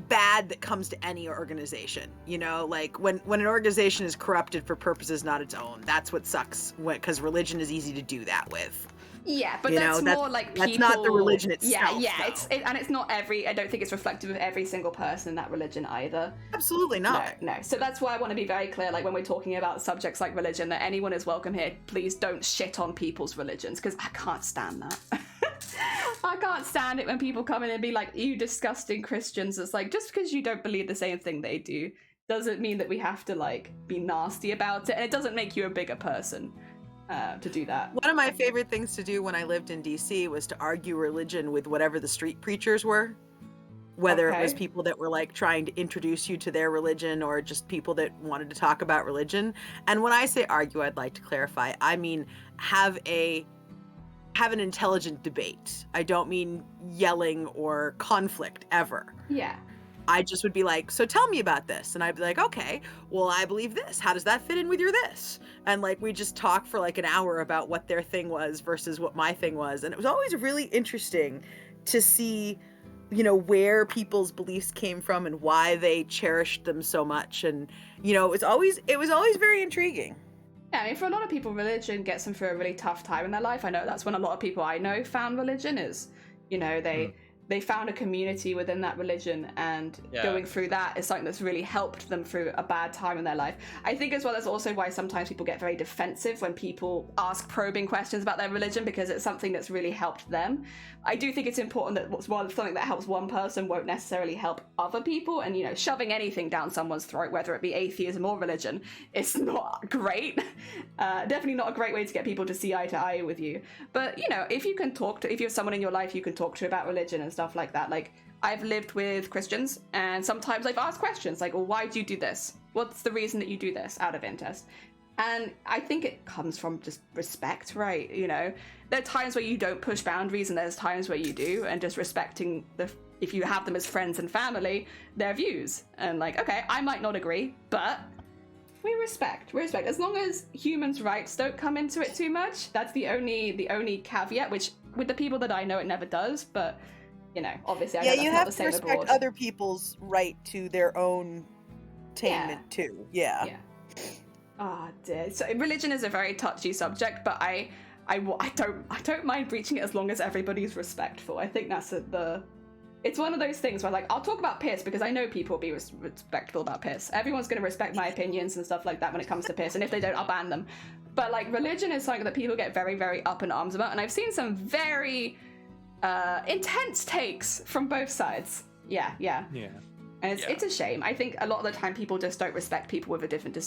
bad that comes to any organization. You know, like when an organization is corrupted for purposes not its own, that's what sucks. Because religion is easy to do that with. Yeah, but that's more like people... That's not the religion itself. Yeah, and it's not every... I don't think it's reflective of every single person in that religion either. Absolutely not. No. So that's why I want to be very clear, like when we're talking about subjects like religion, that anyone is welcome here. Please don't shit on people's religions, because I can't stand that. I can't stand it when people come in and be like, you disgusting Christians. It's like, just because you don't believe the same thing they do doesn't mean that we have to like be nasty about it, and it doesn't make you a bigger person. To do that. One of my favorite things to do when I lived in DC was to argue religion with whatever the street preachers were. Whether it was people that were like trying to introduce you to their religion or just people that wanted to talk about religion. And when I say argue, I'd like to clarify, I mean have an intelligent debate. I don't mean yelling or conflict ever. Yeah. I just would be like, so tell me about this. And I'd be like, okay, well, I believe this. How does that fit in with your this? And like, we just talk for like an hour about what their thing was versus what my thing was. And it was always really interesting to see, you know, where people's beliefs came from and why they cherished them so much. And, you know, it was always very intriguing. Yeah, I mean, for a lot of people, religion gets them through a really tough time in their life. I know that's when a lot of people I know found religion is, you know, they found a community within that religion, and going through that is something that's really helped them through a bad time in their life. I think as well that's also why sometimes people get very defensive when people ask probing questions about their religion, because it's something that's really helped them. I do think it's important that something that helps one person won't necessarily help other people, and you know, shoving anything down someone's throat, whether it be atheism or religion, it's not great. Definitely not a great way to get people to see eye to eye with you. But you know, if you have someone in your life you can talk to about religion and stuff like that, like I've lived with Christians and sometimes I've asked questions like, well, why do you do this? What's the reason that you do this out of interest? And I think it comes from just respect, right? You know, there are times where you don't push boundaries and there's times where you do, and just respecting if you have them as friends and family, their views. And like, okay, I might not agree, but we respect. As long as humans' rights don't come into it too much, that's the only caveat, which with the people that I know, it never does, but you know, obviously I know that's you not have the to same respect abroad. other people's right to their own attainment too. Yeah. Oh dear. So religion is a very touchy subject, but I don't mind breaching it as long as everybody's respectful. I think that's it's one of those things where like I'll talk about piss because I know people will be respectful about piss. Everyone's going to respect my opinions and stuff like that when it comes to piss, and if they don't, I'll ban them. But like religion is something that people get very, very up in arms about, and I've seen some very intense takes from both sides. Yeah. And it's a shame. I think a lot of the time people just don't respect people with a different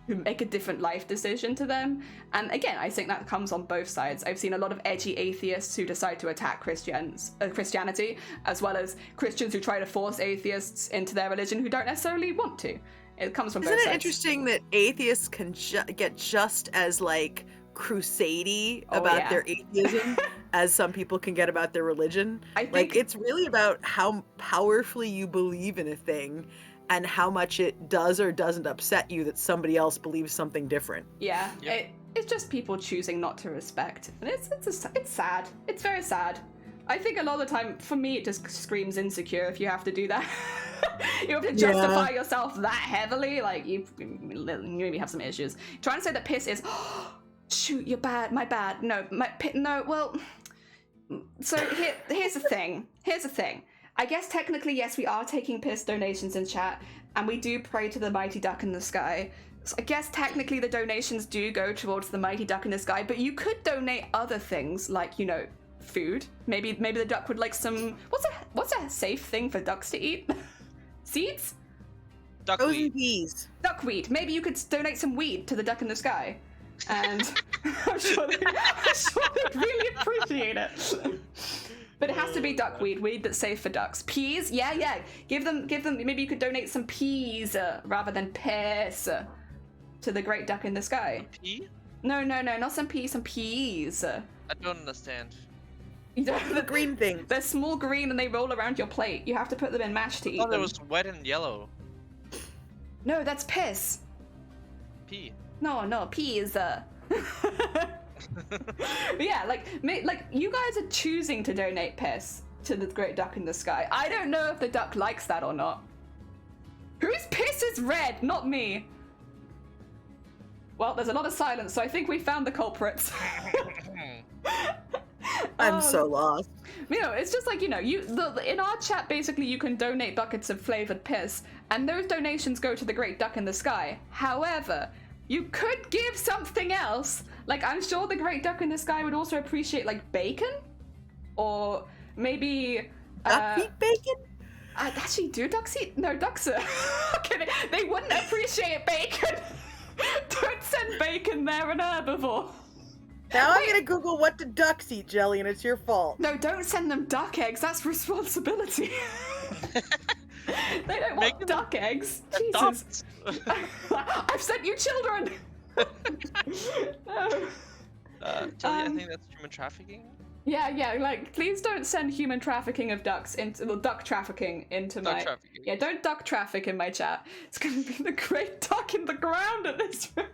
who make a different life decision to them. And again, I think that comes on both sides. I've seen a lot of edgy atheists who decide to attack Christianity, as well as Christians who try to force atheists into their religion who don't necessarily want to. It comes from both sides. Isn't it interesting that atheists can get just as like crusade-y about their atheism as some people can get about their religion? I think like it's really about how powerfully you believe in a thing and how much it does or doesn't upset you that somebody else believes something different. Yeah, it's just people choosing not to respect, and it's sad. It's very sad. I think a lot of the time, for me, it just screams insecure if you have to do that. You have to justify yourself that heavily, like you maybe have some issues. Trying to say that piss is, shoot, you're bad, my bad. No, well, so here's the thing. I guess technically, yes, we are taking piss donations in chat, and we do pray to the mighty duck in the sky. So I guess technically the donations do go towards the mighty duck in the sky, but you could donate other things like, you know, food. Maybe the duck would like some, what's a safe thing for ducks to eat? Seeds? Duckweed. Peas. Duckweed. Maybe you could donate some weed to the duck in the sky. And I'm sure they'd really appreciate it. But it has to be duckweed, weed that's safe for ducks. Peas, yeah. Give them. Maybe you could donate some peas rather than piss to the great duck in the sky. Pea? No, not some peas, some peas. I don't understand. The green thing. They're small green and they roll around your plate. You have to put them in mash to eat Oh, them. it was wet and yellow. No, that's piss. Pea. No, peas. Yeah, like you guys are choosing to donate piss to the great duck in the sky. I don't know if the duck likes that or not. Whose piss is red? Not me. Well, there's a lot of silence, so I think we found the culprits. I'm so lost. It's just like, in our chat, basically, you can donate buckets of flavored piss, and those donations go to the great duck in the sky. However, you could give something else. Like, I'm sure the great duck in the sky would also appreciate, like, bacon? Or maybe... Duck eat bacon? Actually, do ducks eat? No, ducks are... Okay, they wouldn't appreciate bacon. Don't send bacon, they're an herbivore. Now I'm gonna Google what do ducks eat, Jelly, and it's your fault. No, don't send them duck eggs, that's responsibility. They don't want duck eggs. Jesus. I've sent you children! No. Jelly, I think that's human trafficking. Yeah, like, please don't send human trafficking of ducks into, duck trafficking into my... Trafficking. Yeah, don't duck traffic in my chat. It's gonna be the great duck in the ground at this point.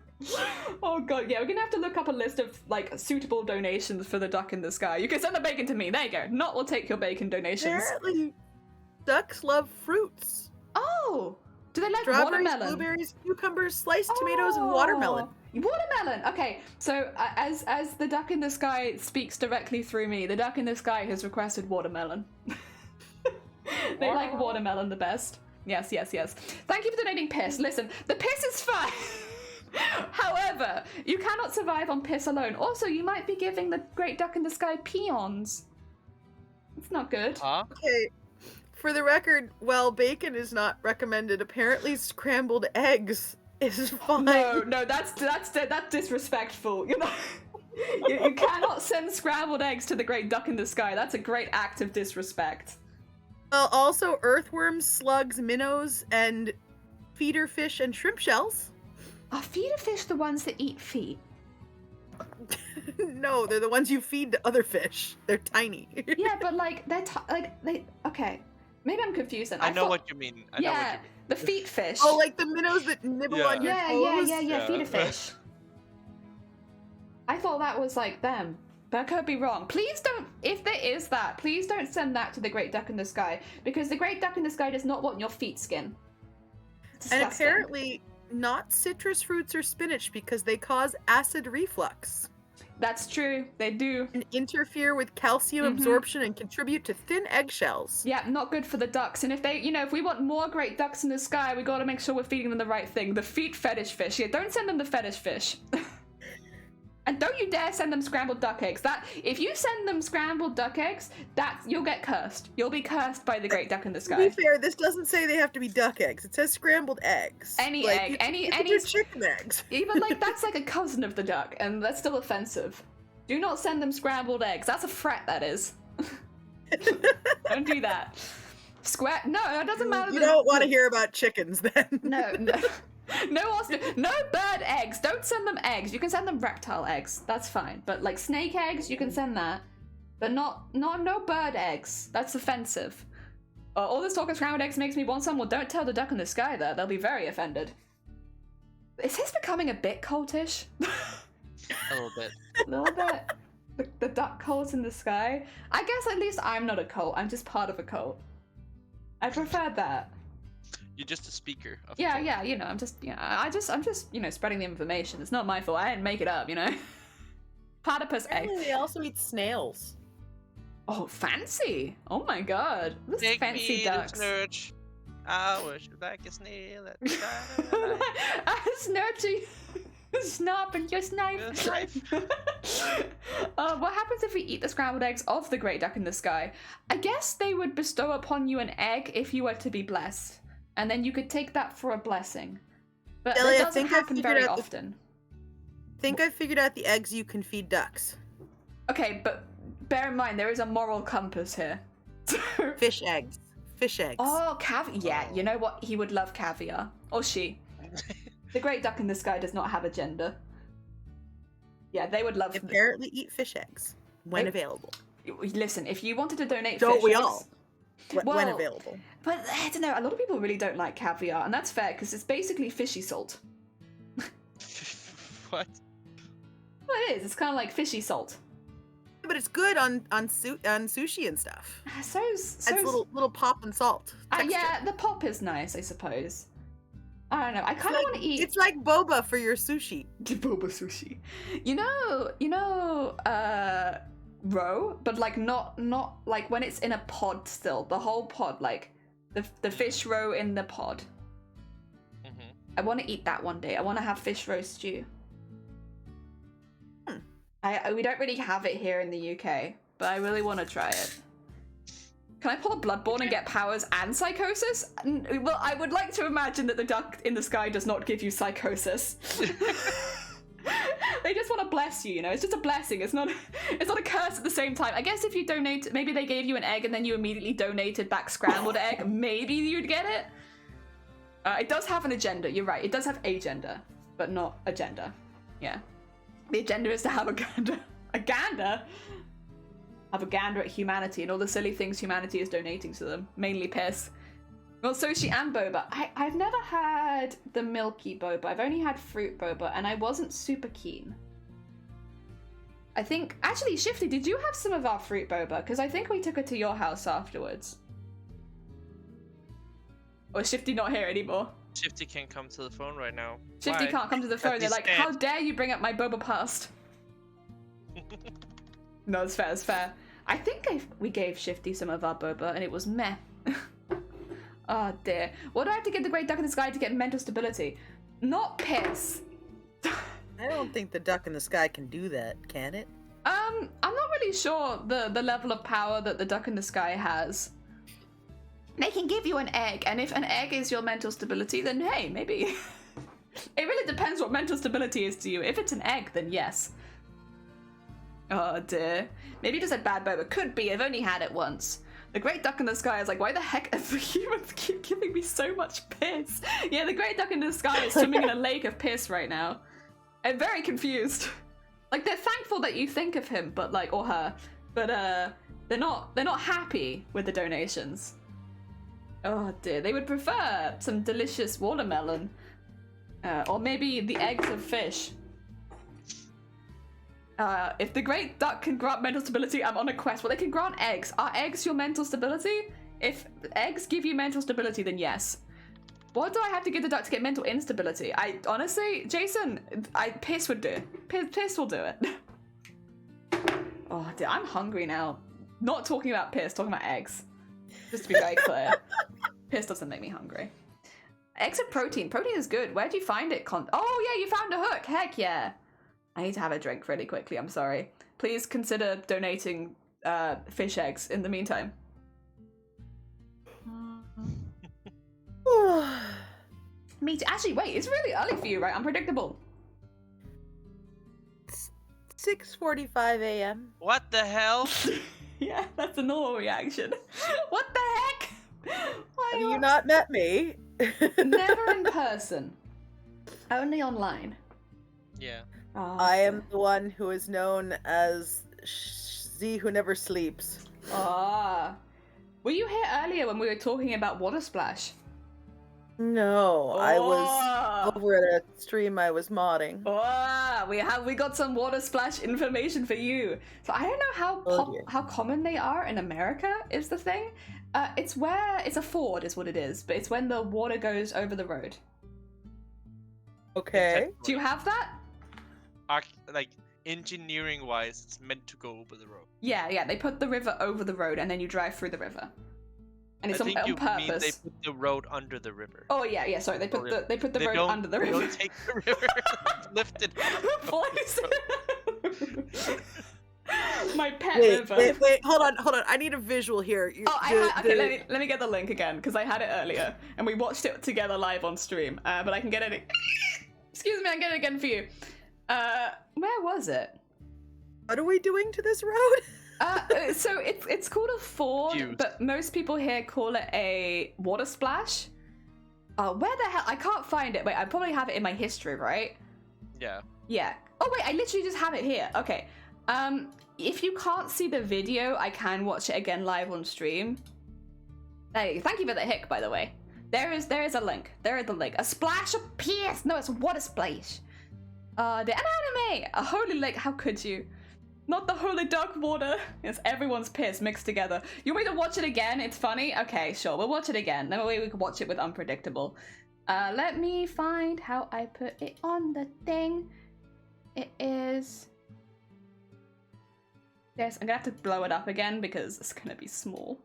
Oh god, yeah, we're gonna have to look up a list of, like, suitable donations for the duck in the sky. You can send the bacon to me, there you go. Not will take your bacon donations. Apparently, ducks love fruits. Oh! Do they like Strawberries, watermelon? blueberries, cucumbers, sliced tomatoes, and watermelon. Watermelon! Okay, so as the duck in the sky speaks directly through me, the duck in the sky has requested watermelon. They like watermelon the best. Yes. Thank you for donating piss. Listen, the piss is fine. However, you cannot survive on piss alone. Also, you might be giving the great duck in the sky peons. It's not good. Huh? Okay. For the record, while bacon is not recommended, apparently scrambled eggs is fine. No, that's disrespectful. You know, you cannot send scrambled eggs to the great duck in the sky. That's a great act of disrespect. Also, earthworms, slugs, minnows, and feeder fish and shrimp shells. Are feeder fish the ones that eat feet? No, they're the ones you feed to other fish. They're tiny. Yeah, but like they're okay. Maybe I'm confused then. I know what you mean. I know what you mean. The feet fish. Oh, like the minnows that nibble on your toes? Yeah, feeder fish. I thought that was like them, but I could be wrong. Please don't, if there is that, please don't send that to the great duck in the sky, because the great duck in the sky does not want your feet skin. And apparently not citrus fruits or spinach because they cause acid reflux. That's true, they do. And interfere with calcium absorption and contribute to thin eggshells. Yeah, not good for the ducks. And if they, if we want more great ducks in the sky, we gotta make sure we're feeding them the right thing. The feet fetish fish. Yeah, don't send them the fetish fish. And don't you dare send them scrambled duck eggs. If you send them scrambled duck eggs, you'll get cursed. You'll be cursed by the great duck in the sky. To be fair, this doesn't say they have to be duck eggs. It says scrambled eggs. Any egg, any chicken eggs. Even like that's like a cousin of the duck, and that's still offensive. Do not send them scrambled eggs. That's a threat, that is. Don't do that. No, it doesn't matter. You don't want to hear about chickens then. No. No bird eggs. Don't send them eggs. You can send them reptile eggs. That's fine. But like snake eggs, you can send that. But no bird eggs. That's offensive. All this talk of scrambled eggs makes me want some. Well, don't tell the duck in the sky that. They'll be very offended. Is this becoming a bit cultish? A little bit. A little bit. The duck cults in the sky. I guess at least I'm not a cult. I'm just part of a cult. I prefer that. You're just a speaker. Yeah. I'm just spreading the information. It's not my fault. I didn't make it up. Platypus egg. Apparently they also eat snails. Oh, fancy! Oh my god, this Take fancy me ducks. To church. I wish like a snail. Snurchy. Snap your knife. What happens if we eat the scrambled eggs of the great duck in the sky? I guess they would bestow upon you an egg if you were to be blessed, and then you could take that for a blessing. But Ellie, that doesn't happen very often. think I figured out the eggs you can feed ducks. Okay, but bear in mind there is a moral compass here. Fish eggs. Fish eggs. Oh, caviar. Yeah, you know what? He would love caviar. Or she. The great duck in the sky does not have a gender. Yeah, they would love. Apparently, eat fish eggs when available. Listen, if you wanted to donate Don't fish we eggs, all? When available. But I don't know. A lot of people really don't like caviar, and that's fair because it's basically fishy salt. What? Well, it is. It's kind of like fishy salt. But it's good on sushi and stuff. It's little pop and salt. Yeah, the pop is nice, I suppose. I don't know. I kind of want to eat. It's like boba for your sushi. Boba sushi. You know, roe, but like not like when it's in a pod still. The whole pod, like the fish roe in the pod. Mm-hmm. I want to eat that one day. I want to have fish roe stew. We don't really have it here in the UK, but I really want to try it. Can I pull a Bloodborne and get powers and psychosis? Well, I would like to imagine that the duck in the sky does not give you psychosis. They just want to bless you, you know? It's just a blessing. It's not a curse at the same time. I guess if you donate, maybe they gave you an egg and then you immediately donated back scrambled egg, maybe you'd get it. It does have an agenda. You're right. It does have a gender, but not a gender. Yeah. The agenda is to have a gander. A gander? Have a gander at humanity and all the silly things humanity is donating to them. Mainly piss. Well, sushi and boba. I've never had the milky boba. I've only had fruit boba, and I wasn't super keen. I think... Actually, Shifty, did you have some of our fruit boba? Because I think we took it to your house afterwards. Or is Shifty not here anymore? Shifty can't come to the phone right now. Shifty Why? can't come to the phone. They're like, how dare you bring up my boba past? No, it's fair, it's fair. I think we gave Shifty some of our boba and it was meh. Oh dear. What do I have to get the great duck in the sky to get mental stability? Not piss. I don't think the duck in the sky can do that, can it? I'm not really sure the level of power that the duck in the sky has. They can give you an egg, and if an egg is your mental stability, then hey, maybe. It really depends what mental stability is to you. If it's an egg, then yes. Oh dear. Maybe just a bad boba. Could be. I've only had it once. The great duck in the sky is like, why the heck are the humans keep giving me so much piss? Yeah, the great duck in the sky is swimming in a lake of piss right now. I'm very confused. Like, they're thankful that you think of him, but like, or her, but they're not happy with the donations. Oh dear, they would prefer some delicious watermelon. Or maybe the eggs of fish. If the great duck can grant mental stability, I'm on a quest. Well, they can grant eggs. Are eggs your mental stability? If eggs give you mental stability, then yes. What do I have to give the duck to get mental instability? I honestly, Jason, piss would do. Piss will do it. Oh dear, I'm hungry now. Not talking about piss, talking about eggs. Just to be very clear. Piss doesn't make me hungry. Eggs are protein. Protein is good. Where'd you find it? Oh yeah, you found a hook. Heck yeah. I need to have a drink really quickly. I'm sorry. Please consider donating fish eggs in the meantime. Me too. Actually, wait. It's really early for you, right? Unpredictable. 6:45 a.m. What the hell? Yeah, that's a normal reaction. What the heck? Why Have you not met me? Never in person. Only online. Yeah. Oh, I am the one who is known as Z who never sleeps. Ah. Were you here earlier when we were talking about water splash? No, I was over at a stream I was modding. Oh, we got some water splash information for you. So I don't know how common they are in America is the thing. It's a ford is what it is, but it's when the water goes over the road. Okay. Do you have that? Like engineering wise, it's meant to go over the road. Yeah, they put the river over the road and then you drive through the river. And it's on purpose. Mean they put the road under the river. Oh yeah, sorry. They put the road under the river. They don't take the river, lift it. My pet river. Wait, hold on. I need a visual here. Okay, let me get the link again because I had it earlier and we watched it together live on stream. But I can get it. Excuse me, I can get it again for you. Where was it? What are we doing to this road? So it's called a ford, but most people here call it a water splash. Where the hell? I can't find it. Wait, I probably have it in my history, right? Yeah. Yeah. Oh wait, I literally just have it here. Okay. If you can't see the video, I can watch it again live on stream. Hey, thank you for the hick, by the way. There is a link. There is the link. A splash of piss. No, it's a water splash. The anime. A holy lake. How could you? Not the holy dark water. It's everyone's piss mixed together. You want me to watch it again? It's funny? Okay, sure. We'll watch it again. That way we can watch it with Unpredictable. Let me find how I put it on the thing. It is... Yes, I'm gonna have to blow it up again because it's gonna be small.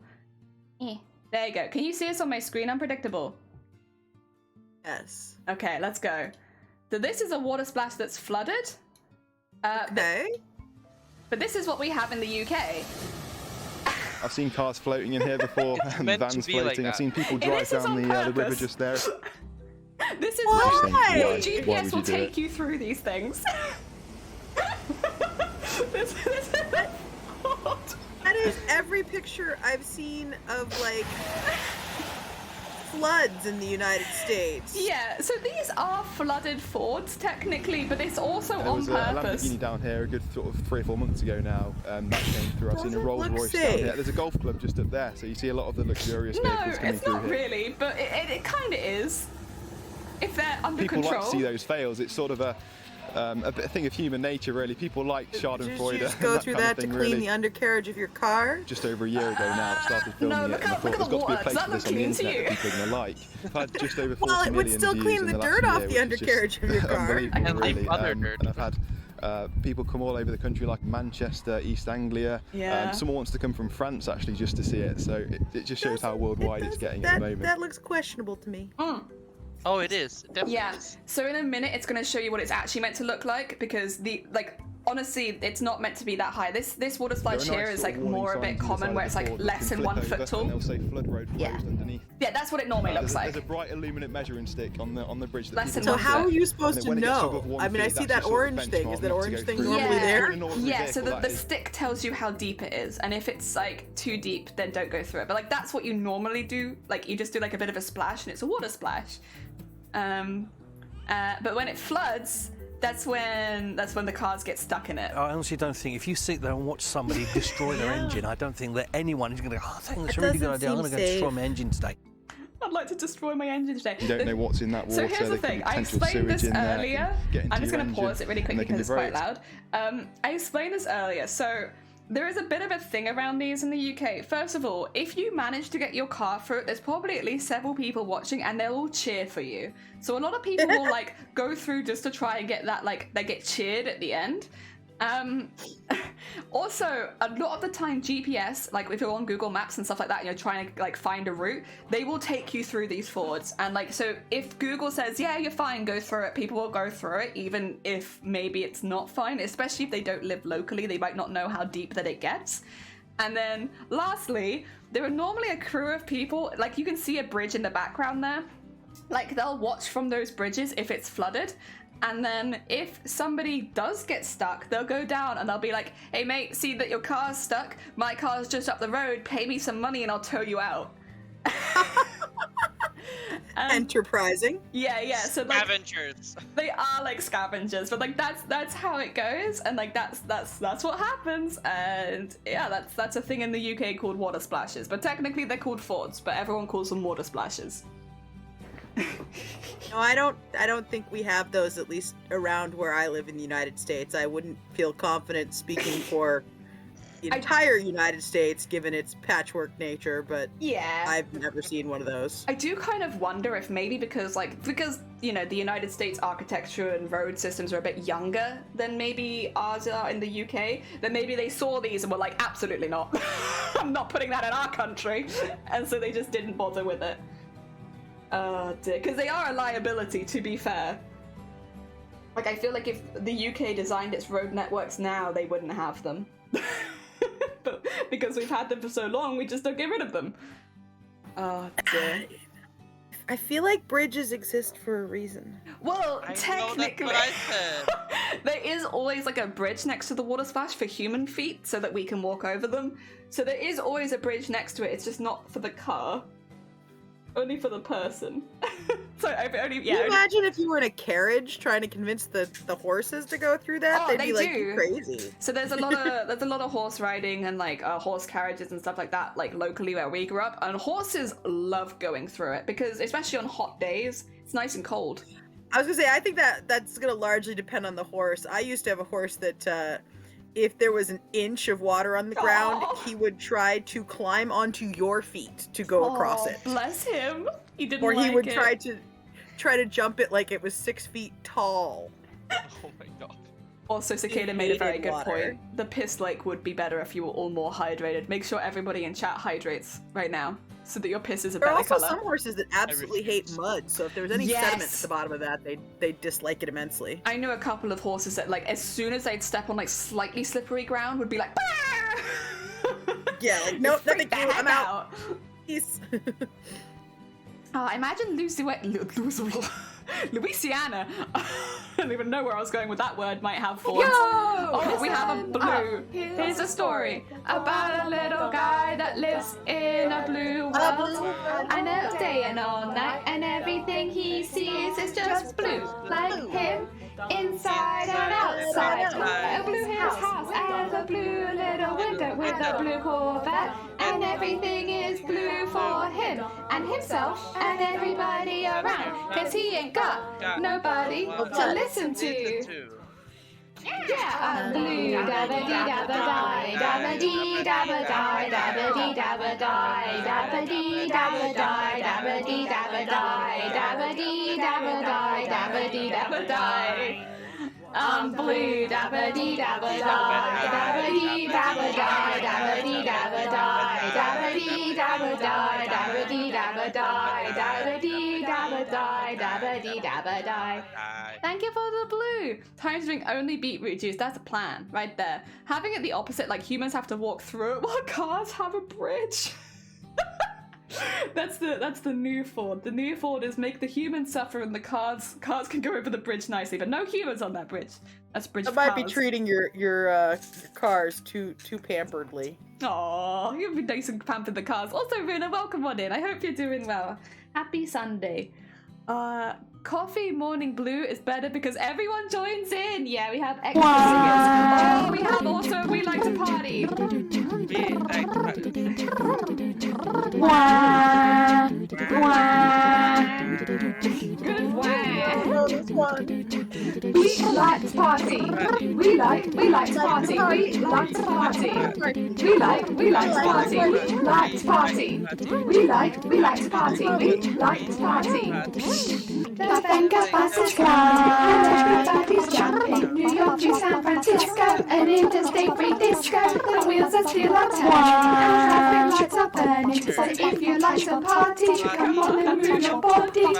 There you go. Can you see this on my screen, Unpredictable? Yes. Okay, let's go. So this is a water splash that's flooded. Okay. But this is what we have in the UK. I've seen cars floating in here before, and vans floating. I've seen people drive down the river just there. This is why GPS will take you through these things. this That is every picture I've seen of like floods in the United States. Yeah, so these are flooded fords technically, but it's also there on was purpose. A Lamborghini down here a good sort of 3 or 4 months ago now. That came through. I've seen a Rolls Royce down here. There's a golf club just up there, so you see a lot of the luxurious vehicles coming through here. No, it's not really, but it kind of is. If they're under People control. like to see those fails. It's sort of a thing of human nature, really. People like Schadenfreude. Did you just go through that to clean the undercarriage of your car? Just over a year ago now, I started filming it, and I thought there's got to be a place for this on the internet that people are going to like. I've had just over 40 well, it would million still views clean in the the dirt last off year, the which is undercarriage just of your car. unbelievable, really. Other And I've had people come all over the country, like Manchester, East Anglia. Yeah. Someone wants to come from France actually just to see it, so it just shows how worldwide it's getting at the moment. That looks questionable to me. Oh, it is. It definitely Yeah. is. So in a minute, it's going to show you what it's actually meant to look like because honestly, it's not meant to be that high. This water splash here is like more a bit common where it's like less than 1 foot tall. They'll say flood road flows underneath. Yeah, that's what it normally looks like. There's a bright illuminate measuring stick on the bridge. That Less than people one use. So how foot. are you supposed And to when it gets know? above 1 I mean, I feet, see that's that your sort of orange thing. Is benchmark that not to orange go thing through. normally Yeah. there? An ordinary Yeah, so vehicle, the that is. stick tells you how deep it is, and if it's like too deep, then don't go through it. But like that's what you normally do. Like you just do like a bit of a splash, and it's a water splash. But when it floods, that's when the cars get stuck in it. I honestly don't think if you sit there and watch somebody destroy their engine, I don't think that anyone is going to go, oh, I think that's a really good idea. I'm going to go destroy my engine today. I'd like to destroy my engine today. You don't know what's in that water. So here's the There could thing. be I potential explained sewage this in there, earlier. get into I'm just your going to engine, pause it really and quickly they can because it's quite devote. loud. I explained this earlier. So there is a bit of a thing around these in the UK. First of all, if you manage to get your car through it, there's probably at least several people watching and they'll all cheer for you. So a lot of people will like go through just to try and get that, like they get cheered at the end. Also, a lot of the time GPS, like if you're on Google Maps and stuff like that and you're trying to like find a route, they will take you through these fords. And like, so if Google says, yeah, you're fine, go through it, people will go through it, even if maybe it's not fine, especially if they don't live locally, they might not know how deep that it gets. And then lastly, there are normally a crew of people, like you can see a bridge in the background there, like they'll watch from those bridges if it's flooded. And then if somebody does get stuck, they'll go down and they'll be like, hey mate, see that your car's stuck? My car's just up the road, pay me some money and I'll tow you out. Enterprising. Yeah, so like, Scavengers. they are like scavengers, but like that's how it goes, and like that's what happens, and yeah, that's a thing in the UK called water splashes, but technically they're called fords, but everyone calls them water splashes. No, I don't think we have those, at least around where I live in the United States. I wouldn't feel confident speaking for the entire United States, given its patchwork nature, but yeah, I've never seen one of those. I do kind of wonder if maybe because you know the United States architecture and road systems are a bit younger than maybe ours are in the UK, then maybe they saw these and were like, absolutely not. I'm not putting that in our country, and so they just didn't bother with it. Oh dear, because they are a liability, to be fair. Like, I feel like if the UK designed its road networks now, they wouldn't have them. But because we've had them for so long, we just don't get rid of them. Oh dear. I feel like bridges exist for a reason. Well, I know, technically, that's what I said. there is always like a bridge next to the water splash for human feet so that we can walk over them. So there is always a bridge next to it. It's just not for the car, only for the person. So only, yeah. Can you imagine if you were in a carriage trying to convince the horses to go through that? Oh, They'd they be like, do. "You crazy." So there's a lot of horse riding and like horse carriages and stuff like that, like locally where we grew up, and horses love going through it because especially on hot days, it's nice and cold. I was gonna say, I think that's gonna largely depend on the horse. I used to have a horse that, if there was an inch of water on the ground, he would try to climb onto your feet to go across it. Bless him. He didn't. Or he like would it. try to jump it like it was 6 feet tall. Oh my god. Also, Cicada made a very hated good water. point. The piss lake would be better if you were all more hydrated. Make sure everybody in chat hydrates right now so that your piss is a There are better also color. some horses that absolutely hate refuse. mud, so if there was any Yes. sediment at the bottom of that, they'd dislike it immensely. I knew a couple of horses that, like, as soon as they'd step on like slightly slippery ground, would be like, "Bah!" Yeah, like, no, Freak nothing, the you, I'm heck out. Peace. Imagine Louisiana. I don't even know where I was going with that word. Might have forms. Oh, we have a blue. Here's a story about a little guy that lives in a blue world. And all day and all night, and everything he sees is just blue, like him, inside and outside. A blue his house and a blue little window with a blue Corvette, and everything is blue for him and himself and everybody around, 'cause he ain't got nobody to listen to. Yeah, I'm blue, dabba dee dabba die, dabba dee dabba die, dabba dee dabba die, dabba dee dabba die, dabba dee dabba die, dabba dee dabba die, dabba dee dabba die. I'm blue, dabba dee dabba die, dabba dee dabba die, dabba dee dabba die, dabba dee dabba die, dabba dee dabba die, dabba dee dabba die, dabba dee dabba die. Thank you for the blue. Time to drink only beetroot juice. That's a plan right there. Having it the opposite, like humans have to walk through it while cars have a bridge. That's the new Ford. The new Ford is make the humans suffer and the cars can go over the bridge nicely, but no humans on that bridge. That's bridge. I for might be cars. treating your cars too pamperedly. Aw, you've been nice and pampered the cars. Also, Runa, welcome on in. I hope you're doing well. Happy Sunday. Coffee morning blue is better because everyone joins in. Yeah, we have extra singers. Oh, we have also we like to party. Good wah. We like to party. We like to party. We like to party. We like to party. We like to party. We like to party. We like to party. The Venga bus is crowded and everybody's jumping. New York to San Francisco, an interstate free disco. The wheels are still are turning and traffic lights are burning. So if you like to party, come on and move your body. I'm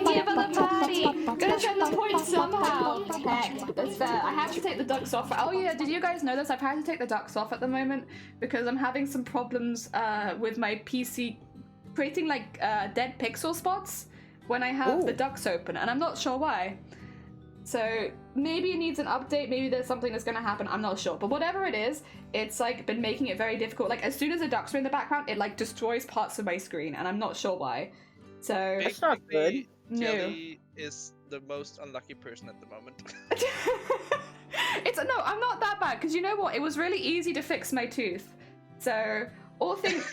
here for the party. Gonna turn the points somehow. Heck, that's fair. I have to take the ducks off. Oh yeah, did you guys know this? I've had to take the ducks off at the moment because I'm having some problems with my PC creating like dead pixel spots when I have the ducks open, and I'm not sure why. So maybe it needs an update, maybe there's something that's gonna happen, I'm not sure. But whatever it is, it's like been making it very difficult. Like as soon as the ducks are in the background, it like destroys parts of my screen, and I'm not sure why. So That's not good. Jelly is the most unlucky person at the moment. No, I'm not that bad, because you know what? It was really easy to fix my tooth. So all things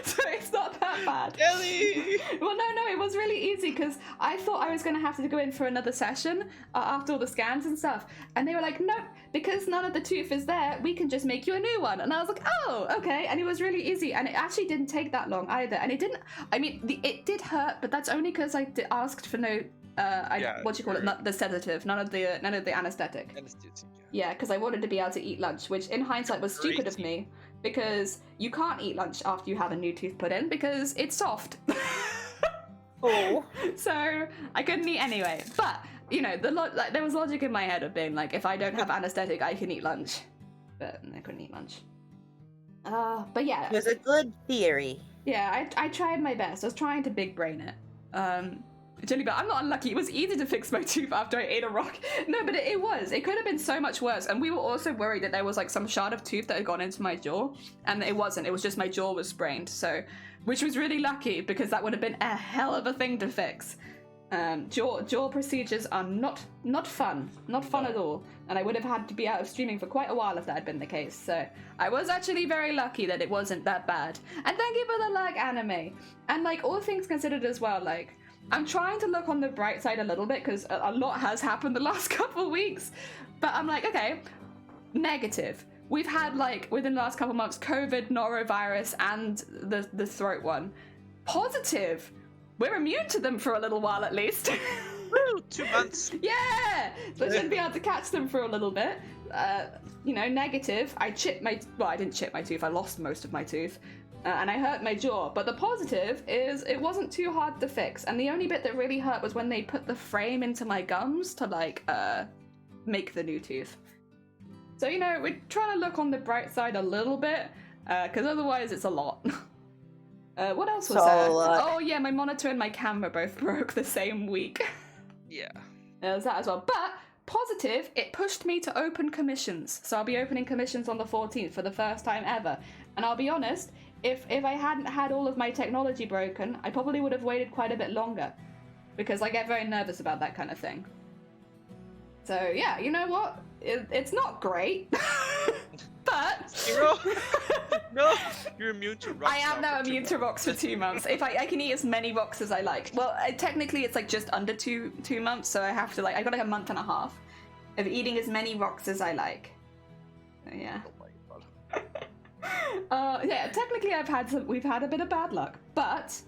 so it's not that bad. Jelly! Well, no, it was really easy because I thought I was going to have to go in for another session after all the scans and stuff. And they were like, nope, because none of the tooth is there, we can just make you a new one. And I was like, oh, okay. And it was really easy. And it actually didn't take that long either. And it didn't, I mean, it did hurt, but that's only because I asked for no, what do you call it? Not the sedative, none of the anesthetic. Yeah, because I wanted to be able to eat lunch, which in hindsight was stupid of me, because you can't eat lunch after you have a new tooth put in because it's soft. Oh. So I couldn't eat anyway. But you know, like, there was logic in my head of being like, if I don't have anesthetic, I can eat lunch. But I couldn't eat lunch. But yeah. It was a good theory. Yeah, I tried my best. I was trying to big brain it. Jelly, but I'm not unlucky. It was easy to fix my tooth after I ate a rock. No, but it was. It could have been so much worse. And we were also worried that there was like some shard of tooth that had gone into my jaw. And it wasn't. It was just my jaw was sprained. So, which was really lucky because that would have been a hell of a thing to fix. Jaw procedures are not fun. Not fun at all. And I would have had to be out of streaming for quite a while if that had been the case. So I was actually very lucky that it wasn't that bad. And thank you for the like, anime. And like, all things considered as well, like, I'm trying to look on the bright side a little bit because a lot has happened the last couple of weeks. But I'm like, okay, negative. We've had, like, within the last couple of months, COVID, norovirus, and the throat one. Positive. We're immune to them for a little while at least. Woo! 2 months. Yeah! So I shouldn't be able to catch them for a little bit. You know, negative. I didn't chip my tooth. I lost most of my tooth. And I hurt my jaw. But the positive is it wasn't too hard to fix. And the only bit that really hurt was when they put the frame into my gums to, like, make the new tooth. So, you know, we're trying to look on the bright side a little bit. Because otherwise it's a lot. What else was there? Oh yeah, my monitor and my camera both broke the same week. Yeah. There's that as well. But positive, it pushed me to open commissions. So I'll be opening commissions on the 14th for the first time ever. And I'll be honest, if I hadn't had all of my technology broken, I probably would have waited quite a bit longer. Because I get very nervous about that kind of thing. So yeah, you know what? It's not great. But Zero? No, you're immune to rocks. I am now immune to rocks for 2 months. If I can eat as many rocks as I like. Well, technically it's like just under two months, so I have to, like, I got like a month and a half of eating as many rocks as I like. So, yeah. Oh my god. Yeah, technically we've had a bit of bad luck, but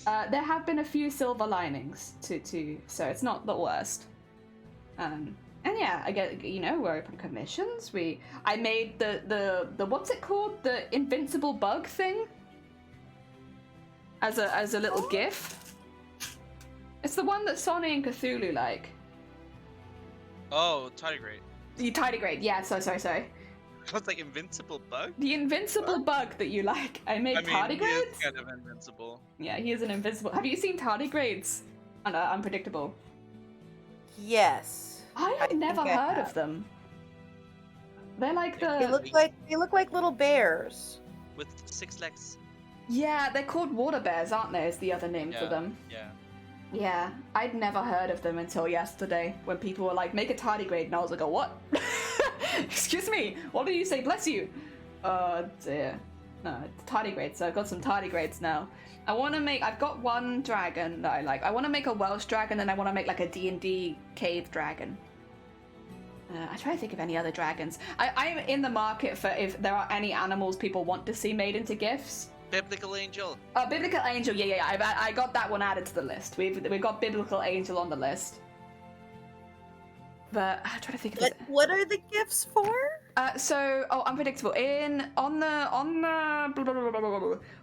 there have been a few silver linings to so it's not the worst. And yeah, I get, you know, we're open commissions. I made the what's it called? The invincible bug thing? As a little GIF. It's the one that Sonny and Cthulhu like. Oh, tardigrade. The tardigrade, yeah, sorry. I was like, invincible bug? The invincible bug that you like. I made tardigrades? He is kind of invincible. Yeah, he is an invincible. Have you seen tardigrades? Unpredictable. Yes. I had never heard of them. They're like the. They look like little bears. With 6 legs. Yeah, they're called water bears, aren't they? Is the other name for them. Yeah. Yeah, I'd never heard of them until yesterday when people were like, make a tardigrade, and I was like, what? Excuse me, what did you say? Bless you. Oh dear. No, it's tardigrades, so I've got some tardigrades now. I've got one dragon that I like. I want to make a Welsh dragon, and I want to make like a D&D cave dragon. I try to think of any other dragons. I'm in the market for if there are any animals people want to see made into GIFs. Biblical angel. Oh, biblical angel, yeah. I got that one added to the list. We've got biblical angel on the list. But I'm trying to think of it. What are the gifts for? Unpredictable. On the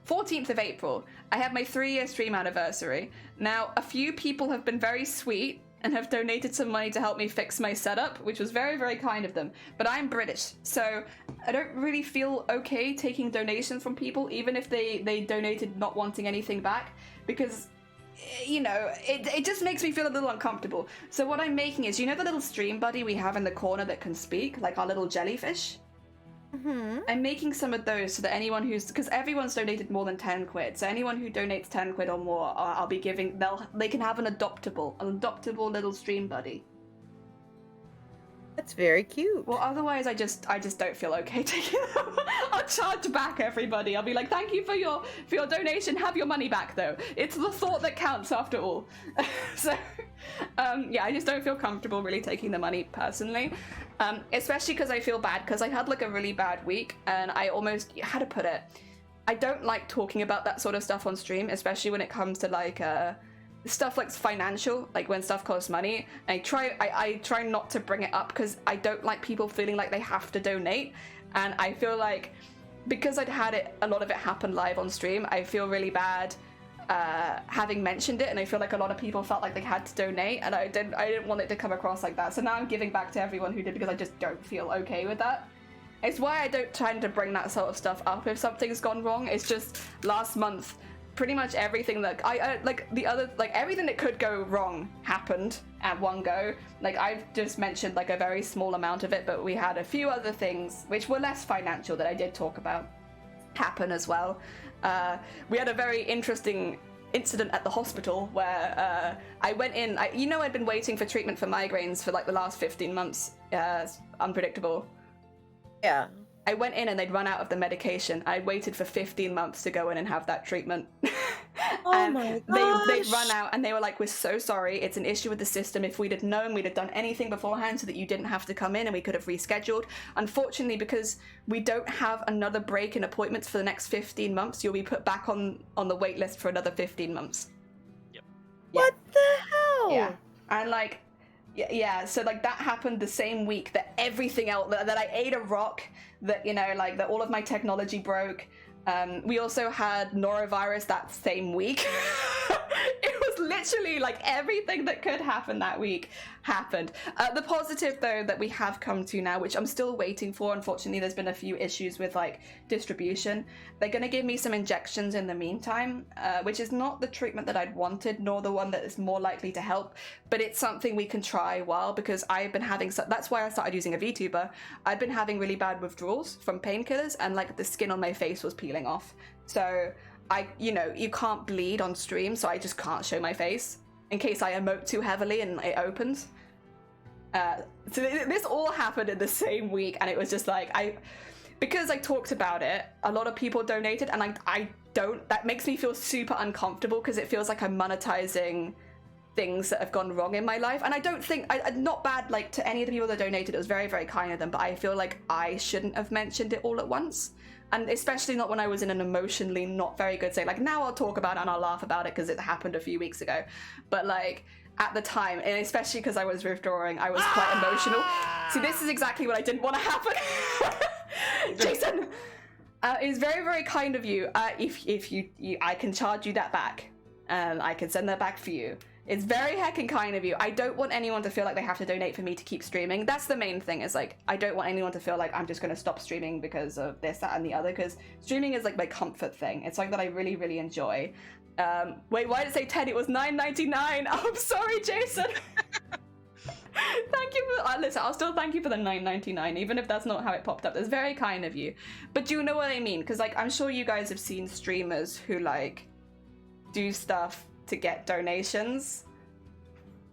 14th of April, I have my 3-year stream anniversary. Now, a few people have been very sweet and have donated some money to help me fix my setup, which was very, very kind of them. But I'm British, so I don't really feel okay taking donations from people, even if they donated not wanting anything back, because, you know, it just makes me feel a little uncomfortable. So what I'm making is, you know the little stream buddy we have in the corner that can speak, like our little jellyfish? Mm-hmm. I'm making some of those so that anyone because everyone's donated more than 10 quid, so anyone who donates 10 quid or more, I'll be giving, they can have an adoptable little stream buddy. That's very cute. Well, otherwise I just don't feel okay taking them. I'll charge back everybody. I'll be like, thank you for your donation. Have your money back though. It's the thought that counts after all. So, yeah, I just don't feel comfortable really taking the money personally. Especially because I feel bad because I had like a really bad week and I almost, how to put it, I don't like talking about that sort of stuff on stream, especially when it comes to like stuff like financial, like when stuff costs money. I try not to bring it up because I don't like people feeling like they have to donate, and I feel like because I'd had a lot of it happen live on stream, I feel really bad having mentioned it, and I feel like a lot of people felt like they had to donate, and I didn't want it to come across like that. So now I'm giving back to everyone who did because I just don't feel okay with that. It's why I don't tend to bring that sort of stuff up if something's gone wrong. It's just last month, pretty much everything that everything that could go wrong happened at one go. Like I've just mentioned like a very small amount of it, but we had a few other things which were less financial that I did talk about happen as well. We had a very interesting incident at the hospital where I went in. I'd been waiting for treatment for migraines for like the last 15 months. Unpredictable. Yeah. I went in and they'd run out of the medication. I waited for 15 months to go in and have that treatment. Oh my gosh. They'd run out and they were like, we're so sorry. It's an issue with the system. If we'd have known, we'd have done anything beforehand so that you didn't have to come in and we could have rescheduled. Unfortunately, because we don't have another break in appointments for the next 15 months, you'll be put back on the wait list for another 15 months. Yep. What the hell? Yeah. And like, yeah, so like that happened the same week that everything else, that I ate a rock, that, that all of my technology broke. We also had norovirus that same week. It was literally like everything that could happen that week happened. The positive though that we have come to now, which I'm still waiting for, unfortunately there's been a few issues with like distribution. They're going to give me some injections in the meantime, which is not the treatment that I'd wanted, nor the one that is more likely to help, but it's something we can try while, because I've been having, that's why I started using a VTuber. I'd been having really bad withdrawals from painkillers and like the skin on my face was peeling off. So you can't bleed on stream, so I just can't show my face in case I emote too heavily and it opens. So this all happened in the same week, and it was just like, because I talked about it, a lot of people donated, and that makes me feel super uncomfortable because it feels like I'm monetizing things that have gone wrong in my life. And I don't think, not bad like to any of the people that donated, it was very, very kind of them, but I feel like I shouldn't have mentioned it all at once. And especially not when I was in an emotionally not very good state. Like now I'll talk about it and I'll laugh about it because it happened a few weeks ago. But like at the time, and especially because I was withdrawing, I was quite emotional. See, this is exactly what I didn't want to happen. Jason, it's very, very kind of you. If you, I can charge you that back. I can send that back for you. It's very heckin' kind of you. I don't want anyone to feel like they have to donate for me to keep streaming. That's the main thing, is like, I don't want anyone to feel like I'm just gonna stop streaming because of this, that, and the other, because streaming is like my comfort thing. It's something that I really, really enjoy. Wait, why did it say 10? It was $9.99. Oh, I'm sorry, Jason. Thank you for, listen, I'll still thank you for the $9.99, even if that's not how it popped up. That's very kind of you. But do you know what I mean? Because like, I'm sure you guys have seen streamers who like do stuff to get donations.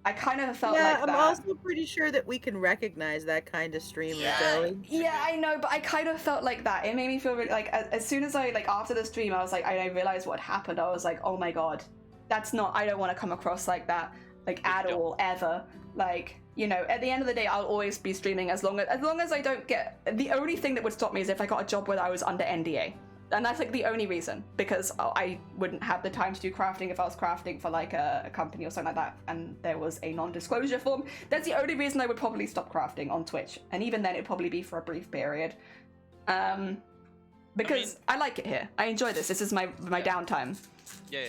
I kind of felt like that. Yeah, I'm also pretty sure that we can recognize that kind of streamer, Zoe. Yeah, I know, but I kind of felt like that. It made me feel really, like, as soon as I, like, after the stream, I was like, I realized what happened. I was like, oh my god, that's not, I don't want to come across like that, like, at all, ever. Like, you know, at the end of the day, I'll always be streaming as long as I don't get, the only thing that would stop me is if I got a job where I was under NDA. And that's like the only reason, because I wouldn't have the time to do crafting if I was crafting for like a company or something like that, and there was a non-disclosure form. That's the only reason I would probably stop crafting on Twitch, and even then it'd probably be for a brief period. Because I like it here. I enjoy this. This is my downtime. Yeah.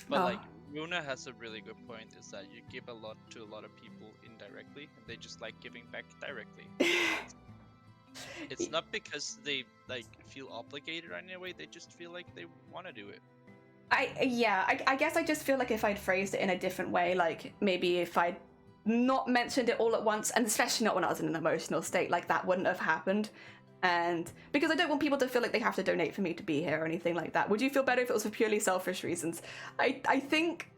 But like, Runa has a really good point, is that you give a lot to a lot of people indirectly, and they just like giving back directly. It's not because they like feel obligated in any way, they just feel like they want to do it. I guess I just feel like if I'd phrased it in a different way, like maybe if I'd not mentioned it all at once, and especially not when I was in an emotional state, like that wouldn't have happened. And because I don't want people to feel like they have to donate for me to be here or anything like that. Would you feel better if it was for purely selfish reasons? I think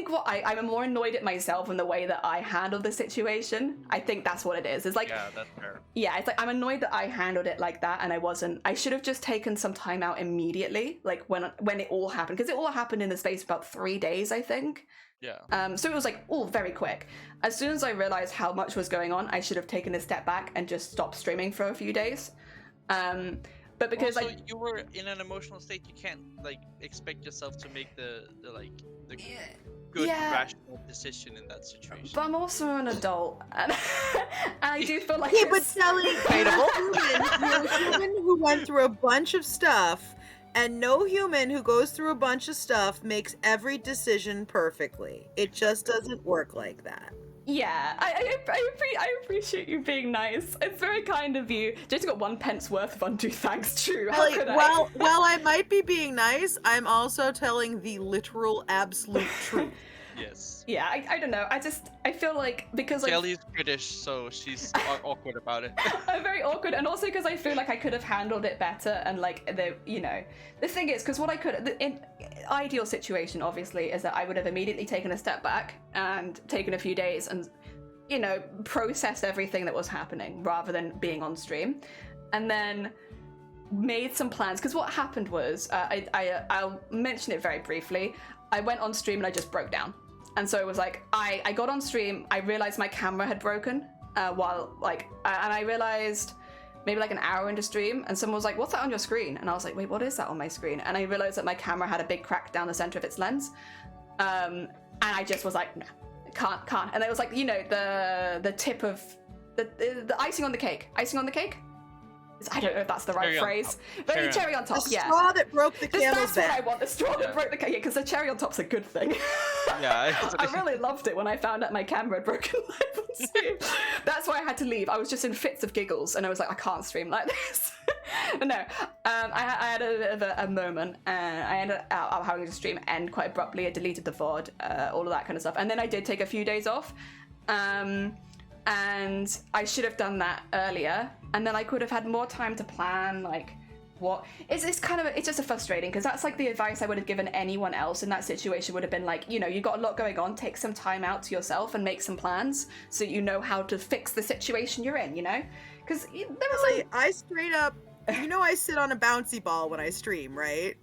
what I'm more annoyed at myself in the way that I handled the situation. I think that's what it is. It's like, yeah, that's fair. Yeah, it's like I'm annoyed that I handled it like that, and I should have just taken some time out immediately, like when it all happened, because it all happened in the space of about 3 days, I think. Yeah. So it was like all very quick. As soon as I realized how much was going on, I should have taken a step back and just stopped streaming for a few days. But because also, you were in an emotional state, you can't like expect yourself to make the good rational decision in that situation. But I'm also an adult, and I do feel like but Sally, you're a human who went through a bunch of stuff, and no human who goes through a bunch of stuff makes every decision perfectly. It just doesn't work like that. Yeah, I appreciate you being nice. It's very kind of you. Just got 1 pence worth of undue thanks. True. How could I? While I might be being nice, I'm also telling the literal absolute truth. Yes. Yeah, I don't know. I feel like because Jelly's British, so she's awkward about it. I'm very awkward, and also because I feel like I could have handled it better, and like the thing is, because what I could, in ideal situation, obviously, is that I would have immediately taken a step back and taken a few days and processed everything that was happening rather than being on stream, and then made some plans. Because what happened was, I'll mention it very briefly. I went on stream and I just broke down. And so it was like, I got on stream, I realized my camera had broken and I realized maybe like an hour into stream, and someone was like, what's that on your screen? And I was like, wait, what is that on my screen? And I realized that my camera had a big crack down the center of its lens. And I just was like, no, can't. And it was like, the tip of, the icing on the cake. Icing on the cake? I don't know if that's the right phrase. But the cherry on top, the straw that broke the camel's back. That's what I want, the straw that broke the cake, because the cherry on top's a good thing. Yeah. I really loved it when I found out my camera had broken live on stream. That's why I had to leave. I was just in fits of giggles, and I was like, I can't stream like this. But no, I had a bit of a moment, and I ended up having to stream end quite abruptly. I deleted the VOD, all of that kind of stuff. And then I did take a few days off. And I should have done that earlier, and then I could have had more time to plan, like, what it's just a frustrating, because that's like the advice I would have given anyone else in that situation. Would have been like, you've got a lot going on, take some time out to yourself and make some plans so you know how to fix the situation you're in, because there was like, I straight up, I sit on a bouncy ball when I stream, right?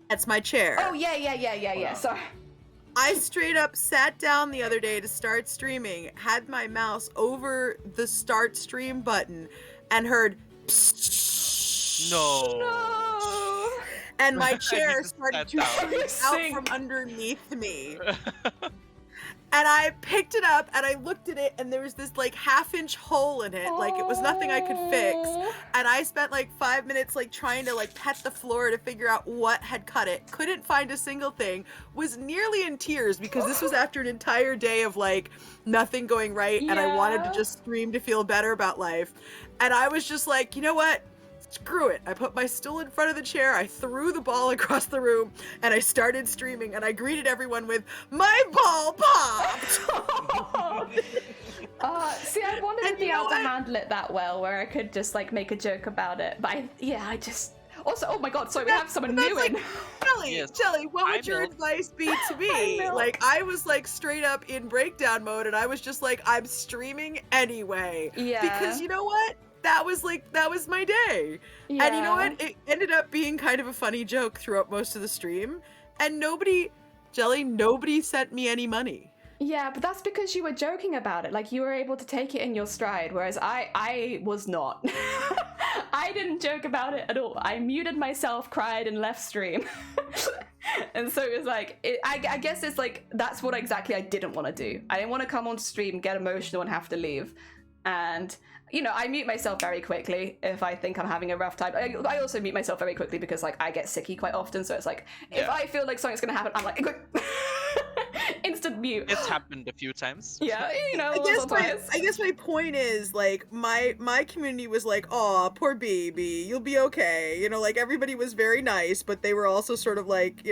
That's my chair. Oh yeah. Sorry. I straight up sat down the other day to start streaming, had my mouse over the start stream button, and heard No. And my chair started to shoot out Sink. from underneath me. And I picked it up and I looked at it, and there was this like 1/2-inch hole in it, like it was nothing I could fix. And I spent like 5 minutes like trying to like pet the floor to figure out what had cut it. Couldn't find a single thing. Was nearly in tears because this was after an entire day of like nothing going right, and I wanted to just stream to feel better about life. And I was just like, you know what? Screw it. I put my stool in front of the chair, I threw the ball across the room, and I started streaming, and I greeted everyone with, my ball popped! See, I wanted to be able to handle it that well, where I could just like make a joke about it, but I just... Also, oh my god, sorry, we have someone new in. Jelly, what would your advice be to me? Like, I was like straight up in breakdown mode, and I was just like, I'm streaming anyway. Yeah. Because you know what? That was my day. Yeah. And you know what? It ended up being kind of a funny joke throughout most of the stream. And nobody sent me any money. Yeah, but that's because you were joking about it. Like, you were able to take it in your stride, whereas I was not. I didn't joke about it at all. I muted myself, cried, and left stream. And so it was like, I guess it's like, that's what exactly I didn't want to do. I didn't want to come on stream, get emotional, and have to leave. And... I mute myself very quickly if I think I'm having a rough time. I also mute myself very quickly because, like, I get sicky quite often. So it's like, if I feel like something's going to happen, I'm like, instant mute. It's happened a few times. Yeah, I guess my point is, like, my community was like, aw, poor baby, you'll be okay. Like, everybody was very nice, but they were also sort of like,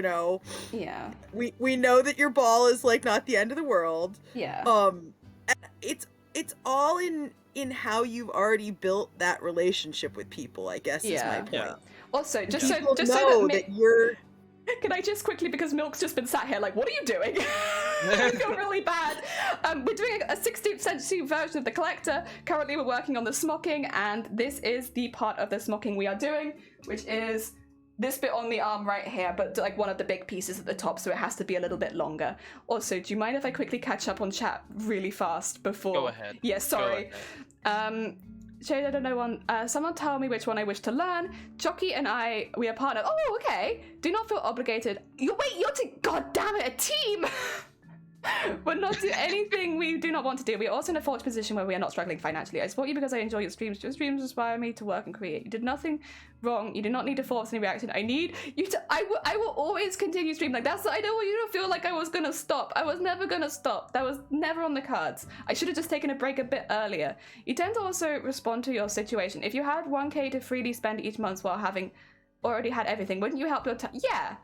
Yeah. We know that your ball is, like, not the end of the world. Yeah. It's all in how you've already built that relationship with people, I guess, is my point. Yeah. Also, just so that you're... Can I just quickly, because Milk's just been sat here like, what are you doing? I feel really bad. We're doing a 16th century version of the Collector. Currently we're working on the smocking, and this is the part of the smocking we are doing, which is this bit on the arm right here, but like one of the big pieces at the top, so it has to be a little bit longer. Also, do you mind if I quickly catch up on chat really fast before? Go ahead. Yeah, sorry. Shade, I don't know one. Someone tell me which one I wish to learn. Jockey and I, we are partnered. Oh, okay. Do not feel obligated. You're God damn it, a team! but not do anything we do not want to do. We are also in a fortunate position where we are not struggling financially. I support you because I enjoy your streams. Your streams inspire me to work and create. You did nothing wrong. You do not need to force any reaction. I need you to. I will always continue streaming. Like that's. I don't want you to feel like I was gonna stop. I was never gonna stop. That was never on the cards. I should have just taken a break a bit earlier. You tend to also respond to your situation. If you had 1K to freely spend each month while having already had everything, wouldn't you help your time? Yeah.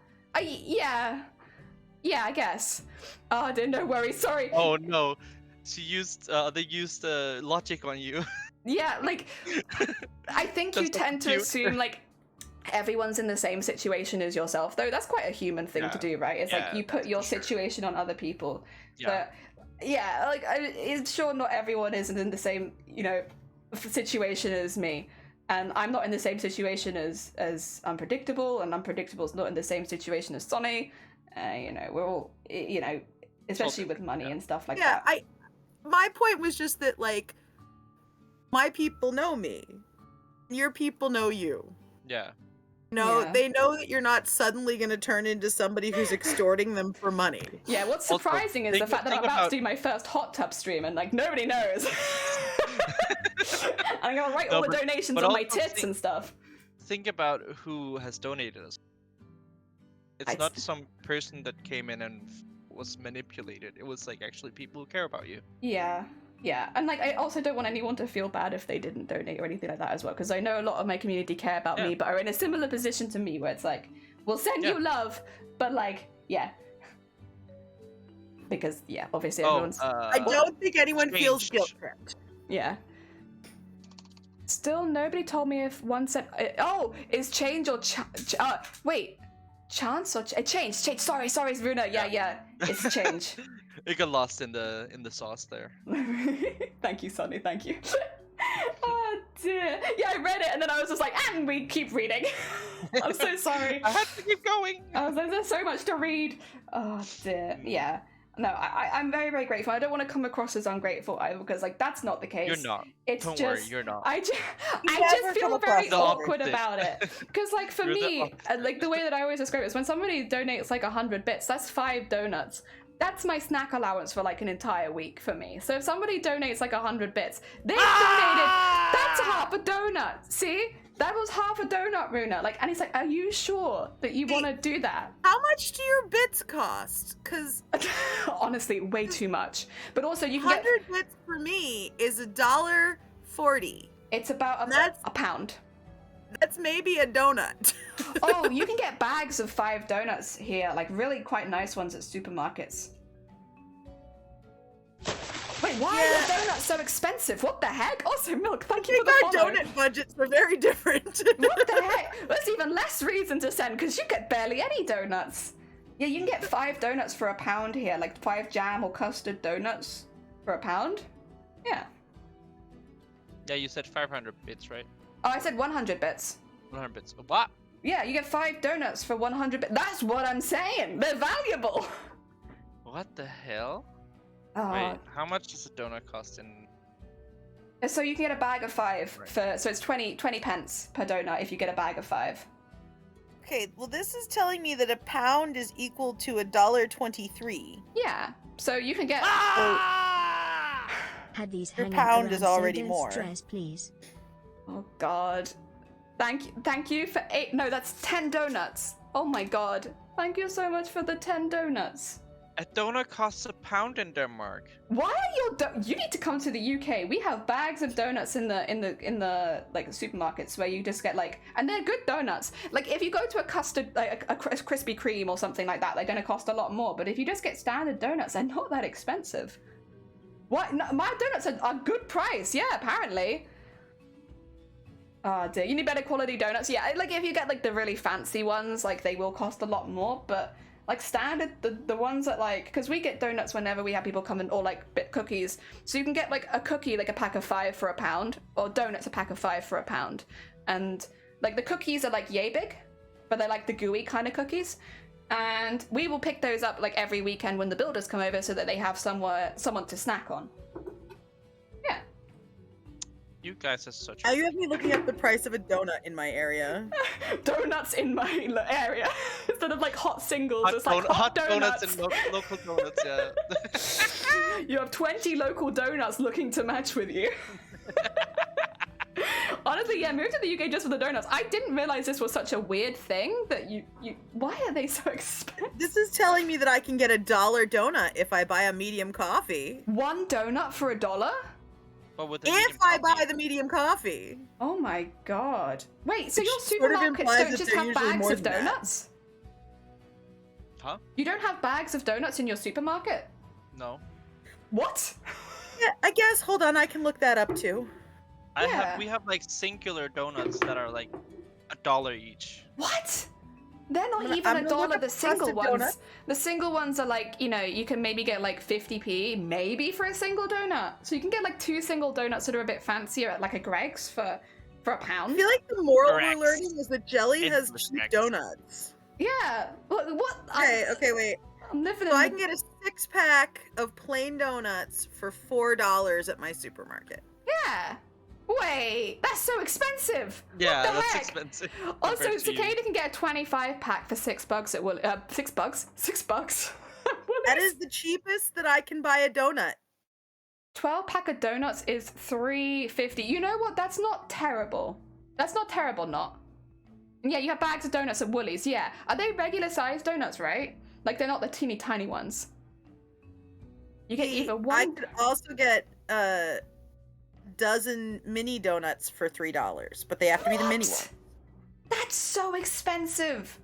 Yeah, I guess. Oh, no worries. Sorry. Oh no, she used. They used logic on you. Yeah, like I think you tend to assume like everyone's in the same situation as yourself, though. That's quite a human thing to do, right? It's like you put your situation on other people. Yeah. But yeah, like it's sure not everyone isn't in the same, situation as me. And I'm not in the same situation as Unpredictable, and Unpredictable's not in the same situation as Sonny. We're all, especially with money and stuff like that. Yeah, my point was just that, like, my people know me. Your people know you. Yeah. They know that you're not suddenly going to turn into somebody who's extorting them for money. Yeah, what's surprising is the fact that I'm about to do my first hot tub stream and, like, nobody knows. I'm going to write all the donations on my tits and stuff. Think about who has donated us. It's not some person that came in and was manipulated. It was like actually people who care about you. Yeah, and like I also don't want anyone to feel bad if they didn't donate or anything like that as well, because I know a lot of my community care about me, but are in a similar position to me where it's like, we'll send you love, but like, because obviously everyone's. I don't think anyone feels guilt tripped. Yeah. Still, nobody told me if one said, is change or wait. Chance or change? Sorry, Runa. Yeah, it's change. It got lost in the sauce there. Thank you, Sonny. Thank you. Oh dear. Yeah, I read it and then I was just like, and we keep reading. I'm so sorry. I had to keep going. There's so much to read. Oh dear. Yeah. No, I'm very, very grateful. I don't want to come across as ungrateful either, because like that's not the case. You're not. Don't worry, you're not. I just feel very awkward about it, because like for me, like the way that I always describe it is when somebody donates like 100 bits, that's 5 donuts. That's my snack allowance for like an entire week for me. So if somebody donates like 100 bits, they've donated. That's half a donut. See? That was half a donut, Runa. Like, and he's like, "Are you sure that you want to do that?" How much do your bits cost? Because honestly, way too much. But also, you can 100 bits for me is $1.40. It's about a pound. That's maybe a donut. Oh, you can get bags of 5 donuts here, like really quite nice ones at supermarkets. Wait, why are the donuts so expensive? What the heck? Also, Milk, thank you for the follow. Our donut budgets are very different. What the heck? There's even less reason to send, because you get barely any donuts. Yeah, you can get 5 donuts for £1 here, like 5 jam or custard donuts for £1. Yeah. Yeah, you said 500 bits, right? Oh, I said 100 bits. 100 bits. What? Yeah, you get 5 donuts for 100 bits. That's what I'm saying. They're valuable. What the hell? Wait, how much does a donut cost in? So you can get a bag of 5 for, so it's 20 pence per donut if you get a bag of 5. Okay, well this is telling me that a pound is equal to $1.23. Yeah, so you can get. Had these your pound is already more. Stress, please. Oh God, thank you for 8. No, that's 10 donuts. Oh my God, thank you so much for the 10 donuts. A donut costs £1 in Denmark. Why are you need to come to the UK. We have bags of donuts in the like supermarkets where you just get like, and they're good donuts. Like if you go to a custard, like a Krispy Kreme or something like that, they're going to cost a lot more. But if you just get standard donuts, they're not that expensive. What? No, my donuts are a good price. Yeah, apparently. Oh dear, you need better quality donuts. Yeah, like if you get like the really fancy ones, like they will cost a lot more, but like standard, the ones that like, because we get donuts whenever we have people come in, or like bit cookies, so you can get like a cookie, like a pack of 5 for £1, or donuts a pack of 5 for £1, and like the cookies are like yay big, but they're like the gooey kind of cookies, and we will pick those up like every weekend when the builders come over so that they have someone to snack on. Yeah. You guys are such. Now you have me looking at the price of a donut in my area. Donuts in my area instead of like hot singles. It's like hot donuts and local donuts. Yeah. You have 20 local donuts looking to match with you. Honestly, yeah, move to the UK just for the donuts. I didn't realize this was such a weird thing that you why are they so expensive? This is telling me that I can get $1 donut if I buy a medium coffee. One donut for $1? But with if I buy the medium coffee. Oh my god. Wait, so Which your sort of supermarkets implies don't that just they're have usually bags more of than that. donuts? Huh? You don't have bags of donuts in your supermarket? No. What? Yeah, I guess. Hold on, I can look that up too. We have like singular donuts that are like $1 each. What? They're not even I'm gonna look $1, up the single crusted ones. donut. The single ones are like, you know, you can maybe get like 50p, maybe for a single donut. So you can get like 2 single donuts that are a bit fancier at like a Greg's for a I pound. feel like the moral Correct. we're learning is that jelly It's has respect. cheap donuts. Yeah. What? Okay, wait. I'm living So in I can get a 6-pack of plain donuts for $4 at my supermarket. Yeah. Wait, that's so expensive. Yeah, what the that's heck? expensive. Also, compared to you. Cicada can get a 25-pack for $6 at Woolies. $6. That is the cheapest that I can buy a donut. 12-pack of donuts is $3.50. You know what? That's not terrible. That's not terrible, not. Yeah, you have bags of donuts at Woolies. Yeah, are they regular-sized donuts, right? Like they're not the teeny tiny ones. You get either one. I could also get a dozen mini donuts for $3, but they have to be the mini one. That's so expensive.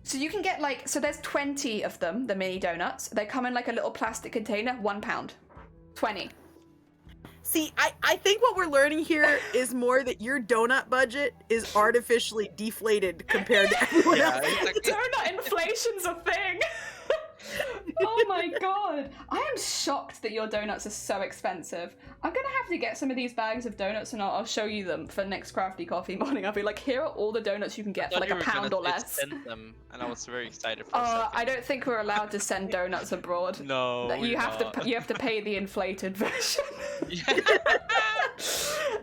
So you can get like, so there's 20 of them, the mini donuts. They come in like a little plastic container, £1. 20. See, I think what we're learning here is more that your donut budget is artificially deflated compared to everyone else. Exactly. Donut inflation's a thing. Oh my god. I am shocked that your donuts are so expensive. I'm gonna have to get some of these bags of donuts and I'll show you them for next Crafty Coffee morning. I'll be like, here are all the donuts you can get for like £1 or less. Send them, and I was very excited for a second. I don't think we're allowed to send donuts abroad. No, you have to pay the inflated version.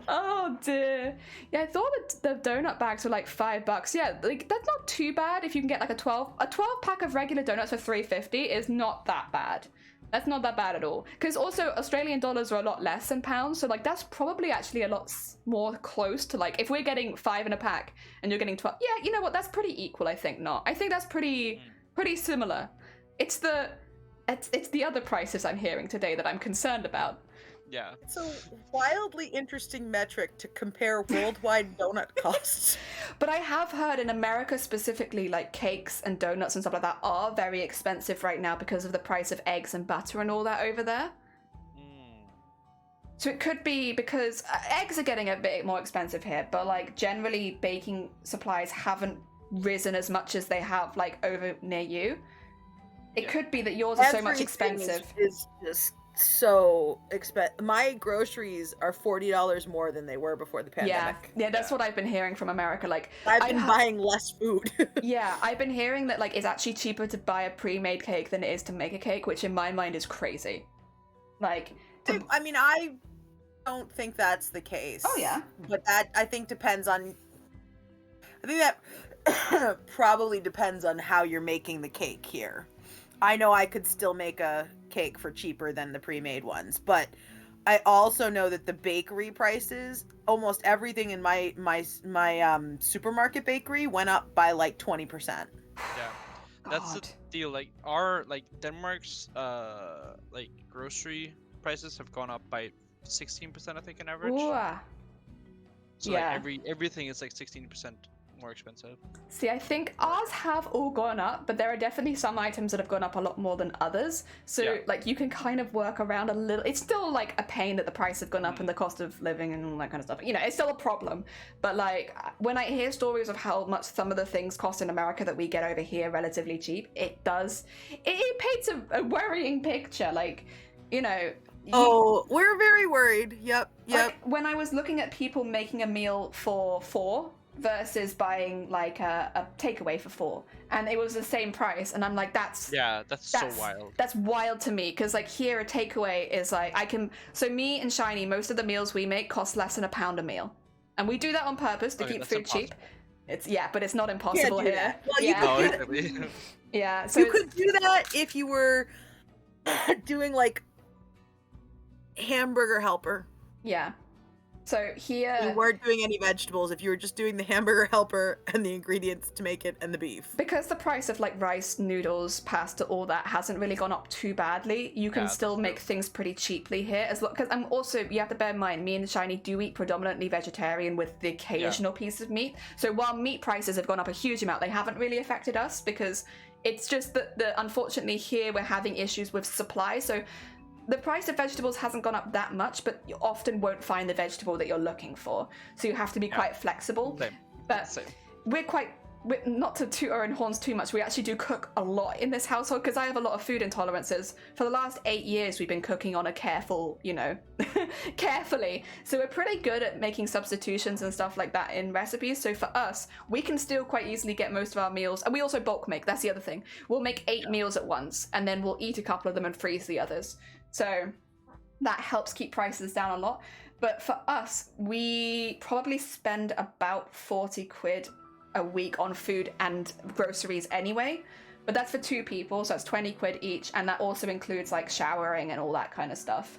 Oh dear. Yeah, I thought that the donut bags were like $5. Yeah, like that's not too bad if you can get like a 12 pack of regular donuts for $3.50 is not that bad. That's not that bad at all. Because also Australian dollars are a lot less than pounds, so like that's probably actually a lot more close to like if we're getting 5 in a pack and you're getting 12. Yeah, you know what? That's pretty equal. I think not. I think that's pretty similar. It's the other prices I'm hearing today that I'm concerned about. Yeah. It's a wildly interesting metric to compare worldwide donut costs. But I have heard in America specifically, like cakes and donuts and stuff like that are very expensive right now because of the price of eggs and butter and all that over there. So it could be because eggs are getting a bit more expensive here, but like generally baking supplies haven't risen as much as they have like over near you. It could be that yours are so much expensive. Is just so expensive. My groceries are $40 more than they were before the pandemic. Yeah, that's what I've been hearing from America. Like I've been buying less food. Yeah, I've been hearing that like it's actually cheaper to buy a pre-made cake than it is to make a cake, which in my mind is crazy. Like, I mean, I don't think that's the case. Oh yeah, but that I think depends on. I think that probably depends on how you're making the cake here. I know I could still make a cake for cheaper than the pre-made ones, but I also know that the bakery prices, almost everything in my supermarket bakery went up by like 20%. Yeah, that's the deal. Like Denmark's like grocery prices have gone up by 16%, I think, on average. Ooh. So yeah. like everything is like 16% more expensive. See, I think ours have all gone up, but there are definitely some items that have gone up a lot more than others. So like you can kind of work around a little. It's still like a pain that the price have gone up and the cost of living and all that kind of stuff. You know, it's still a problem. But like when I hear stories of how much some of the things cost in America that we get over here relatively cheap, it paints a worrying picture. Like, you know. We're very worried. Yep. Like when I was looking at people making a meal for 4 versus buying like a takeaway for 4, and it was the same price, and I'm like, that's so wild. That's wild to me, because like here a takeaway is like so me and Shiny, most of the meals we make cost less than £1 a meal, and we do that on purpose to keep food cheap. It's but it's not impossible here. That. Well, yeah, so you could do that if you were doing like hamburger helper. Yeah. So here you weren't doing any vegetables if you were just doing the hamburger helper and the ingredients to make it and the beef. Because the price of like rice, noodles, pasta, all that hasn't really gone up too badly, you can still make things pretty cheaply here as well. Because I'm also, you have to bear in mind, me and Shiny do eat predominantly vegetarian with the occasional piece of meat. So while meat prices have gone up a huge amount, they haven't really affected us, because it's just that unfortunately here we're having issues with supply. So the price of vegetables hasn't gone up that much, but you often won't find the vegetable that you're looking for. So you have to be quite flexible. But we're not to toot our own horns too much, we actually do cook a lot in this household, because I have a lot of food intolerances. For the last 8 years, we've been cooking on a carefully. So we're pretty good at making substitutions and stuff like that in recipes. So for us, we can still quite easily get most of our meals. And we also bulk make, that's the other thing. We'll make 8 meals at once, and then we'll eat a couple of them and freeze the others. So that helps keep prices down a lot. But for us, we probably spend about 40 quid a week on food and groceries anyway. But that's for 2 people, so it's 20 quid each. And that also includes like showering and all that kind of stuff.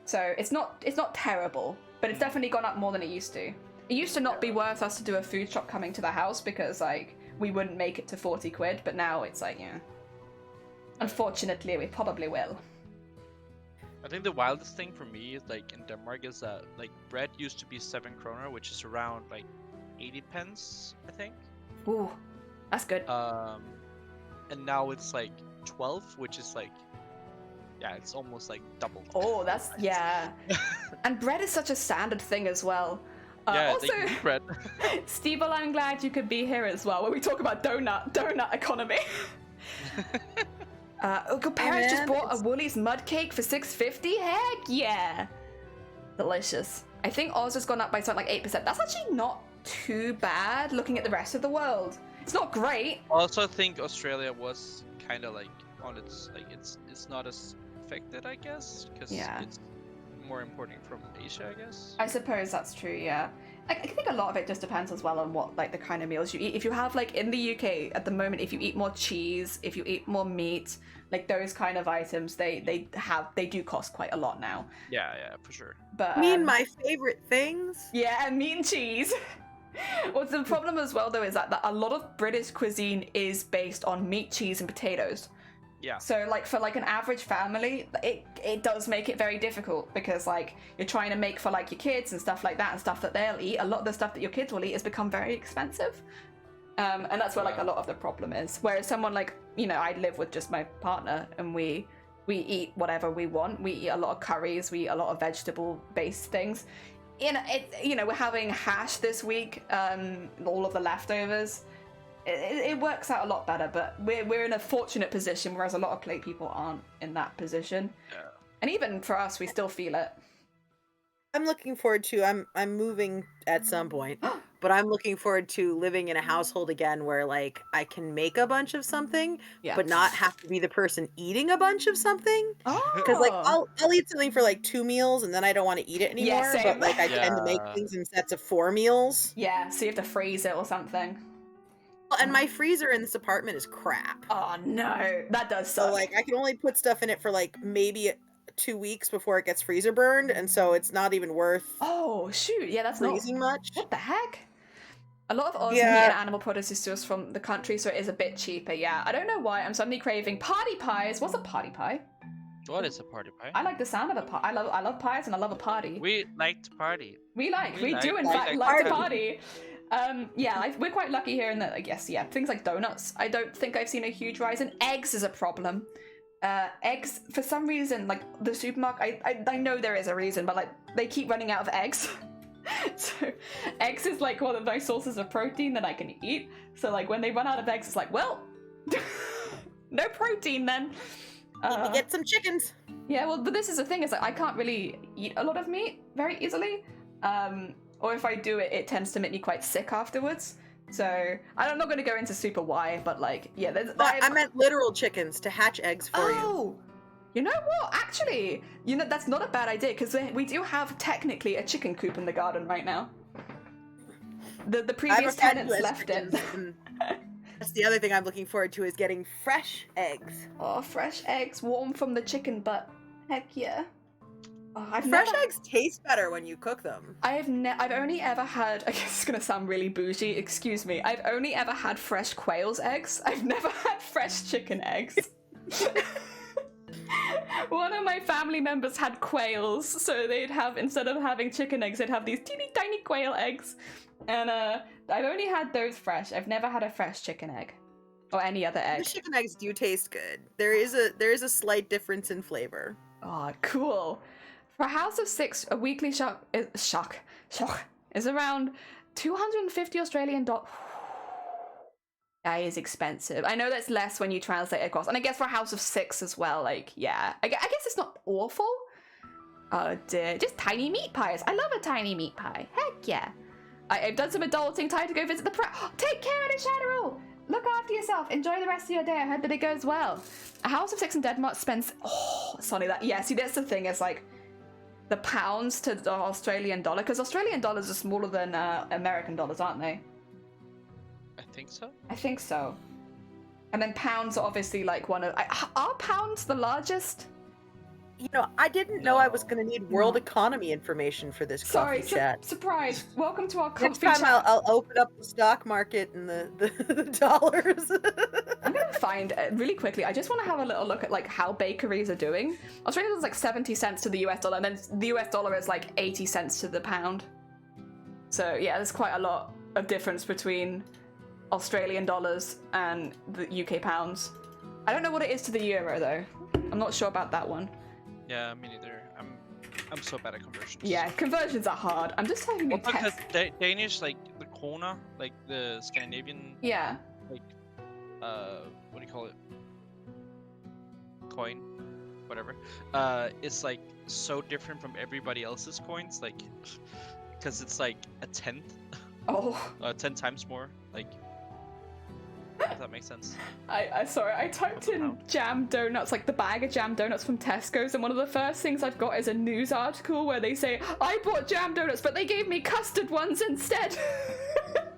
So it's not terrible, but it's definitely gone up more than it used to. It used to not be worth us to do a food shop coming to the house, because like we wouldn't make it to 40 quid. But now it's like, unfortunately, we probably will. I think the wildest thing for me is like in Denmark is that like bread used to be 7 kroner, which is around like 80 pence, I think. Ooh, that's good. And now it's like 12, which is like, it's almost like double. Oh, that's And bread is such a standard thing as well. Also, bread. Steve, I'm glad you could be here as well, where we talk about donut economy. Parents just bought a Woolies mud cake for $6.50. Heck yeah, delicious. I think Oz has gone up by something like 8%. That's actually not too bad looking at the rest of the world. It's not great. I also think Australia was kind of like on its like it's not as affected, I guess, because it's more importing from Asia, I guess. I suppose that's true. Yeah. I think a lot of it just depends as well on what like the kind of meals you eat. If you have like in the UK at the moment, if you eat more cheese, if you eat more meat, like those kind of items, they do cost quite a lot now. Yeah, for sure. But my favorite things. Yeah, meat and cheese. What's the problem as well though is that a lot of British cuisine is based on meat, cheese, and potatoes. Yeah. So like for like an average family, it does make it very difficult, because like you're trying to make for like your kids and stuff like that, and stuff that they'll eat. A lot of the stuff that your kids will eat has become very expensive. And that's where like a lot of the problem is. Whereas someone like, I live with just my partner, and we eat whatever we want. We eat a lot of curries, we eat a lot of vegetable based things. We're having hash this week, all of the leftovers. It works out a lot better, but we're in a fortunate position, whereas a lot of plate people aren't in that position. Yeah. And even for us, we still feel it. I'm looking forward to I'm moving at some point, but I'm looking forward to living in a household again where like I can make a bunch of something, but not have to be the person eating a bunch of something. Because like I'll eat something for like 2 meals and then I don't want to eat it anymore. Yeah, same. But like I tend to make things in sets of 4 meals. Yeah, so you have to freeze it or something. And my freezer in this apartment is crap. Oh no, that does suck. So like I can only put stuff in it for like maybe 2 weeks before it gets freezer burned, and so it's not even worth. Oh shoot! Yeah, that's freezing much. What the heck? A lot of Oz meat and animal produce is sourced from the country, so it is a bit cheaper. Yeah, I don't know why I'm suddenly craving party pies. What's a party pie? What is a party pie? I like the sound of a pie. I love pies and I love a party. We like to party. We do in fact like to party. We're quite lucky here in that, I guess, things like donuts, I don't think I've seen a huge rise in. Eggs is a problem. Eggs, for some reason, like the supermarket, I know there is a reason, but like they keep running out of eggs. So eggs is like one of my sources of protein that I can eat. So like when they run out of eggs, it's like, well, no protein then. Get some chickens. Yeah, well, but this is the thing, is that I can't really eat a lot of meat very easily. or if I do it, it tends to make me quite sick afterwards. So I'm not going to go into super why, but like, yeah. I meant literal chickens to hatch eggs for you. Oh, you know what? Actually, that's not a bad idea because we do have technically a chicken coop in the garden right now. The previous tenants left it. That's the other thing I'm looking forward to is getting fresh eggs. Oh, fresh eggs, warm from the chicken butt. Heck yeah. Oh, fresh eggs taste better when you cook them. I've only ever had, I guess it's gonna sound really bougie, excuse me. I've only ever had fresh quail's eggs. I've never had fresh chicken eggs. One of my family members had quails, so they'd have, instead of having chicken eggs, they'd have these teeny tiny quail eggs. And I've only had those fresh. I've never had a fresh chicken egg. Or any other egg. The chicken eggs do taste good. There is a slight difference in flavor. Oh, cool. For a house of 6, a weekly shock is around 250 Australian dollars. That is expensive. I know that's less when you translate it across. And I guess for a house of 6 as well, like, yeah. I guess it's not awful. Oh dear. Just tiny meat pies. I love a tiny meat pie. Heck yeah. I've done some adulting. Time to go visit the Take care, Eddie Shatterall. Look after yourself. Enjoy the rest of your day. I hope that it goes well. A house of 6 in Denmark spends... Oh, Sonny, that... Yeah, see, that's the thing. It's like the pounds to the Australian dollar. Because Australian dollars are smaller than American dollars, aren't they? I think so. I think so. And then pounds are obviously like one of... Are pounds the largest? You know, I didn't know I was going to need world economy information for this coffee chat. Surprise. Welcome to our coffee Next time chat. I'll open up the stock market and the dollars. I'm going to find, really quickly, I just want to have a little look at like how bakeries are doing. Australia is like 70 cents to the US dollar, and then the US dollar is like 80 cents to the pound. So yeah, there's quite a lot of difference between Australian dollars and the UK pounds. I don't know what it is to the euro though. I'm not sure about that one. Yeah, me neither. I'm so bad at conversions. Yeah, conversions are hard. I'm just typing in because Danish, like the krona, like the Scandinavian. Yeah. Like, what do you call it? Coin, whatever. It's like so different from everybody else's coins, like, because it's like a 10th. Oh. 10 times more, like. If that makes sense. Sorry, I typed in jam donuts, like the bag of jam donuts from Tesco's, and one of the first things I've got is a news article where they say, I bought jam donuts, but they gave me custard ones instead.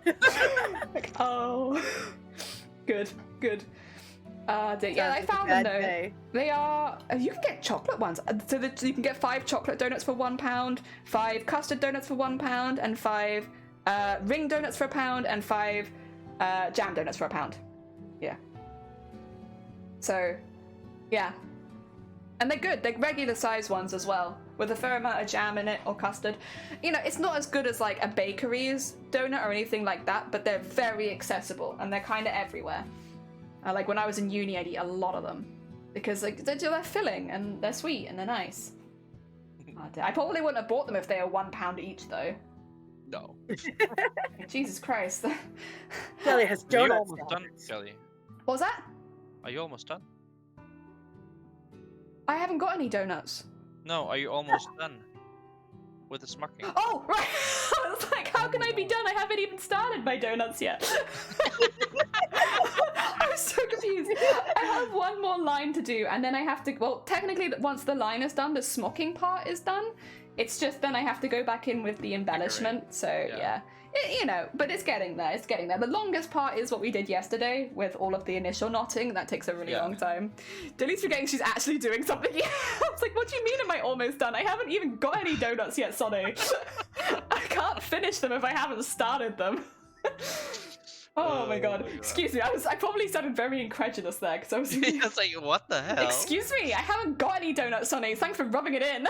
Like, oh. Good. Yeah, I found them though. Day. They are, you can get chocolate ones. So you can get 5 chocolate donuts for £1, 5 custard donuts for £1, and 5 ring donuts for £1, and 5 jam donuts for £1. Yeah. So, yeah. And they're good. They're regular size ones as well, with a fair amount of jam in it or custard. You know, it's not as good as like a bakery's donut or anything like that, but they're very accessible and they're kind of everywhere. Like when I was in uni, I'd eat a lot of them because like they're filling and they're sweet and they're nice. I probably wouldn't have bought them if they were £1 each though. No. Jesus Christ. Kelly has Are you donuts. almost done, Kelly? What was that? Are you almost done? I haven't got any donuts. No, are you almost done with the smocking? Oh, right. I was like, how can I be done? I haven't even started my donuts yet. I'm so confused. I have one more line to do, and then I have to, well, technically, once the line is done, the smocking part is done. It's just then I have to go back in with the embellishment, so yeah. You know, but it's getting there, it's getting there. The longest part is what we did yesterday with all of the initial knotting. That takes a really long time. Dilly's forgetting she's actually doing something. I was like, what do you mean am I almost done? I haven't even got any donuts yet, Sonny. I can't finish them if I haven't started them. Oh my god. Excuse me, I probably sounded very incredulous there because I was It's like, what the hell? Excuse me, I haven't got any donuts, Sonny. Thanks for rubbing it in.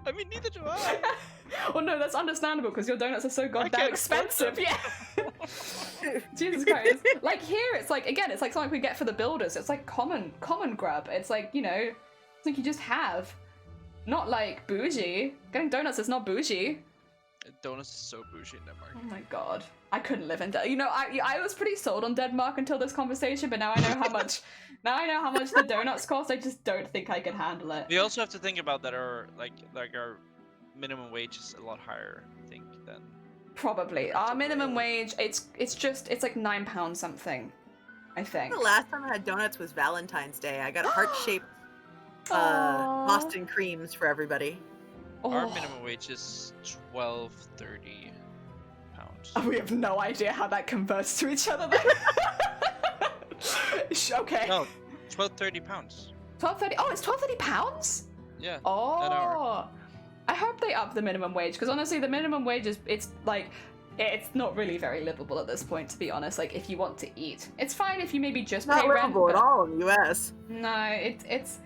I mean, neither do I. Well, no, that's understandable because your donuts are so goddamn expensive. Yeah. Jesus Christ. Like here, it's like, again, it's like something we get for the builders. It's like common grub. It's like, you know, it's like you just have. Not like bougie. Getting donuts is not bougie. Donuts is so bougie in Denmark. Oh my god. I couldn't live in Denmark. You know, I was pretty sold on Denmark until this conversation, but now I know how much the donuts cost. I just don't think I could handle it. We also have to think about that our minimum wage is a lot higher, I think, than. Probably. Our minimum wage, it's like £9 something, I think. The last time I had donuts was Valentine's Day. I got heart-shaped Boston creams for everybody. Our minimum wage is £12.30. We have no idea how that converts to each other. Okay. No, £12.30. £12.30. Oh, it's £12.30. Yeah. Oh. An hour. I hope they up the minimum wage, because honestly, the minimum wage it's not really very livable at this point, to be honest. Like, if you want to eat, it's fine if you maybe just Not pay rent. livable at all in the U.S. No, it's.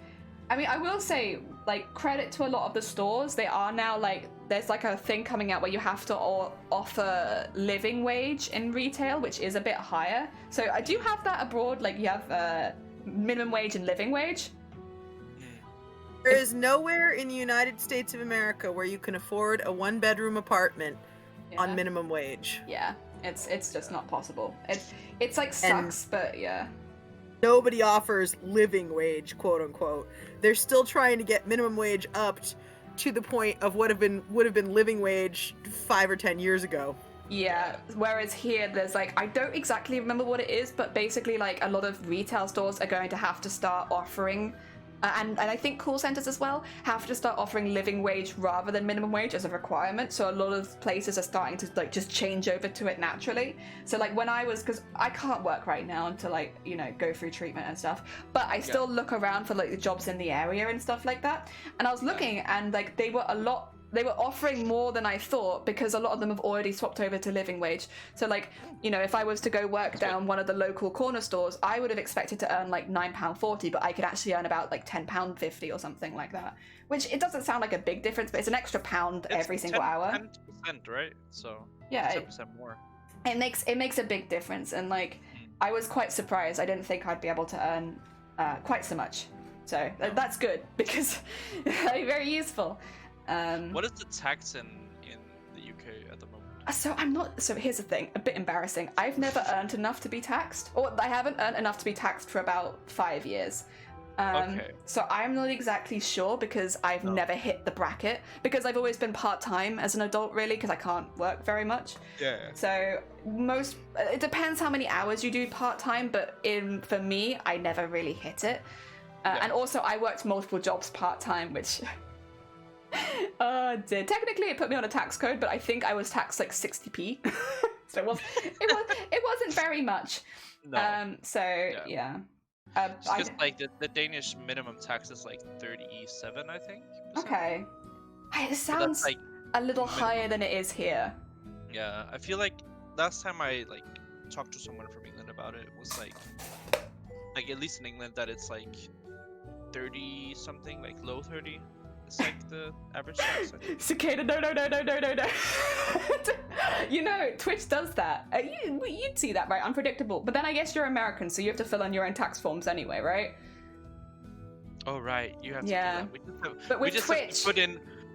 I mean, I will say, like, credit to a lot of the stores. They are now like, there's like a thing coming out where you have to offer living wage in retail, which is a bit higher. So I do have that abroad. Like, you have minimum wage and living wage. There is nowhere in the United States of America where you can afford a one-bedroom apartment on minimum wage. Yeah, it's just not possible. It's like sucks, but yeah. Nobody offers living wage, quote unquote. They're still trying to get minimum wage upped to the point of what would have been living wage 5 or 10 years ago. Yeah, whereas here there's like, I don't exactly remember what it is, but basically like a lot of retail stores are going to have to start offering and I think call centers as well have to start offering living wage rather than minimum wage as a requirement. So a lot of places are starting to like just change over to it naturally. So like when because I can't work right now until like, you know, go through treatment and stuff, but I still look around for like the jobs in the area and stuff like that. And I was looking and like they were offering more than I thought, because a lot of them have already swapped over to living wage. So like, you know, if I was to go work down one of the local corner stores, I would have expected to earn like £9.40, but I could actually earn about like £10.50 or something like that. Which it doesn't sound like a big difference, but it's an extra £1 every single hour. 10%, right? So yeah, 10% more. It makes a big difference, and like I was quite surprised. I didn't think I'd be able to earn quite so much. So that's good, because very useful. What is the tax in the UK at the moment? So here's the thing, a bit embarrassing. I've never earned enough to be taxed, or I haven't earned enough to be taxed for about 5 years. Okay. So I'm not exactly sure, because I've never hit the bracket, because I've always been part-time as an adult, really, because I can't work very much. Yeah. So it depends how many hours you do part-time, but for me, I never really hit it. And also I worked multiple jobs part-time, which technically it put me on a tax code, but I think I was taxed like 60p. So it wasn't very much. No. Yeah. Because like the Danish minimum tax is like 37, I think. Okay. It sounds like a little higher than it is here. Yeah, I feel like last time I like talked to someone from England about it was like at least in England that it's like 30 something, like low 30. It's like the average tax. Cicada, no. You know, Twitch does that. You'd see that, right? Unpredictable. But then I guess you're American, so you have to fill in your own tax forms anyway, right? Oh, right. You have to do that. But with Twitch,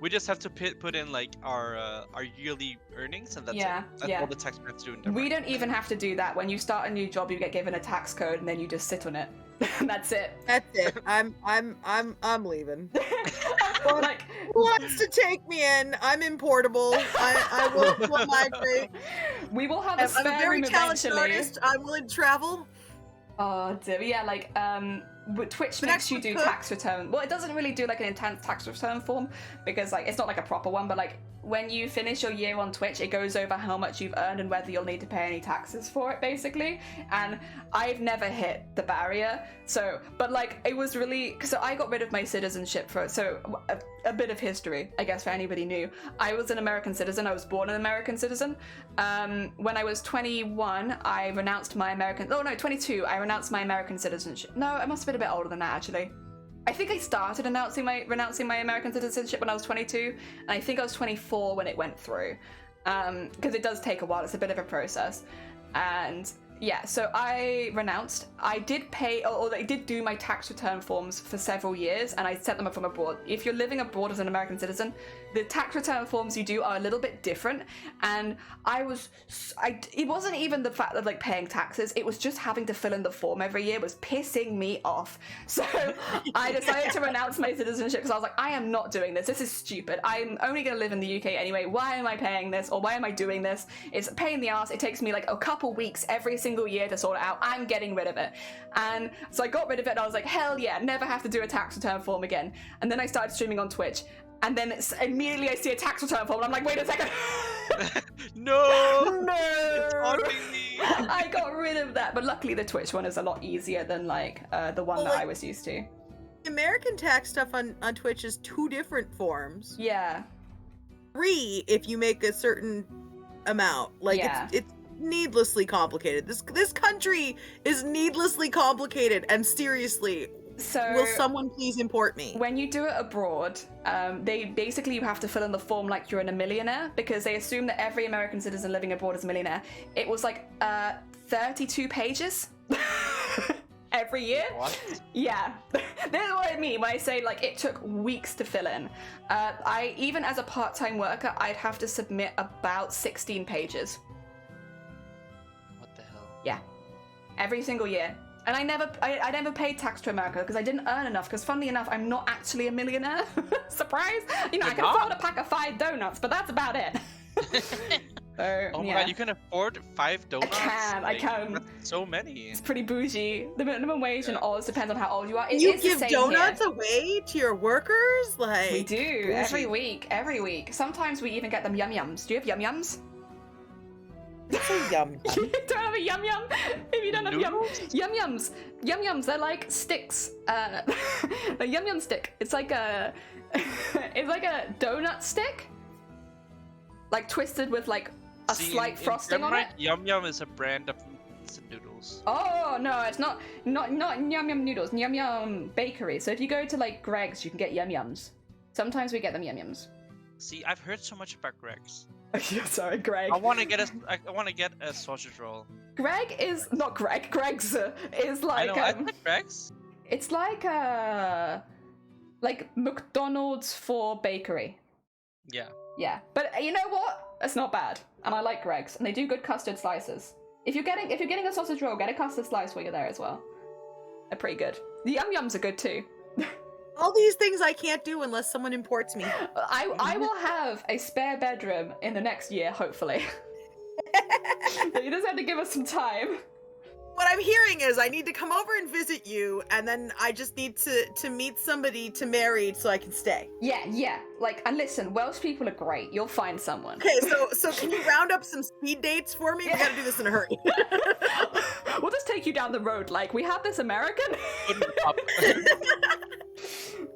we just have to put in like our yearly earnings, and that's it. That's all the tax we have to do in Denmark. We don't even have to do that. When you start a new job, you get given a tax code, and then you just sit on it. That's it. That's it. I'm leaving. Like, who wants to take me in? I'm importable. I will migrate. We will have a spare I'm a very room talented eventually. artist. I'm willing to travel. Oh dear, yeah, like Twitch makes you do tax return. Well, it doesn't really do like an intense tax return form, because like it's not like a proper one, but like when you finish your year on Twitch, it goes over how much you've earned and whether you'll need to pay any taxes for it, basically. And I've never hit the barrier, so, but like it was really, so I got rid of my citizenship for it. So a bit of history, I guess, for anybody new. I was an American citizen. I was born an American citizen. When I was 21, I renounced my 22, I renounced my American citizenship. No, I must have been a bit older than that, actually. I think I started renouncing my American citizenship when I was 22, and I think I was 24 when it went through, because it does take a while. It's a bit of a process, and Yeah, so I renounced. I did pay, or I did do my tax return forms for several years, and I sent them up from abroad. If you're living abroad as an American citizen, the tax return forms you do are a little bit different. And it wasn't even the fact of like paying taxes, it was just having to fill in the form every year was pissing me off. So I decided to renounce my citizenship because I was like, I am not doing this. This is stupid. I'm only going to live in the UK anyway. Why am I paying this? Or why am I doing this? It's a pain in the ass. It takes me like a couple weeks every single year to sort it out. I'm getting rid of it. And so I got rid of it and I was like, hell yeah, never have to do a tax return form again. And then I started streaming on Twitch. And then immediately I see a tax return form and I'm like, wait a second. No! No! It's haunting me! I got rid of that. But luckily the Twitch one is a lot easier than like the one that I was used to. American tax stuff on Twitch is 2 different forms. Yeah. 3 if you make a certain amount. Like it's needlessly complicated. This country is needlessly complicated, and seriously, so will someone please import me? When you do it abroad, you have to fill in the form like you're a millionaire, because they assume that every American citizen living abroad is a millionaire. It was like 32 pages. Every year. What? Yeah. That's what I mean when I say like it took weeks to fill in. I even as a part-time worker, I'd have to submit about 16 pages. What the hell? Yeah. Every single year. And I never paid tax to America because I didn't earn enough, because funnily enough, I'm not actually a millionaire. Surprise! You know, I can afford a pack of 5 donuts, but that's about it. So, oh my god, you can afford 5 donuts? I can. That's so many. It's pretty bougie. The minimum wage in Oz depends on how old you are. You give donuts away to your workers? Like we do, bougie. every week. Sometimes we even get them yum-yums. Do you have yum-yums? What's a yum? You don't have a yum-yum? If you don't have yum-yums. Yum-yums, they're like sticks. A yum-yum stick. It's like a donut stick. Like twisted with like a slight frosting on it. Yum Yum is a brand of noodles. Oh no, it's not Yum Yum noodles. Yum Yum bakery. So if you go to like Greg's, you can get Yum Yums. Sometimes we get them Yum Yums. See, I've heard so much about Greg's. Sorry, Greg. I want to get a sausage roll. Greg is not Greg. Greg's is like. I know. I like Greg's. It's like McDonald's for bakery. Yeah. Yeah, but you know what? It's not bad, and I like Greg's, and they do good custard slices. If you're getting a sausage roll, get a custard slice while you're there as well. They're pretty good. The Yum Yums are good too. All these things I can't do unless someone imports me. I will have a spare bedroom in the next year, hopefully. But you just have to give us some time. What I'm hearing is I need to come over and visit you, and then I just need to meet somebody to marry so I can stay. Yeah. Like, and listen, Welsh people are great. You'll find someone. Okay, so can you round up some speed dates for me? We gotta do this in a hurry. We'll just take you down the road. Like, we have this American.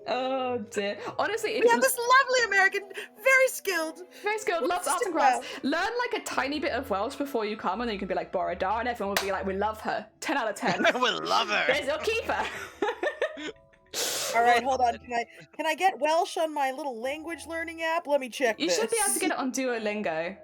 Oh dear. Honestly, we have this lovely American, very skilled, loves arts and crafts. Learn like a tiny bit of Welsh before you come, and then you can be like Borodar, and everyone will be like, we love her. 10 out of 10. We love her. There's your keeper. All right, hold on. Can I get Welsh on my little language learning app? Let me check. You should be able to get it on Duolingo.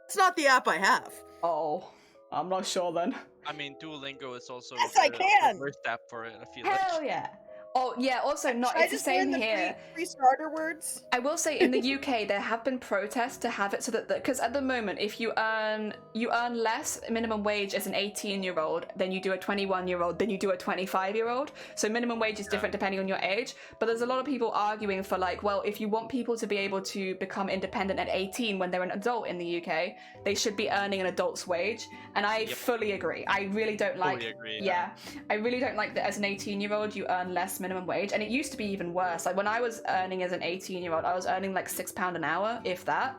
It's not the app I have. Oh, I'm not sure then. I mean, Duolingo is also the worst app for it. I feel Hell yeah. Oh yeah, also not it's the same here. Free starter words. I will say in the UK there have been protests to have it so that because at the moment if you earn less minimum wage as an 18-year-old than you do a 21-year-old than you do a 25-year-old. So minimum wage is different depending on your age. But there's a lot of people arguing for like, well, if you want people to be able to become independent at 18 when they're an adult in the UK, they should be earning an adult's wage. And I fully agree. I really don't like. Totally agree, yeah, I really don't like that as an 18-year-old you earn less minimum wage, and it used to be even worse. Like when I was earning as an 18-year-old, I was earning like £6 an hour, if that.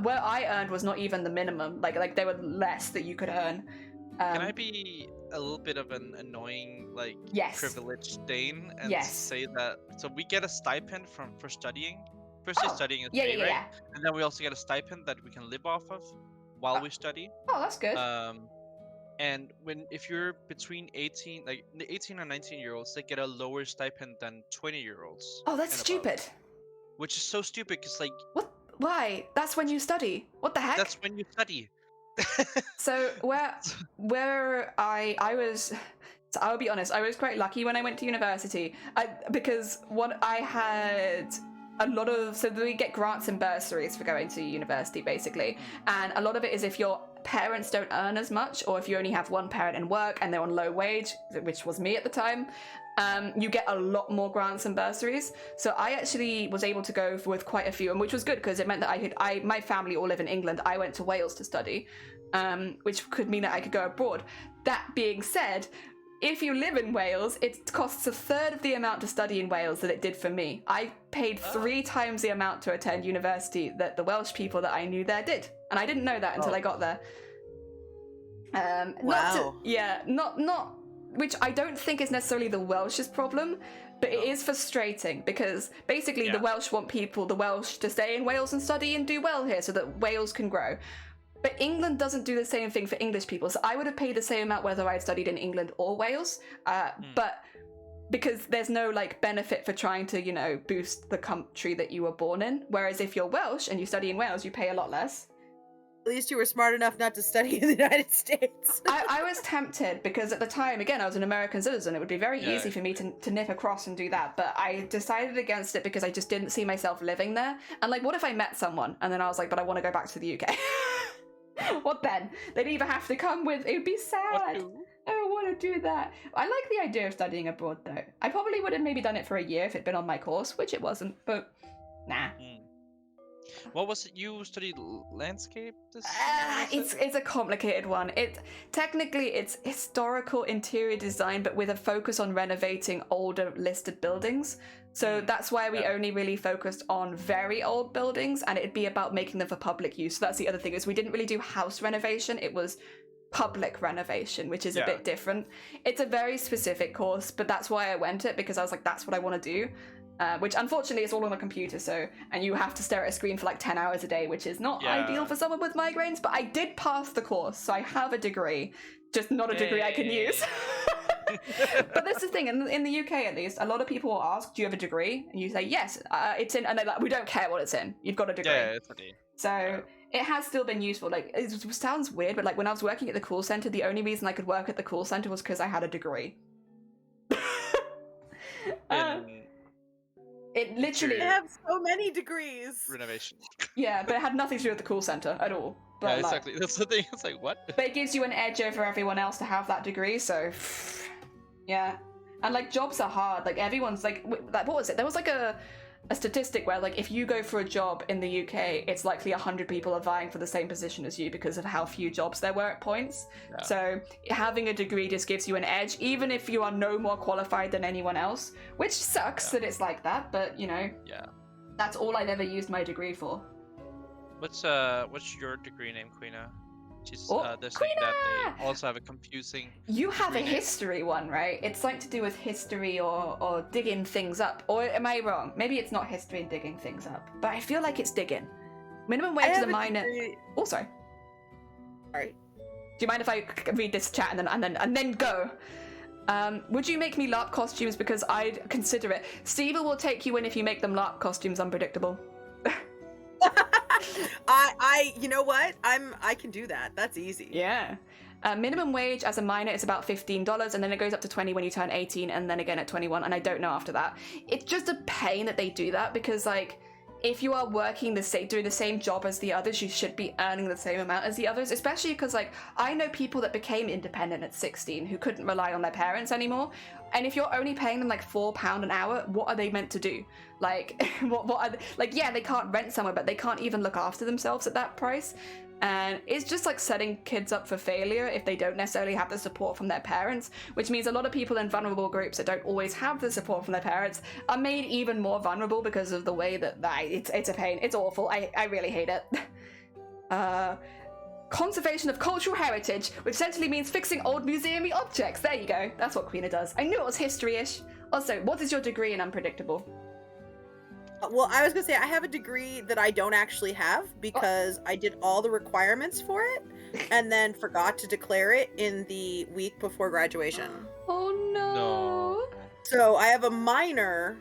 Where I earned was not even the minimum. Like there were less that you could earn. Can I be a little bit of an annoying, like, privileged Dane and say that? So we get a stipend for studying. Firstly, studying is free, right? And then we also get a stipend that we can live off of while we study. Oh, that's good. And if you're between 18 and 19-year-olds, they get a lower stipend than 20-year-olds. Oh, that's stupid. Which is so stupid because like. What? Why? That's when you study. What the heck? That's when you study. So where I was, so I'll be honest, I was quite lucky when I went to university, because I had a lot of, so we get grants and bursaries for going to university basically, and a lot of it is if your parents don't earn as much, or if you only have one parent in work and they're on low wage, which was me at the time, you get a lot more grants and bursaries. So I actually was able to go with quite a few, and which was good because it meant that my family all live in England. I went to Wales to study, which could mean that I could go abroad. That being said, if you live in Wales, it costs a third of the amount to study in Wales that it did for me. I paid 3 times the amount to attend university that the Welsh people that I knew there did. And I didn't know that until I got there. Wow. Not which I don't think is necessarily the Welsh's problem, but it is frustrating because basically the Welsh want the Welsh to stay in Wales and study and do well here so that Wales can grow. But England doesn't do the same thing for English people, so I would have paid the same amount whether I'd studied in England or Wales, but because there's no benefit for trying to, boost the country that you were born in. Whereas if you're Welsh and you study in Wales, you pay a lot less. At least you were smart enough not to study in the United States. I was tempted because at the time, again, I was an American citizen. It would be very easy for me to nip across and do that. But I decided against it because I just didn't see myself living there. And what if I met someone and then I was like, but I want to go back to the UK? What then? They'd either have to come with, it would be sad. I don't want to do that. I like the idea of studying abroad though. I probably would have maybe done it for a year if it'd been on my course, which it wasn't, but nah. What was it? You studied landscape? It's a complicated one. Technically it's historical interior design, but with a focus on renovating older listed buildings. So that's why we only really focused on very old buildings, and it'd be about making them for public use. So that's the other thing, is we didn't really do house renovation. It was public renovation, which is a bit different. It's a very specific course, but that's why I went it, because I was like, that's what I want to do. Which unfortunately is all on a computer, and you have to stare at a screen for 10 hours a day, which is not ideal for someone with migraines, but I did pass the course, so I have a degree, just not a degree I can use. But that's the thing, in the UK at least, a lot of people will ask, do you have a degree? And you say, yes, it's in, and they're like, we don't care what it's in, you've got a degree. Yeah, it's okay. So it has still been useful. It sounds weird, but when I was working at the call center, the only reason I could work at the call center was because I had a degree. It literally... I have so many degrees. Renovation. Yeah, but it had nothing to do with the call center at all. But, yeah, exactly. That's the thing. It's like, what? But it gives you an edge over everyone else to have that degree, so... Yeah. And, jobs are hard. Everyone's, what was it? There was, a statistic where, if you go for a job in the UK, it's likely 100 people are vying for the same position as you because of how few jobs there were at points. Yeah. So having a degree just gives you an edge, even if you are no more qualified than anyone else, which sucks that it's like that, but, Yeah. That's all I've ever used my degree for. What's your degree name, Queena? They're saying that they also have a confusing... You have a history one, right? It's to do with history or digging things up. Or am I wrong? Maybe it's not history and digging things up. But I feel like it's digging. Minimum wage is a minor... Oh, sorry. Sorry. Do you mind if I read this chat and then go? Would you make me LARP costumes? Because I'd consider it. Steve will take you in if you make them LARP costumes unpredictable. You know what? I can do that. That's easy. Yeah. Minimum wage as a minor is about $15, and then it goes up to 20 when you turn 18, and then again at 21, and I don't know after that. It's just a pain that they do that, because if you are working doing the same job as the others, you should be earning the same amount as the others, especially because I know people that became independent at 16 who couldn't rely on their parents anymore. And if you're only paying them £4 an hour, what are they meant to do? What are they, yeah, they can't rent somewhere, but they can't even look after themselves at that price. And it's just setting kids up for failure if they don't necessarily have the support from their parents, which means a lot of people in vulnerable groups that don't always have the support from their parents are made even more vulnerable because of the way that it's a pain. It's awful. I really hate it. Conservation of cultural heritage, which essentially means fixing old museum-y objects. There you go. That's what Queena does. I knew it was history-ish. Also, what is your degree in unpredictable? Well, I was gonna say I have a degree that I don't actually have because I did all the requirements for it and then forgot to declare it in the week before graduation. Oh no. So I have a minor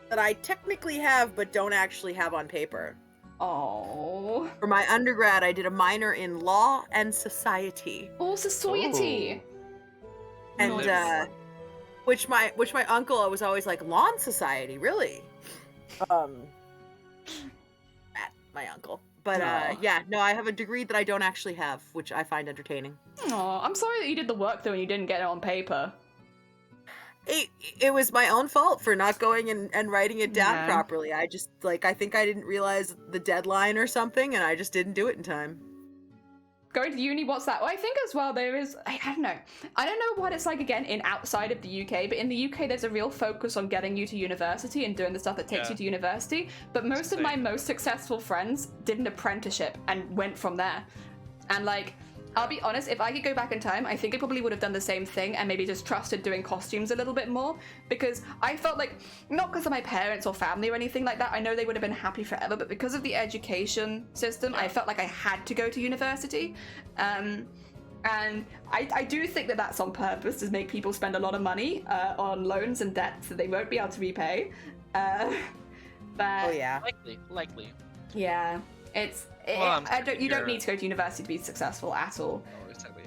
that I technically have but don't actually have on paper. Oh. For my undergrad, I did a minor in law and society. Oh, society. And which my uncle was always like, law and society, really? My uncle. But yeah, no, I have a degree that I don't actually have, which I find entertaining. Oh, I'm sorry that you did the work though and you didn't get it on paper. It was my own fault for not going and writing it down properly. I just, like, I think I didn't realize the deadline or something, and I just didn't do it in time. Going to uni, what's that? Well, I think as well there is, I don't know. I don't know what it's like again in outside of the UK, but in the UK there's a real focus on getting you to university and doing the stuff that takes you to university. But most of my most successful friends did an apprenticeship and went from there. And like, I'll be honest, if I could go back in time, I think I probably would have done the same thing and maybe just trusted doing costumes a little bit more, because I felt like, not because of my parents or family or anything like that, I know they would have been happy forever, but because of the education system, I felt like I had to go to university. And I do think that that's on purpose, to make people spend a lot of money on loans and debts that they won't be able to repay. But oh yeah, likely. Yeah. You don't need to go to university to be successful at all. Oh, exactly.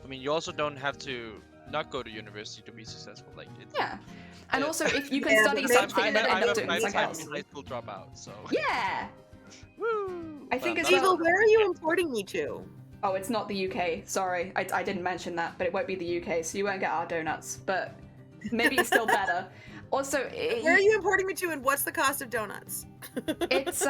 I mean, you also don't have to not go to university to be successful. Like, yeah. And also, if you can study something and then end up doing something else. I'm a high school dropout, so. Yeah. Woo. I think as well. Where are you importing me to? Oh, it's not the UK. Sorry, I didn't mention that, but it won't be the UK, so you won't get our donuts. But maybe it's still better. Also, where are you importing me to, and what's the cost of donuts? It's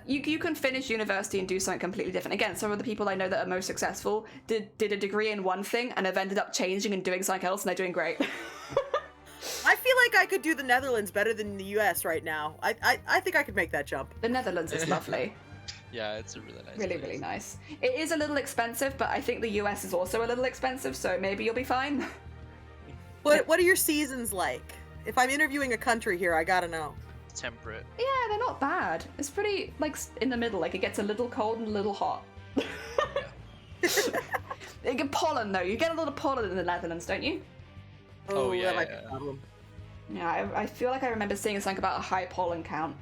you can finish university and do something completely different. Again, some of the people I know that are most successful did a degree in one thing and have ended up changing and doing something else, and they're doing great. I feel like I could do the Netherlands better than the US right now. I think I could make that jump. The Netherlands is lovely. Yeah, it's a really nice. Really nice. It is a little expensive, but I think the US is also a little expensive, so maybe you'll be fine. What are your seasons like? If I'm interviewing a country here, I gotta know. Temperate. Yeah, they're not bad. It's pretty, like, in the middle. Like, it gets a little cold and a little hot. You get pollen, though. You get a lot of pollen in the Netherlands, don't you? Oh yeah. That might be a problem. Yeah, I feel like I remember seeing something about a high pollen count.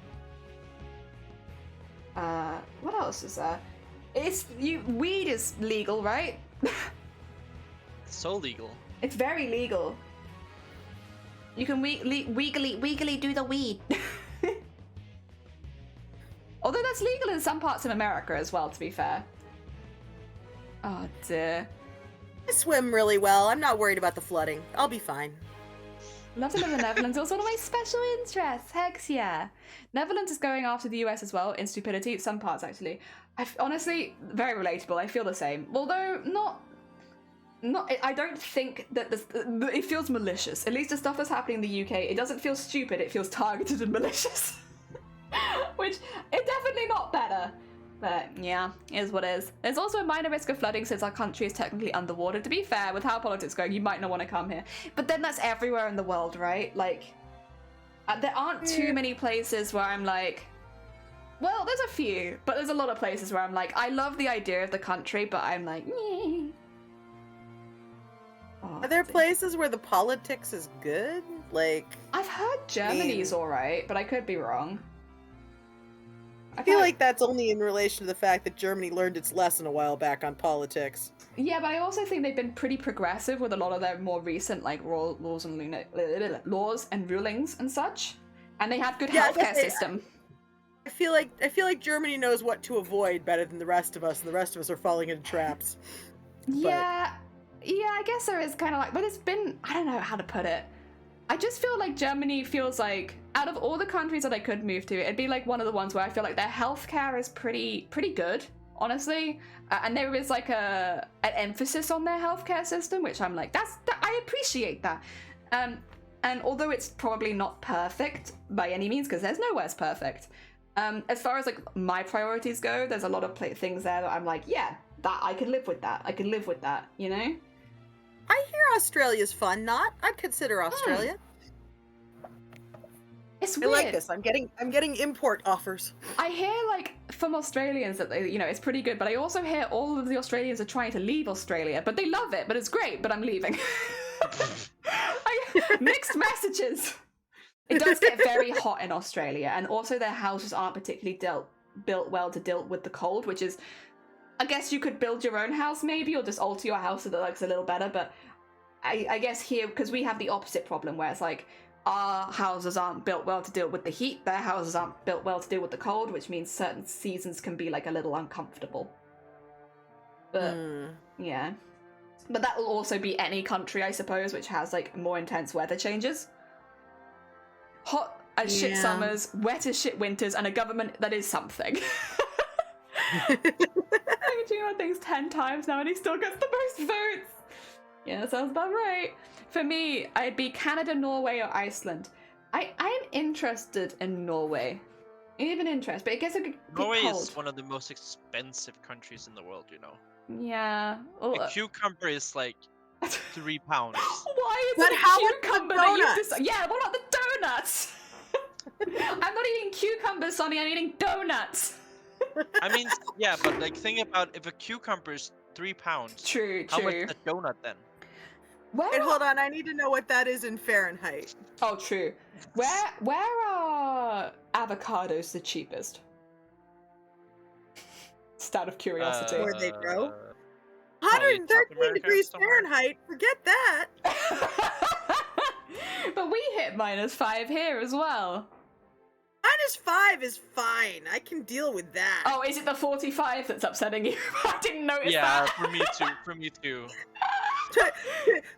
What else is there? Weed is legal, right? So legal. It's very legal. You can weekly do the weed. Although that's legal in some parts of America as well, to be fair. Oh dear. I swim really well. I'm not worried about the flooding. I'll be fine. Love to live in the Netherlands. Also one of my special interests. Heck yeah. Netherlands is going after the US as well in stupidity. Some parts, actually. Honestly, very relatable. I feel the same. Although, not. I don't think that it feels malicious. At least the stuff that's happening in the UK, it doesn't feel stupid, it feels targeted and malicious. Which is definitely not better. But yeah, it is what it is. There's also a minor risk of flooding since our country is technically underwater. To be fair, with how politics going, you might not want to come here. But then that's everywhere in the world, right? Like, there aren't too many places where I'm like, well, there's a few, but there's a lot of places where I'm like, I love the idea of the country, but I'm like, meh. Are there places where the politics is good? Like, I've heard Germany's alright, but I could be wrong. I feel like that's only in relation to the fact that Germany learned its lesson a while back on politics. Yeah, but I also think they've been pretty progressive with a lot of their more recent like laws and rulings and such, and they have good healthcare system. I feel like Germany knows what to avoid better than the rest of us, and the rest of us are falling into traps. Yeah, I guess there is kind of like, but it's been, I don't know how to put it. I just feel like Germany feels like, out of all the countries that I could move to, it'd be like one of the ones where I feel like their healthcare is pretty good, honestly. And there is like an emphasis on their healthcare system, which I'm like, I appreciate that. And although it's probably not perfect by any means, because there's nowhere's perfect. As far as like my priorities go, there's a lot of things there that I'm like, yeah, that I could live with that. I could live with that, you know? I hear Australia's fun. I'd consider Australia. It's weird. I like this. I'm getting import offers. I hear like from Australians that they, it's pretty good, but I also hear all of the Australians are trying to leave Australia, but they love it, but it's great, but I'm leaving. Mixed messages. It does get very hot in Australia, and also their houses aren't particularly built well to deal with the cold, which is, I guess you could build your own house maybe, or just alter your house so that it looks a little better, but I guess here, because we have the opposite problem where it's like, our houses aren't built well to deal with the heat, their houses aren't built well to deal with the cold, which means certain seasons can be like a little uncomfortable. But yeah. But that will also be any country, I suppose, which has like more intense weather changes. Hot as shit summers, wet as shit winters, and a government that is something. I've been doing about things 10 times now and he still gets the most votes. Yeah, that sounds about right. For me, I'd be Canada, Norway, or Iceland. I'm interested in Norway. Even interest, but it gets a bit Norway cold. is one of the most expensive countries in the world, you know. Yeah. A cucumber is like 3 pounds. Why is But it how a would the cucumber that you donuts? Yeah, what about the donuts? I'm not eating cucumbers, Sonny, I'm eating donuts. I mean, yeah, but like think about if a cucumber is 3 pounds. True, How much true. is a donut then? Where Wait, hold on. I need to know what that is in Fahrenheit. Oh, true. Where are avocados the cheapest? Just out of curiosity. Where they grow? Probably South 113 America degrees somewhere. Fahrenheit. Forget that. But we hit -5 here as well. -5 is fine. I can deal with that. Oh, is it the 45 that's upsetting you? I didn't notice Yeah, that. for me too. For me too.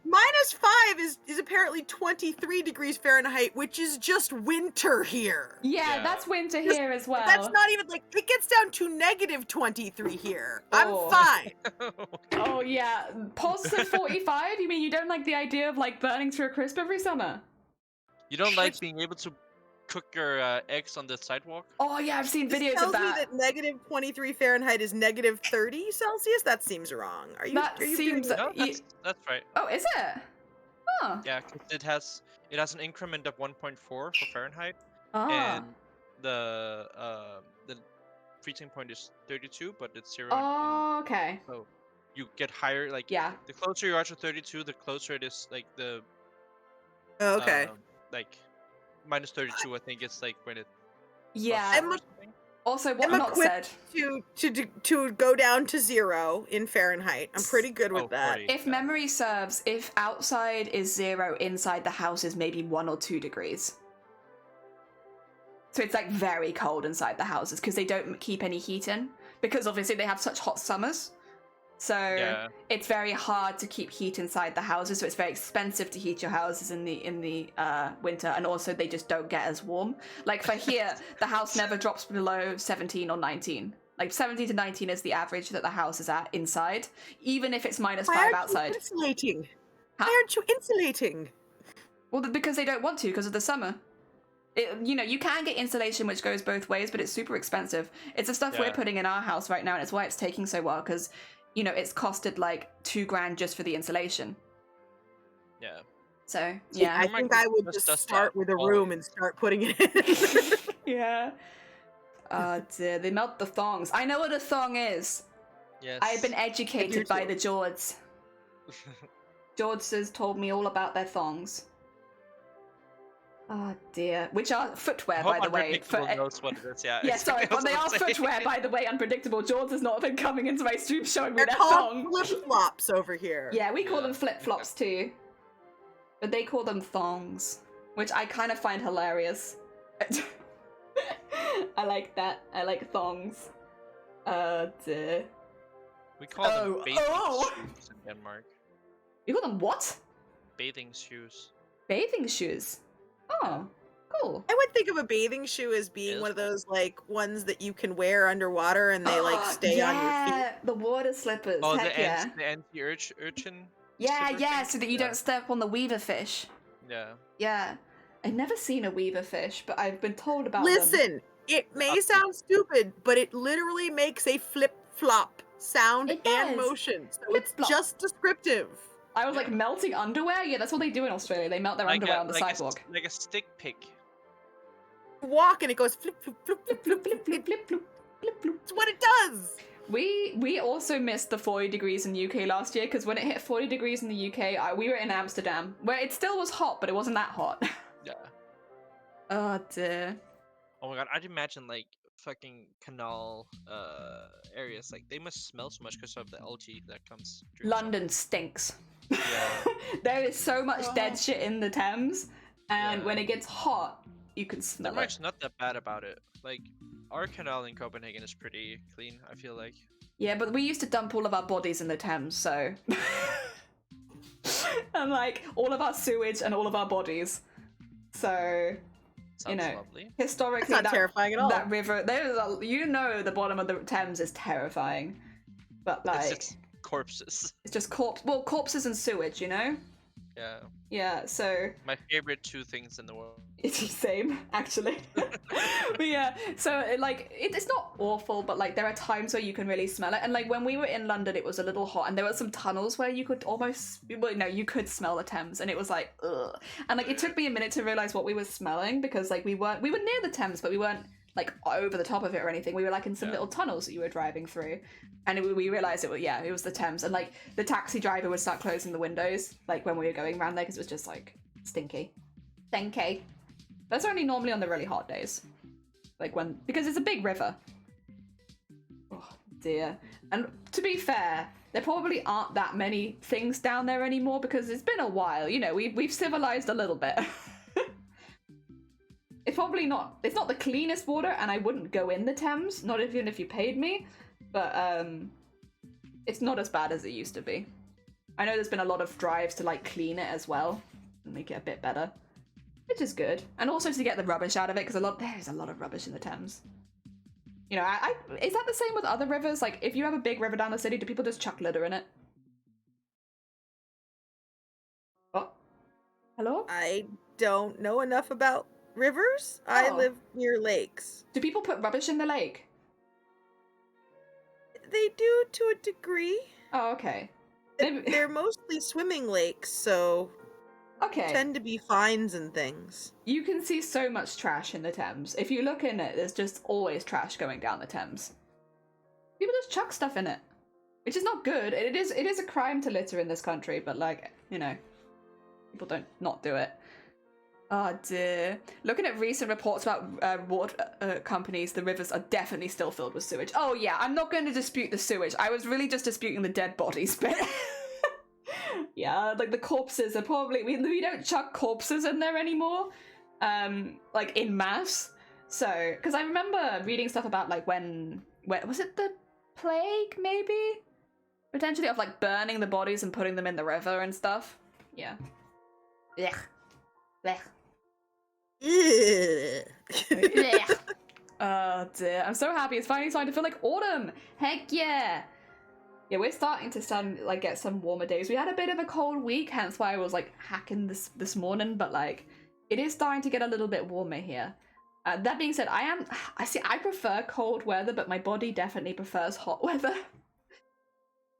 -5 is apparently 23 degrees Fahrenheit, which is just winter here. Yeah, that's winter here as well. That's not even like it gets down to -23 here. Oh. I'm fine. Oh yeah, positive 45? You mean you don't like the idea of like burning through a crisp every summer? You don't like being able to cook your eggs on the sidewalk? Oh yeah, I've seen This videos tells of me that. that -23 Fahrenheit is -30 Celsius. That seems wrong. Are you? That are you seems- doing No, that's right. Oh, is it? Huh. Yeah, 'cause it has an increment of 1.4 for Fahrenheit, Ah. and the freezing point is 32, but it's 0. Oh, okay. So you get higher. Like Yeah. the closer you are to 32, the closer it is. Like the Oh, okay. like -32, I think it's like when it. Yeah. I'm Also, what I'm not equipped said. to go down to 0 in Fahrenheit. I'm pretty good with that. 40, If memory serves, if outside is 0, inside the house is maybe 1 or 2 degrees. So it's like very cold inside the houses because they don't keep any heat in, because obviously they have such hot summers. So Yeah. it's very hard to keep heat inside the houses. So it's very expensive to heat your houses in the winter, and also they just don't get as warm. Like for here, the house never drops below 17 or 19. Like 17 to 19 is the average that the house is at inside, even if it's -5 Why aren't outside. you insulating? Huh? Why aren't you insulating? Well, because they don't want to, because of the summer. You can get insulation which goes both ways, but it's super expensive. It's the stuff we're Yeah. putting in our house right now, and it's why it's taking so well, because, it's costed like $2,000 just for the insulation. Yeah. So, See, yeah. I think I would Just just does start that with a always. room and start putting it in. Yeah. Oh dear, they melt the thongs. I know what a thong is. Yes. I've been educated by too. the Georges. Georges told me all about their thongs. Oh dear. Which are footwear, by the way. Unpredictable knows what it is. Yeah. Yeah, sorry, exactly but they what are I'm saying. footwear, by the way, unpredictable. George has not been coming into my stream showing me They're their called thong. flip flops over here. Yeah, we call Yeah. them flip-flops too. But they call them thongs, which I kind of find hilarious. I like that. I like thongs. Dear. We call them bathing oh. shoes in Denmark. You call them what? Bathing shoes. Bathing shoes. Oh, cool. I would think of a bathing shoe as being one of those like ones that you can wear underwater and they like stay on your feet. Yeah, the water slippers. Oh, Heck yeah. the anti-urchin. Yeah, slipper yeah, thing? so that you Yeah. don't step on the weaver fish. Yeah. Yeah. I've never seen a weaver fish, but I've been told about them. Listen, it may sound stupid, but it literally makes a flip flop sound It and does. motion. So Flip-flop. it's just descriptive. I was like, melting underwear? Yeah, that's what they do in Australia. They melt their underwear on the sidewalk. Like a stick pick. Walk and it goes flip flip flip flip flip Flip, flip, flip, flip, flip, flip. It's what it does. We also missed the 40 degrees in the UK last year, because when it hit 40 degrees in the UK, we were in Amsterdam, where it still was hot, but it wasn't that hot. Yeah. Oh dear. Oh my god, I'd imagine like fucking canal areas, like they must smell so much because of the algae that comes through. London stinks. Yeah. There is so much dead shit in the Thames, and Yeah. when it gets hot, you can smell it. Denmark's not that bad about it. Like our canal in Copenhagen is pretty clean, I feel like. Yeah, but we used to dump all of our bodies in the Thames, so and like all of our sewage and all of our bodies. So Sounds lovely. historically, That's not terrifying at all. That river, the bottom of the Thames is terrifying, but like It's corpses. it's just corpses and sewage, you know. Yeah. Yeah, so My favorite two things in the world. it's the same, actually. But yeah, so it's not awful, but like there are times where you can really smell it. And like when we were in London, it was a little hot, and there were some tunnels where you could you could smell the Thames, and it was like ugh. And like it took me a minute to realize what we were smelling, because like we were near the Thames, but we weren't like over the top of it or anything. We were like in some little tunnels that you were driving through, and we realized it was the Thames. And like the taxi driver would start closing the windows like when we were going around there, because it was just like stinky. That's only normally on the really hot days, like because it's a big river. Oh dear. And to be fair, there probably aren't that many things down there anymore, because it's been a while, you know, we've civilized a little bit. It's not the cleanest water, and I wouldn't go in the Thames, not even if you paid me, but it's not as bad as it used to be. I know there's been a lot of drives to like clean it as well and make it a bit better, which is good. And also to get the rubbish out of it, because there's a lot of rubbish in the Thames. You know, is that the same with other rivers? Like, if you have a big river down the city, do people just chuck litter in it? Oh, hello? I don't know enough about rivers. I live near lakes. Do people put rubbish in the lake? They do to a degree. Oh, okay. They're mostly swimming lakes, so okay, tend to be fines and things. You can see so much trash in the Thames. If you look in it, there's just always trash going down the Thames. People just chuck stuff in it, which is not good. It is a crime to litter in this country, but like, you know, people don't not do it. Oh dear. Looking at recent reports about water companies, the rivers are definitely still filled with sewage. Oh yeah, I'm not going to dispute the sewage. I was really just disputing the dead bodies bit. Yeah, like the corpses are probably... We don't chuck corpses in there anymore, like in mass. So, because I remember reading stuff about like when was it the plague, maybe? Potentially, of like burning the bodies and putting them in the river and stuff. Yeah. Blech. Blech. Oh dear, I'm so happy it's finally starting to feel like autumn. Heck yeah. Yeah, we're starting to like get some warmer days. We had a bit of a cold week, hence why I was like hacking this morning, but like it is starting to get a little bit warmer here. That being said, I prefer cold weather, but my body definitely prefers hot weather.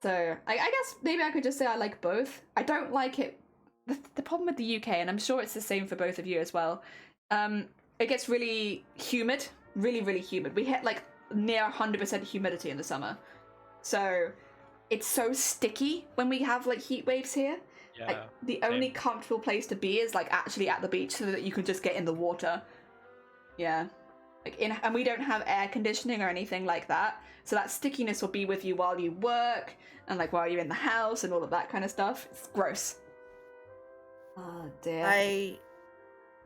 So I guess maybe I could just say I like both. I don't like it. The problem with the UK, and I'm sure it's the same for both of you as well, it gets really humid, really, really humid. We hit like near 100% humidity in the summer. So it's so sticky when we have like heat waves here. Yeah, like the only comfortable place to be is like actually at the beach, so that you can just get in the water. Yeah. And we don't have air conditioning or anything like that. So that stickiness will be with you while you work and like while you're in the house and all of that kind of stuff. It's gross. Oh dear. I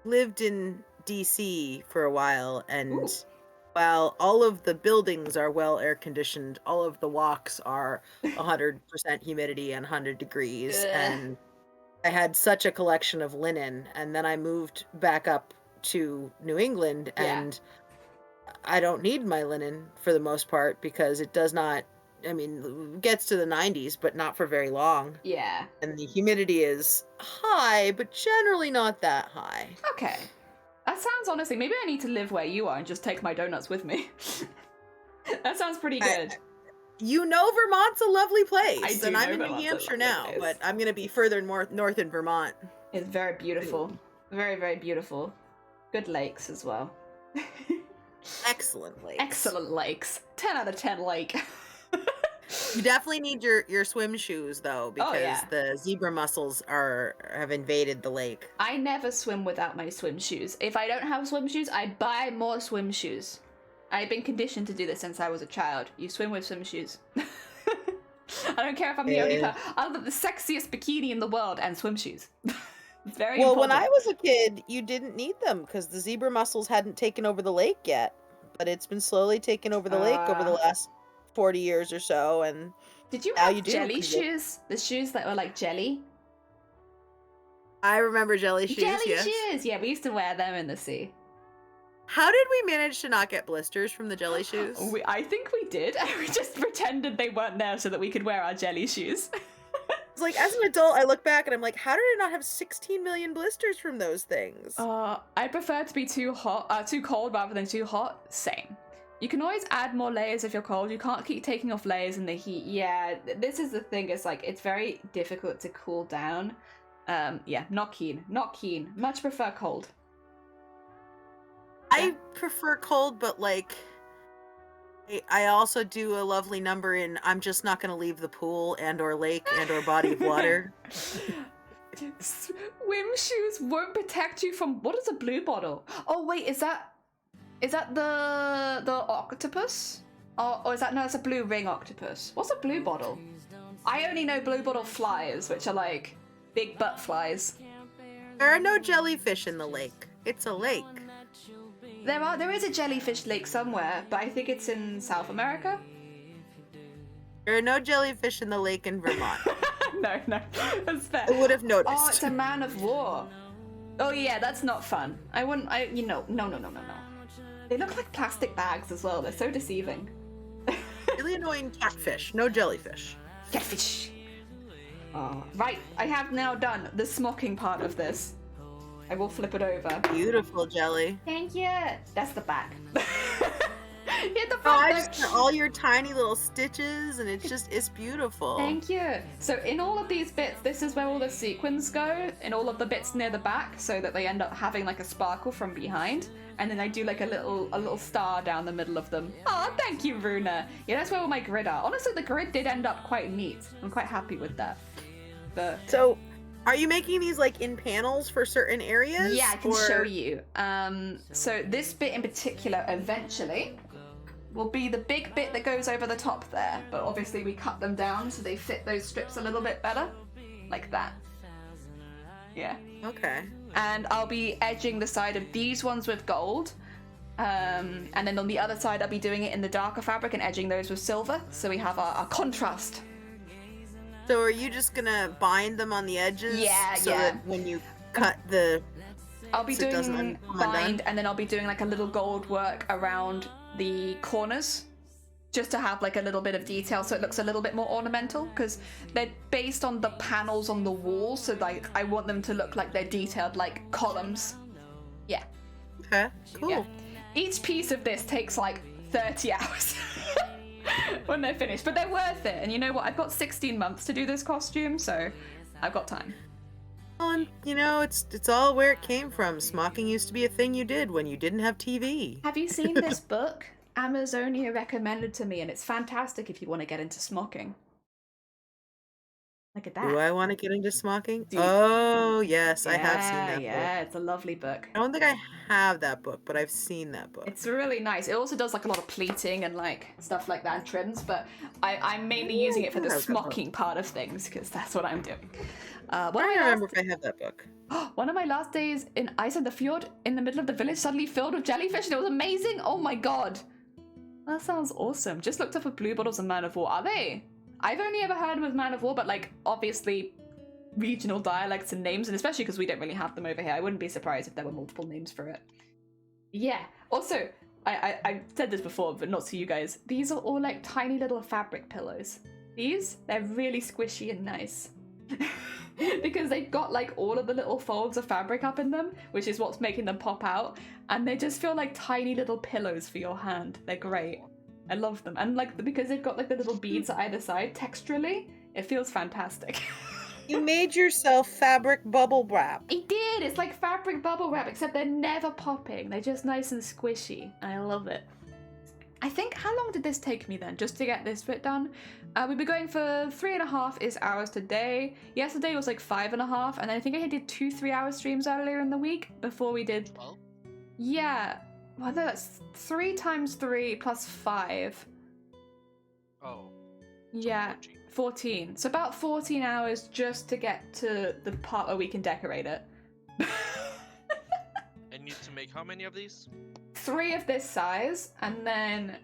lived in DC for a while, and while all of the buildings are well air conditioned, all of the walks are 100% humidity and 100 degrees. And I had such a collection of linen, and then I moved back up to New England, and I don't need my linen for the most part, because it does not, I mean, it gets to the 90s, but not for very long. Yeah. And the humidity is high, but generally not that high. Okay. That sounds, honestly, maybe I need to live where you are and just take my donuts with me. That sounds pretty good. You know Vermont's a lovely place. I do and know I'm in Vermont's New a Hampshire lovely now, place. but I'm going to be further north in Vermont. It's very beautiful. Very, very beautiful. Good lakes as well. Excellent lakes. Excellent lakes. 10 out of 10 lake. You definitely need your swim shoes though, because the zebra mussels have invaded the lake. I never swim without my swim shoes. If I don't have swim shoes, I buy more swim shoes. I've been conditioned to do this since I was a child. You swim with swim shoes. I don't care if I'm the only person. I'll have the sexiest bikini in the world and swim shoes. It's very well, important. when I was a kid, you didn't need them because the zebra mussels hadn't taken over the lake yet. But it's been slowly taking over the lake over the last 40 years or so. And did you now have you do, jelly shoes? The shoes that were like jelly? I remember jelly shoes. Jelly shoes! Yeah, we used to wear them in the sea. How did we manage to not get blisters from the jelly shoes? I think we did. We just pretended they weren't there so that we could wear our jelly shoes. It's like, as an adult, I look back and I'm like, how did I not have 16 million blisters from those things? I prefer to be too cold rather than too hot. Same. You can always add more layers if you're cold. You can't keep taking off layers in the heat. Yeah, this is the thing. It's like, it's very difficult to cool down. Yeah, not keen. Not keen. Much prefer cold. I prefer cold, but like, I also do a lovely number in I'm just not going to leave the pool and or lake and or body of water. Swim shoes won't protect you from, what is a blue bottle? Oh wait, is that the octopus? Or is that, no, it's a blue ring octopus. What's a blue bottle? I only know blue bottle flies, which are like big butt flies. There are no jellyfish in the lake. It's a lake. There is a jellyfish lake somewhere, but I think it's in South America. There are no jellyfish in the lake in Vermont. No, that's fair. I would have noticed. Oh, it's a man of war. Oh yeah, that's not fun. I wouldn't, no. They look like plastic bags as well. They're so deceiving. Really annoying catfish. No jellyfish. Catfish. Right, I have now done the smocking part of this. I will flip it over. Beautiful jelly. Thank you. That's the back. Hit the Oh, I front. just all your tiny little stitches, and it's beautiful. Thank you. So in all of these bits, this is where all the sequins go, in all of the bits near the back, so that they end up having like a sparkle from behind. And then I do like a little star down the middle of them. Oh, thank you, Runa. Yeah, that's where all my grid are. Honestly, the grid did end up quite neat. I'm quite happy with that. So, are you making these like in panels for certain areas? Yeah, I can show you. So this bit in particular, eventually, will be the big bit that goes over the top there. But obviously we cut them down so they fit those strips a little bit better. Like that. Yeah. Okay. And I'll be edging the side of these ones with gold. And then on the other side, I'll be doing it in the darker fabric and edging those with silver. So we have our contrast. So are you just gonna bind them on the edges? Yeah, so yeah. That when you cut the... I'll be so it doesn't doing come bind, undone? and then I'll be doing like a little gold work around the corners. Just to have like a little bit of detail so it looks a little bit more ornamental, because they're based on the panels on the wall, so like I want them to look like they're detailed like columns. Yeah. Okay, cool. Yeah. Each piece of this takes like 30 hours when they're finished, but they're worth it. And you know what? I've got 16 months to do this costume, so I've got time. Well, and you know, it's all where it came from. Smocking used to be a thing you did when you didn't have TV. Have you seen this book? Amazonia recommended to me, and it's fantastic if you want to get into smocking. Look at that. Do I want to get into smocking? Oh, yes, I have seen that book. Yeah, it's a lovely book. I don't think I have that book, but I've seen that book. It's really nice. It also does like a lot of pleating and like stuff like that and trims, but I'm mainly using it for the smocking part of things because that's what I'm doing. I don't remember if I have that book. One of my last days in Iceland, the fjord in the middle of the village suddenly filled with jellyfish, and it was amazing. Oh my god. That sounds awesome. Just looked up for blue bottles and Man of War. Are they? I've only ever heard of Man of War, but like obviously regional dialects and names, and especially because we don't really have them over here, I wouldn't be surprised if there were multiple names for it. Yeah. Also, I said this before, but not to you guys. These are all like tiny little fabric pillows. They're really squishy and nice. Because they've got like all of the little folds of fabric up in them, which is what's making them pop out, and they just feel like tiny little pillows for your hand. They're great. I love them. And like because they've got like the little beads at either side, texturally, it feels fantastic. You made yourself fabric bubble wrap. I did! It's like fabric bubble wrap, except they're never popping. They're just nice and squishy. I love it. I think, how long did this take me then, just to get this bit done? We've been going for 3.5 hours today. Yesterday was like 5.5, and then I think I did 2 3-hour streams earlier in the week before we did... Yeah. Well, that's 3 times 3 plus 5. Oh. Yeah, 14. So about 14 hours just to get to the part where we can decorate it. I need to make how many of these? 3 of this size, and then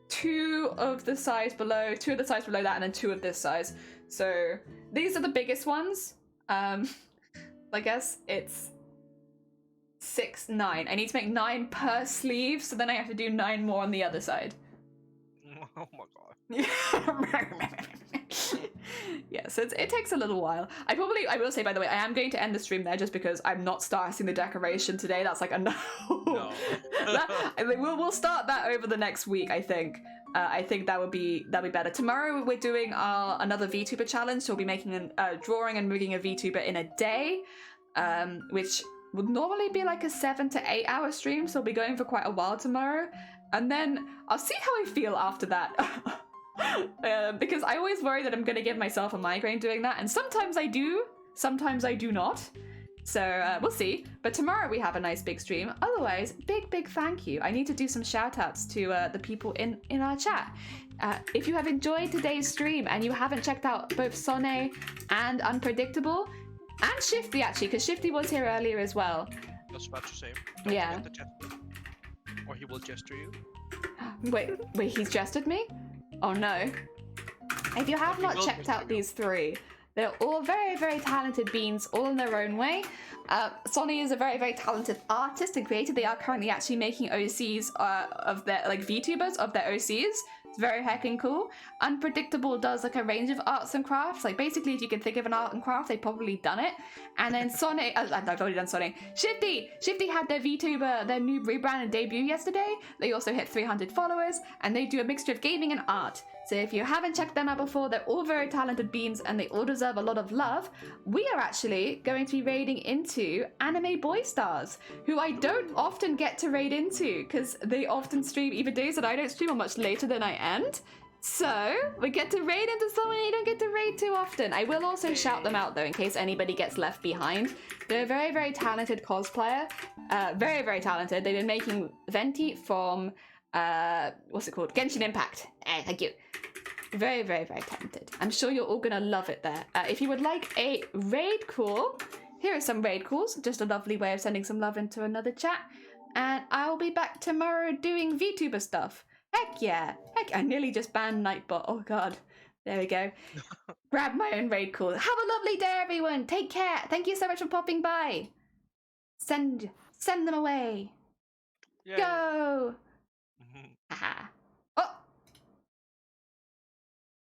2 of the size below, 2 of the size below that, and then 2 of this size. So these are the biggest ones. I guess it's 6, 9. I need to make 9 per sleeve, so then I have to do 9 more on the other side. Oh my god. Yeah, so it takes a little while. I will say, by the way, I am going to end the stream there just because I'm not starting the decoration today. That's like a no. We'll start that over the next week, I think. I think that'll be better. Tomorrow we're doing another VTuber challenge, so we'll be making drawing and rigging a VTuber in a day, which would normally be like a 7 to 8 hour stream, so I'll be going for quite a while tomorrow. And then I'll see how I feel after that. Because I always worry that I'm going to give myself a migraine doing that, and sometimes I do, sometimes I do not. So we'll see. But tomorrow we have a nice big stream. Otherwise, big thank you. I need to do some shout outs to the people in our chat. If you have enjoyed today's stream and you haven't checked out both Sonne and Unpredictable, and Shifty actually, because Shifty was here earlier as well. I was about to say. Yeah. Or he will gesture you. Wait, he's gestured me? Oh no. If you have not checked out these 3, they're all very talented beans, all in their own way. Sonne is a very talented artist and creator. They are currently actually making OCs of their, like, VTubers of their OCs. It's very heckin' cool. Unpredictable does like a range of arts and crafts. Like basically, if you can think of an art and craft, they've probably done it. And then Sonne, I've already done Sonne. Shifty had their VTuber, their new rebrand and debut yesterday. They also hit 300 followers, and they do a mixture of gaming and art. So if you haven't checked them out before, they're all very talented beans and they all deserve a lot of love. We are actually going to be raiding into Anime Boy Stars, who I don't often get to raid into because they often stream either days that I don't stream or much later than I end. So we get to raid into someone you don't get to raid too often. I will also shout them out though in case anybody gets left behind. They're a very talented cosplayer. Very talented. They've been making Venti from what's it called? Genshin Impact. Thank you. Very talented. I'm sure you're all gonna love it there. If you would like a raid call, here are some raid calls. Just a lovely way of sending some love into another chat. And I'll be back tomorrow doing VTuber stuff. Heck yeah. I nearly just banned Nightbot. Oh god. There we go. Grab my own raid call. Have a lovely day, everyone. Take care. Thank you so much for popping by. Send them away. Yay. Go. Haha.